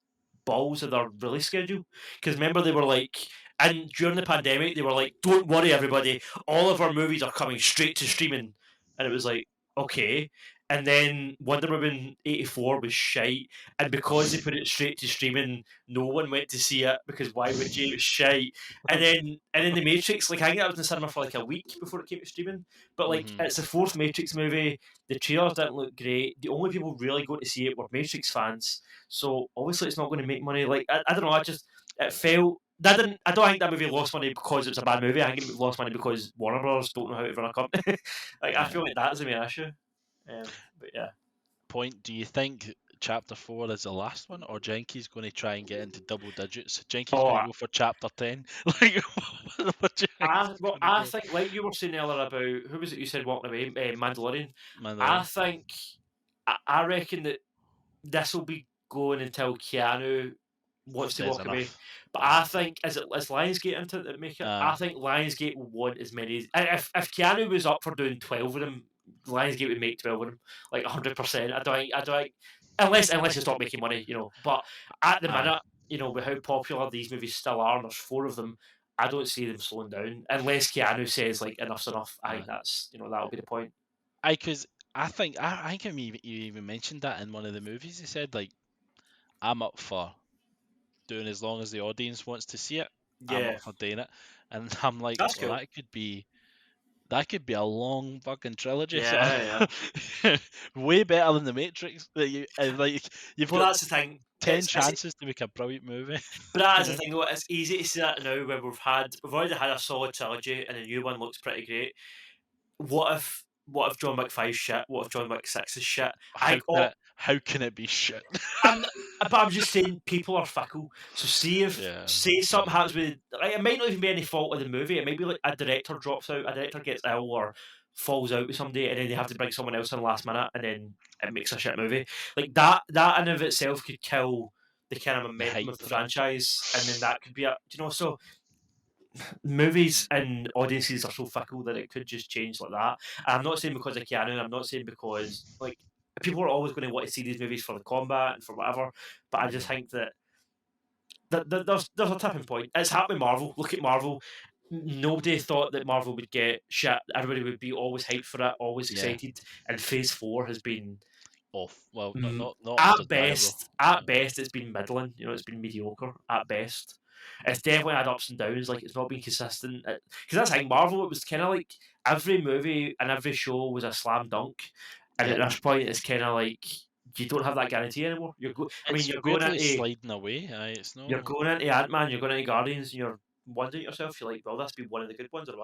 balls of their release schedule. Because remember, they were like, and during the pandemic, they were like, "Don't worry, everybody, all of our movies are coming straight to streaming," and it was like, okay. And then Wonder Woman 84 was shite, and because they put it straight to streaming, no one went to see it because why would you? It was shite. And then the Matrix, like I think that was in the cinema for like a week before it came to streaming. But like Mhm. it's the fourth Matrix movie. The trailers didn't look great. The only people really going to see it were Matrix fans. So obviously it's not going to make money. Like I don't know. It felt that didn't. I don't think that movie lost money because it's a bad movie. I think it lost money because Warner Bros. Don't know how to run a company. Like I Yeah. feel like that's the main issue. But yeah. Point. Do you think Chapter 4 is the last one, or Jenky's going to try and get into double digits? Jenky's going to Oh, go for Chapter 10. Like, what do you think I he's well, going to I do? think like you were saying earlier about who was it you said walking away, Mandalorian. I Mandalorian think I reckon that this will be going until Keanu wants to says walk away. enough. But I think is Lionsgate into it that make it? I think Lionsgate will want as many. If Keanu was up for doing 12 of them, Lionsgate would make 12 of them, like 100%. I don't think unless you stop making money, you know. But at the Aye. minute, you know, with how popular these movies still are, and there's four of them. I don't see them slowing down unless Keanu says like enough's enough. I think that's that'll be the point. Because I think you even mentioned that in one of the movies. He said like, I'm up for doing as long as the audience wants to see it. I'm Yeah, up for doing it, and I'm like, that's well, cool. that could be a long fucking trilogy. Yeah, So way better than the Matrix. Like you've Well, got that's the thing. 10 chances to make a brilliant movie. But that's You the know, thing, though. It's easy to say that now when we've already had a solid trilogy and the new one looks pretty great. What if John Wick 5 shit? What if John Wick 6 is shit? I think how can it be shit? I'm but I'm just saying people are fickle. So see if Yeah. say something happens with like it might not even be any fault of the movie. It might be like a director drops out, a director gets ill or falls out with somebody, and then they have to bring someone else in last minute, and then it makes a shit movie. Like that in of itself could kill the kind of The momentum hype. of the franchise, and then that could be a so movies and audiences are so fickle that it could just change like that. And I'm not saying because of Keanu, I'm not saying because like people are always going to want to see these movies for the combat and for whatever. But I just think that there's a tipping point. It's happened with Marvel. Look at Marvel. Nobody thought that Marvel would get shit. Everybody would be always hyped for it, always Yeah. excited. And Phase 4 has been Off. Well, Mm, not at undesirable. best, it's been middling. It's been mediocre at best. It's definitely had ups and downs. Like it's not been consistent. Because that's like Marvel. It was kind of like every movie and every show was a slam dunk, and Yeah. at this point, it's kind of like you don't have that guarantee anymore. It's You're going weirdly into sliding away. It's you're no. going into Ant Man, you're going into Guardians, and you're wondering to yourself, you're like, will this be one of the good ones or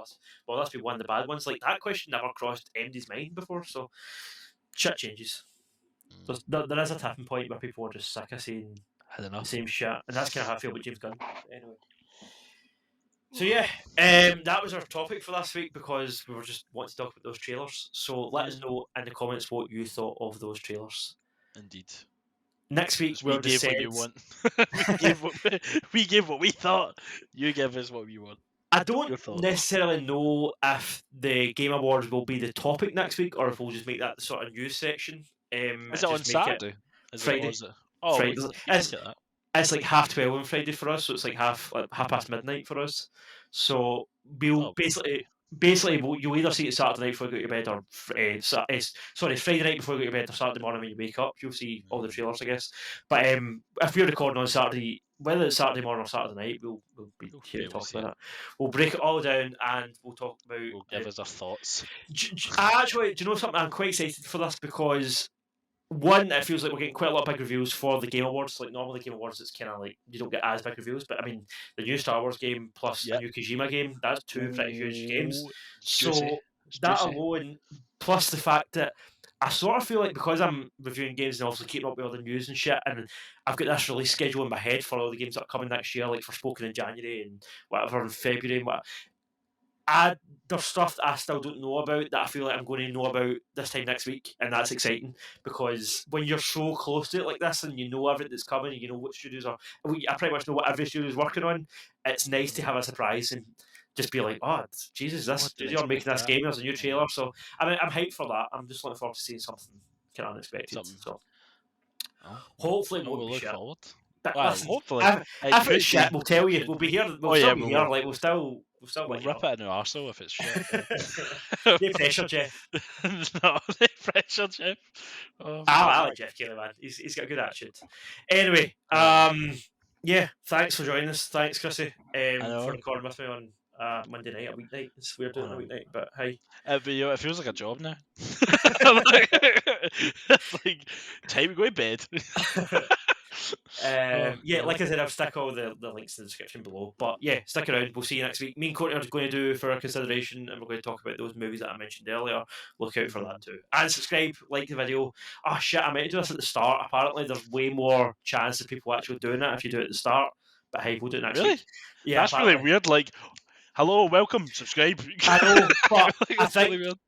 will this be one of the bad ones? Like that question never crossed MD's mind before. So shit changes. There is a tipping point where people are just sick of seeing I don't know. the same shit, and that's kind of how I feel about James Gunn. Anyway, so yeah, that was our topic for last week because we were just wanting to talk about those trailers. So let us know in the comments what you thought of those trailers. Indeed. Next week We we'll gave what decide. you want. We gave what we thought. You give us what we want. I don't Your thoughts. necessarily know if the Game Awards will be the topic next week or if we'll just make that the sort of news section. Is it on Saturday? Friday? Oh, Friday. we can look at that. It's like 12:30 on Friday for us, so it's like half past midnight for us. So we'll Oh. basically you'll either see it Saturday night before you go to bed, or Friday night before you go to bed, or Saturday morning when you wake up. You'll see all the trailers, I guess. But if we're recording on Saturday whether it's Saturday morning or Saturday night, we'll be here to talk about it. We'll break it all down and we'll talk about. We'll give us our thoughts. Actually, do you know something? I'm quite excited for this because one, it feels like we're getting quite a lot of big reviews for the Game Awards. Like normally, Game Awards, it's kind of like you don't get as big reviews, but I mean, the new Star Wars game plus a new Kojima game, that's two pretty huge games. So that alone, plus the fact that I sort of feel like because I'm reviewing games and also keeping up with all the news and shit, and I've got this release schedule in my head for all the games that are coming next year, like Forspoken in January and whatever in February and whatever. There's stuff that I still don't know about that I feel like I'm going to know about this time next week, and that's exciting because when you're so close to it like this and you know everything that's coming and you know what studios are, I pretty much know what every studio is working on. It's nice to have a surprise and just be like, oh Jesus, this studio are making this game. There's a new trailer, so I'm hyped for that. I'm just looking forward to seeing something kind of unexpected. So hopefully it won't be shit. Forward. But well, listen, hopefully, if it's shit, we'll tell you. We'll be here. We'll still be here. Like we'll still rip it in the arsehole if it's shit. No pressure, Jeff. No pressure, Jeff. I like Jeff Kelly, man. He's got a good attitude. Anyway, yeah, thanks for joining us. Thanks, Chrissy, for recording with me on Monday night, a weeknight. It's weird doing a weeknight, but hey. It feels like a job now. It's like time to go to bed. Yeah, like I said, I'll stick all the links in the description below. But yeah, stick around. We'll see you next week. Me and Courtney are going to do for our consideration, and we're going to talk about those movies that I mentioned earlier. Look out for that too. And subscribe, like the video. Oh shit, I meant to do this at the start. Apparently, there's way more chance of people actually doing it if you do it at the start. But hey, we'll do it next week. Yeah, that's apparently. Really weird. Like, hello, welcome, subscribe. I know, but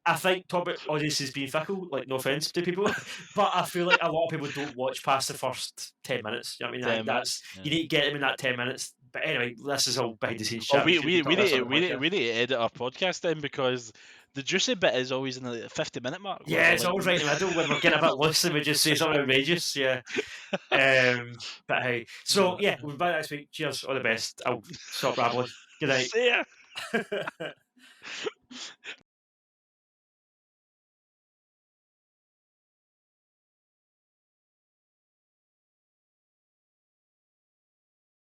I think topic audience is being fickle. Like, no offense to people, but I feel like a lot of people don't watch past the first 10 minutes. You know what I mean? You need to get them in that 10 minutes. But anyway, this is all behind the scenes chat. We need to edit our podcast then because the juicy bit is always in the 50-minute mark. Yeah, it's always right in the middle when we're getting a bit loose and we just say something outrageous. Yeah. But hey, so yeah, we'll be back next week. Cheers, all the best. I'll stop rambling. Good night. See ya.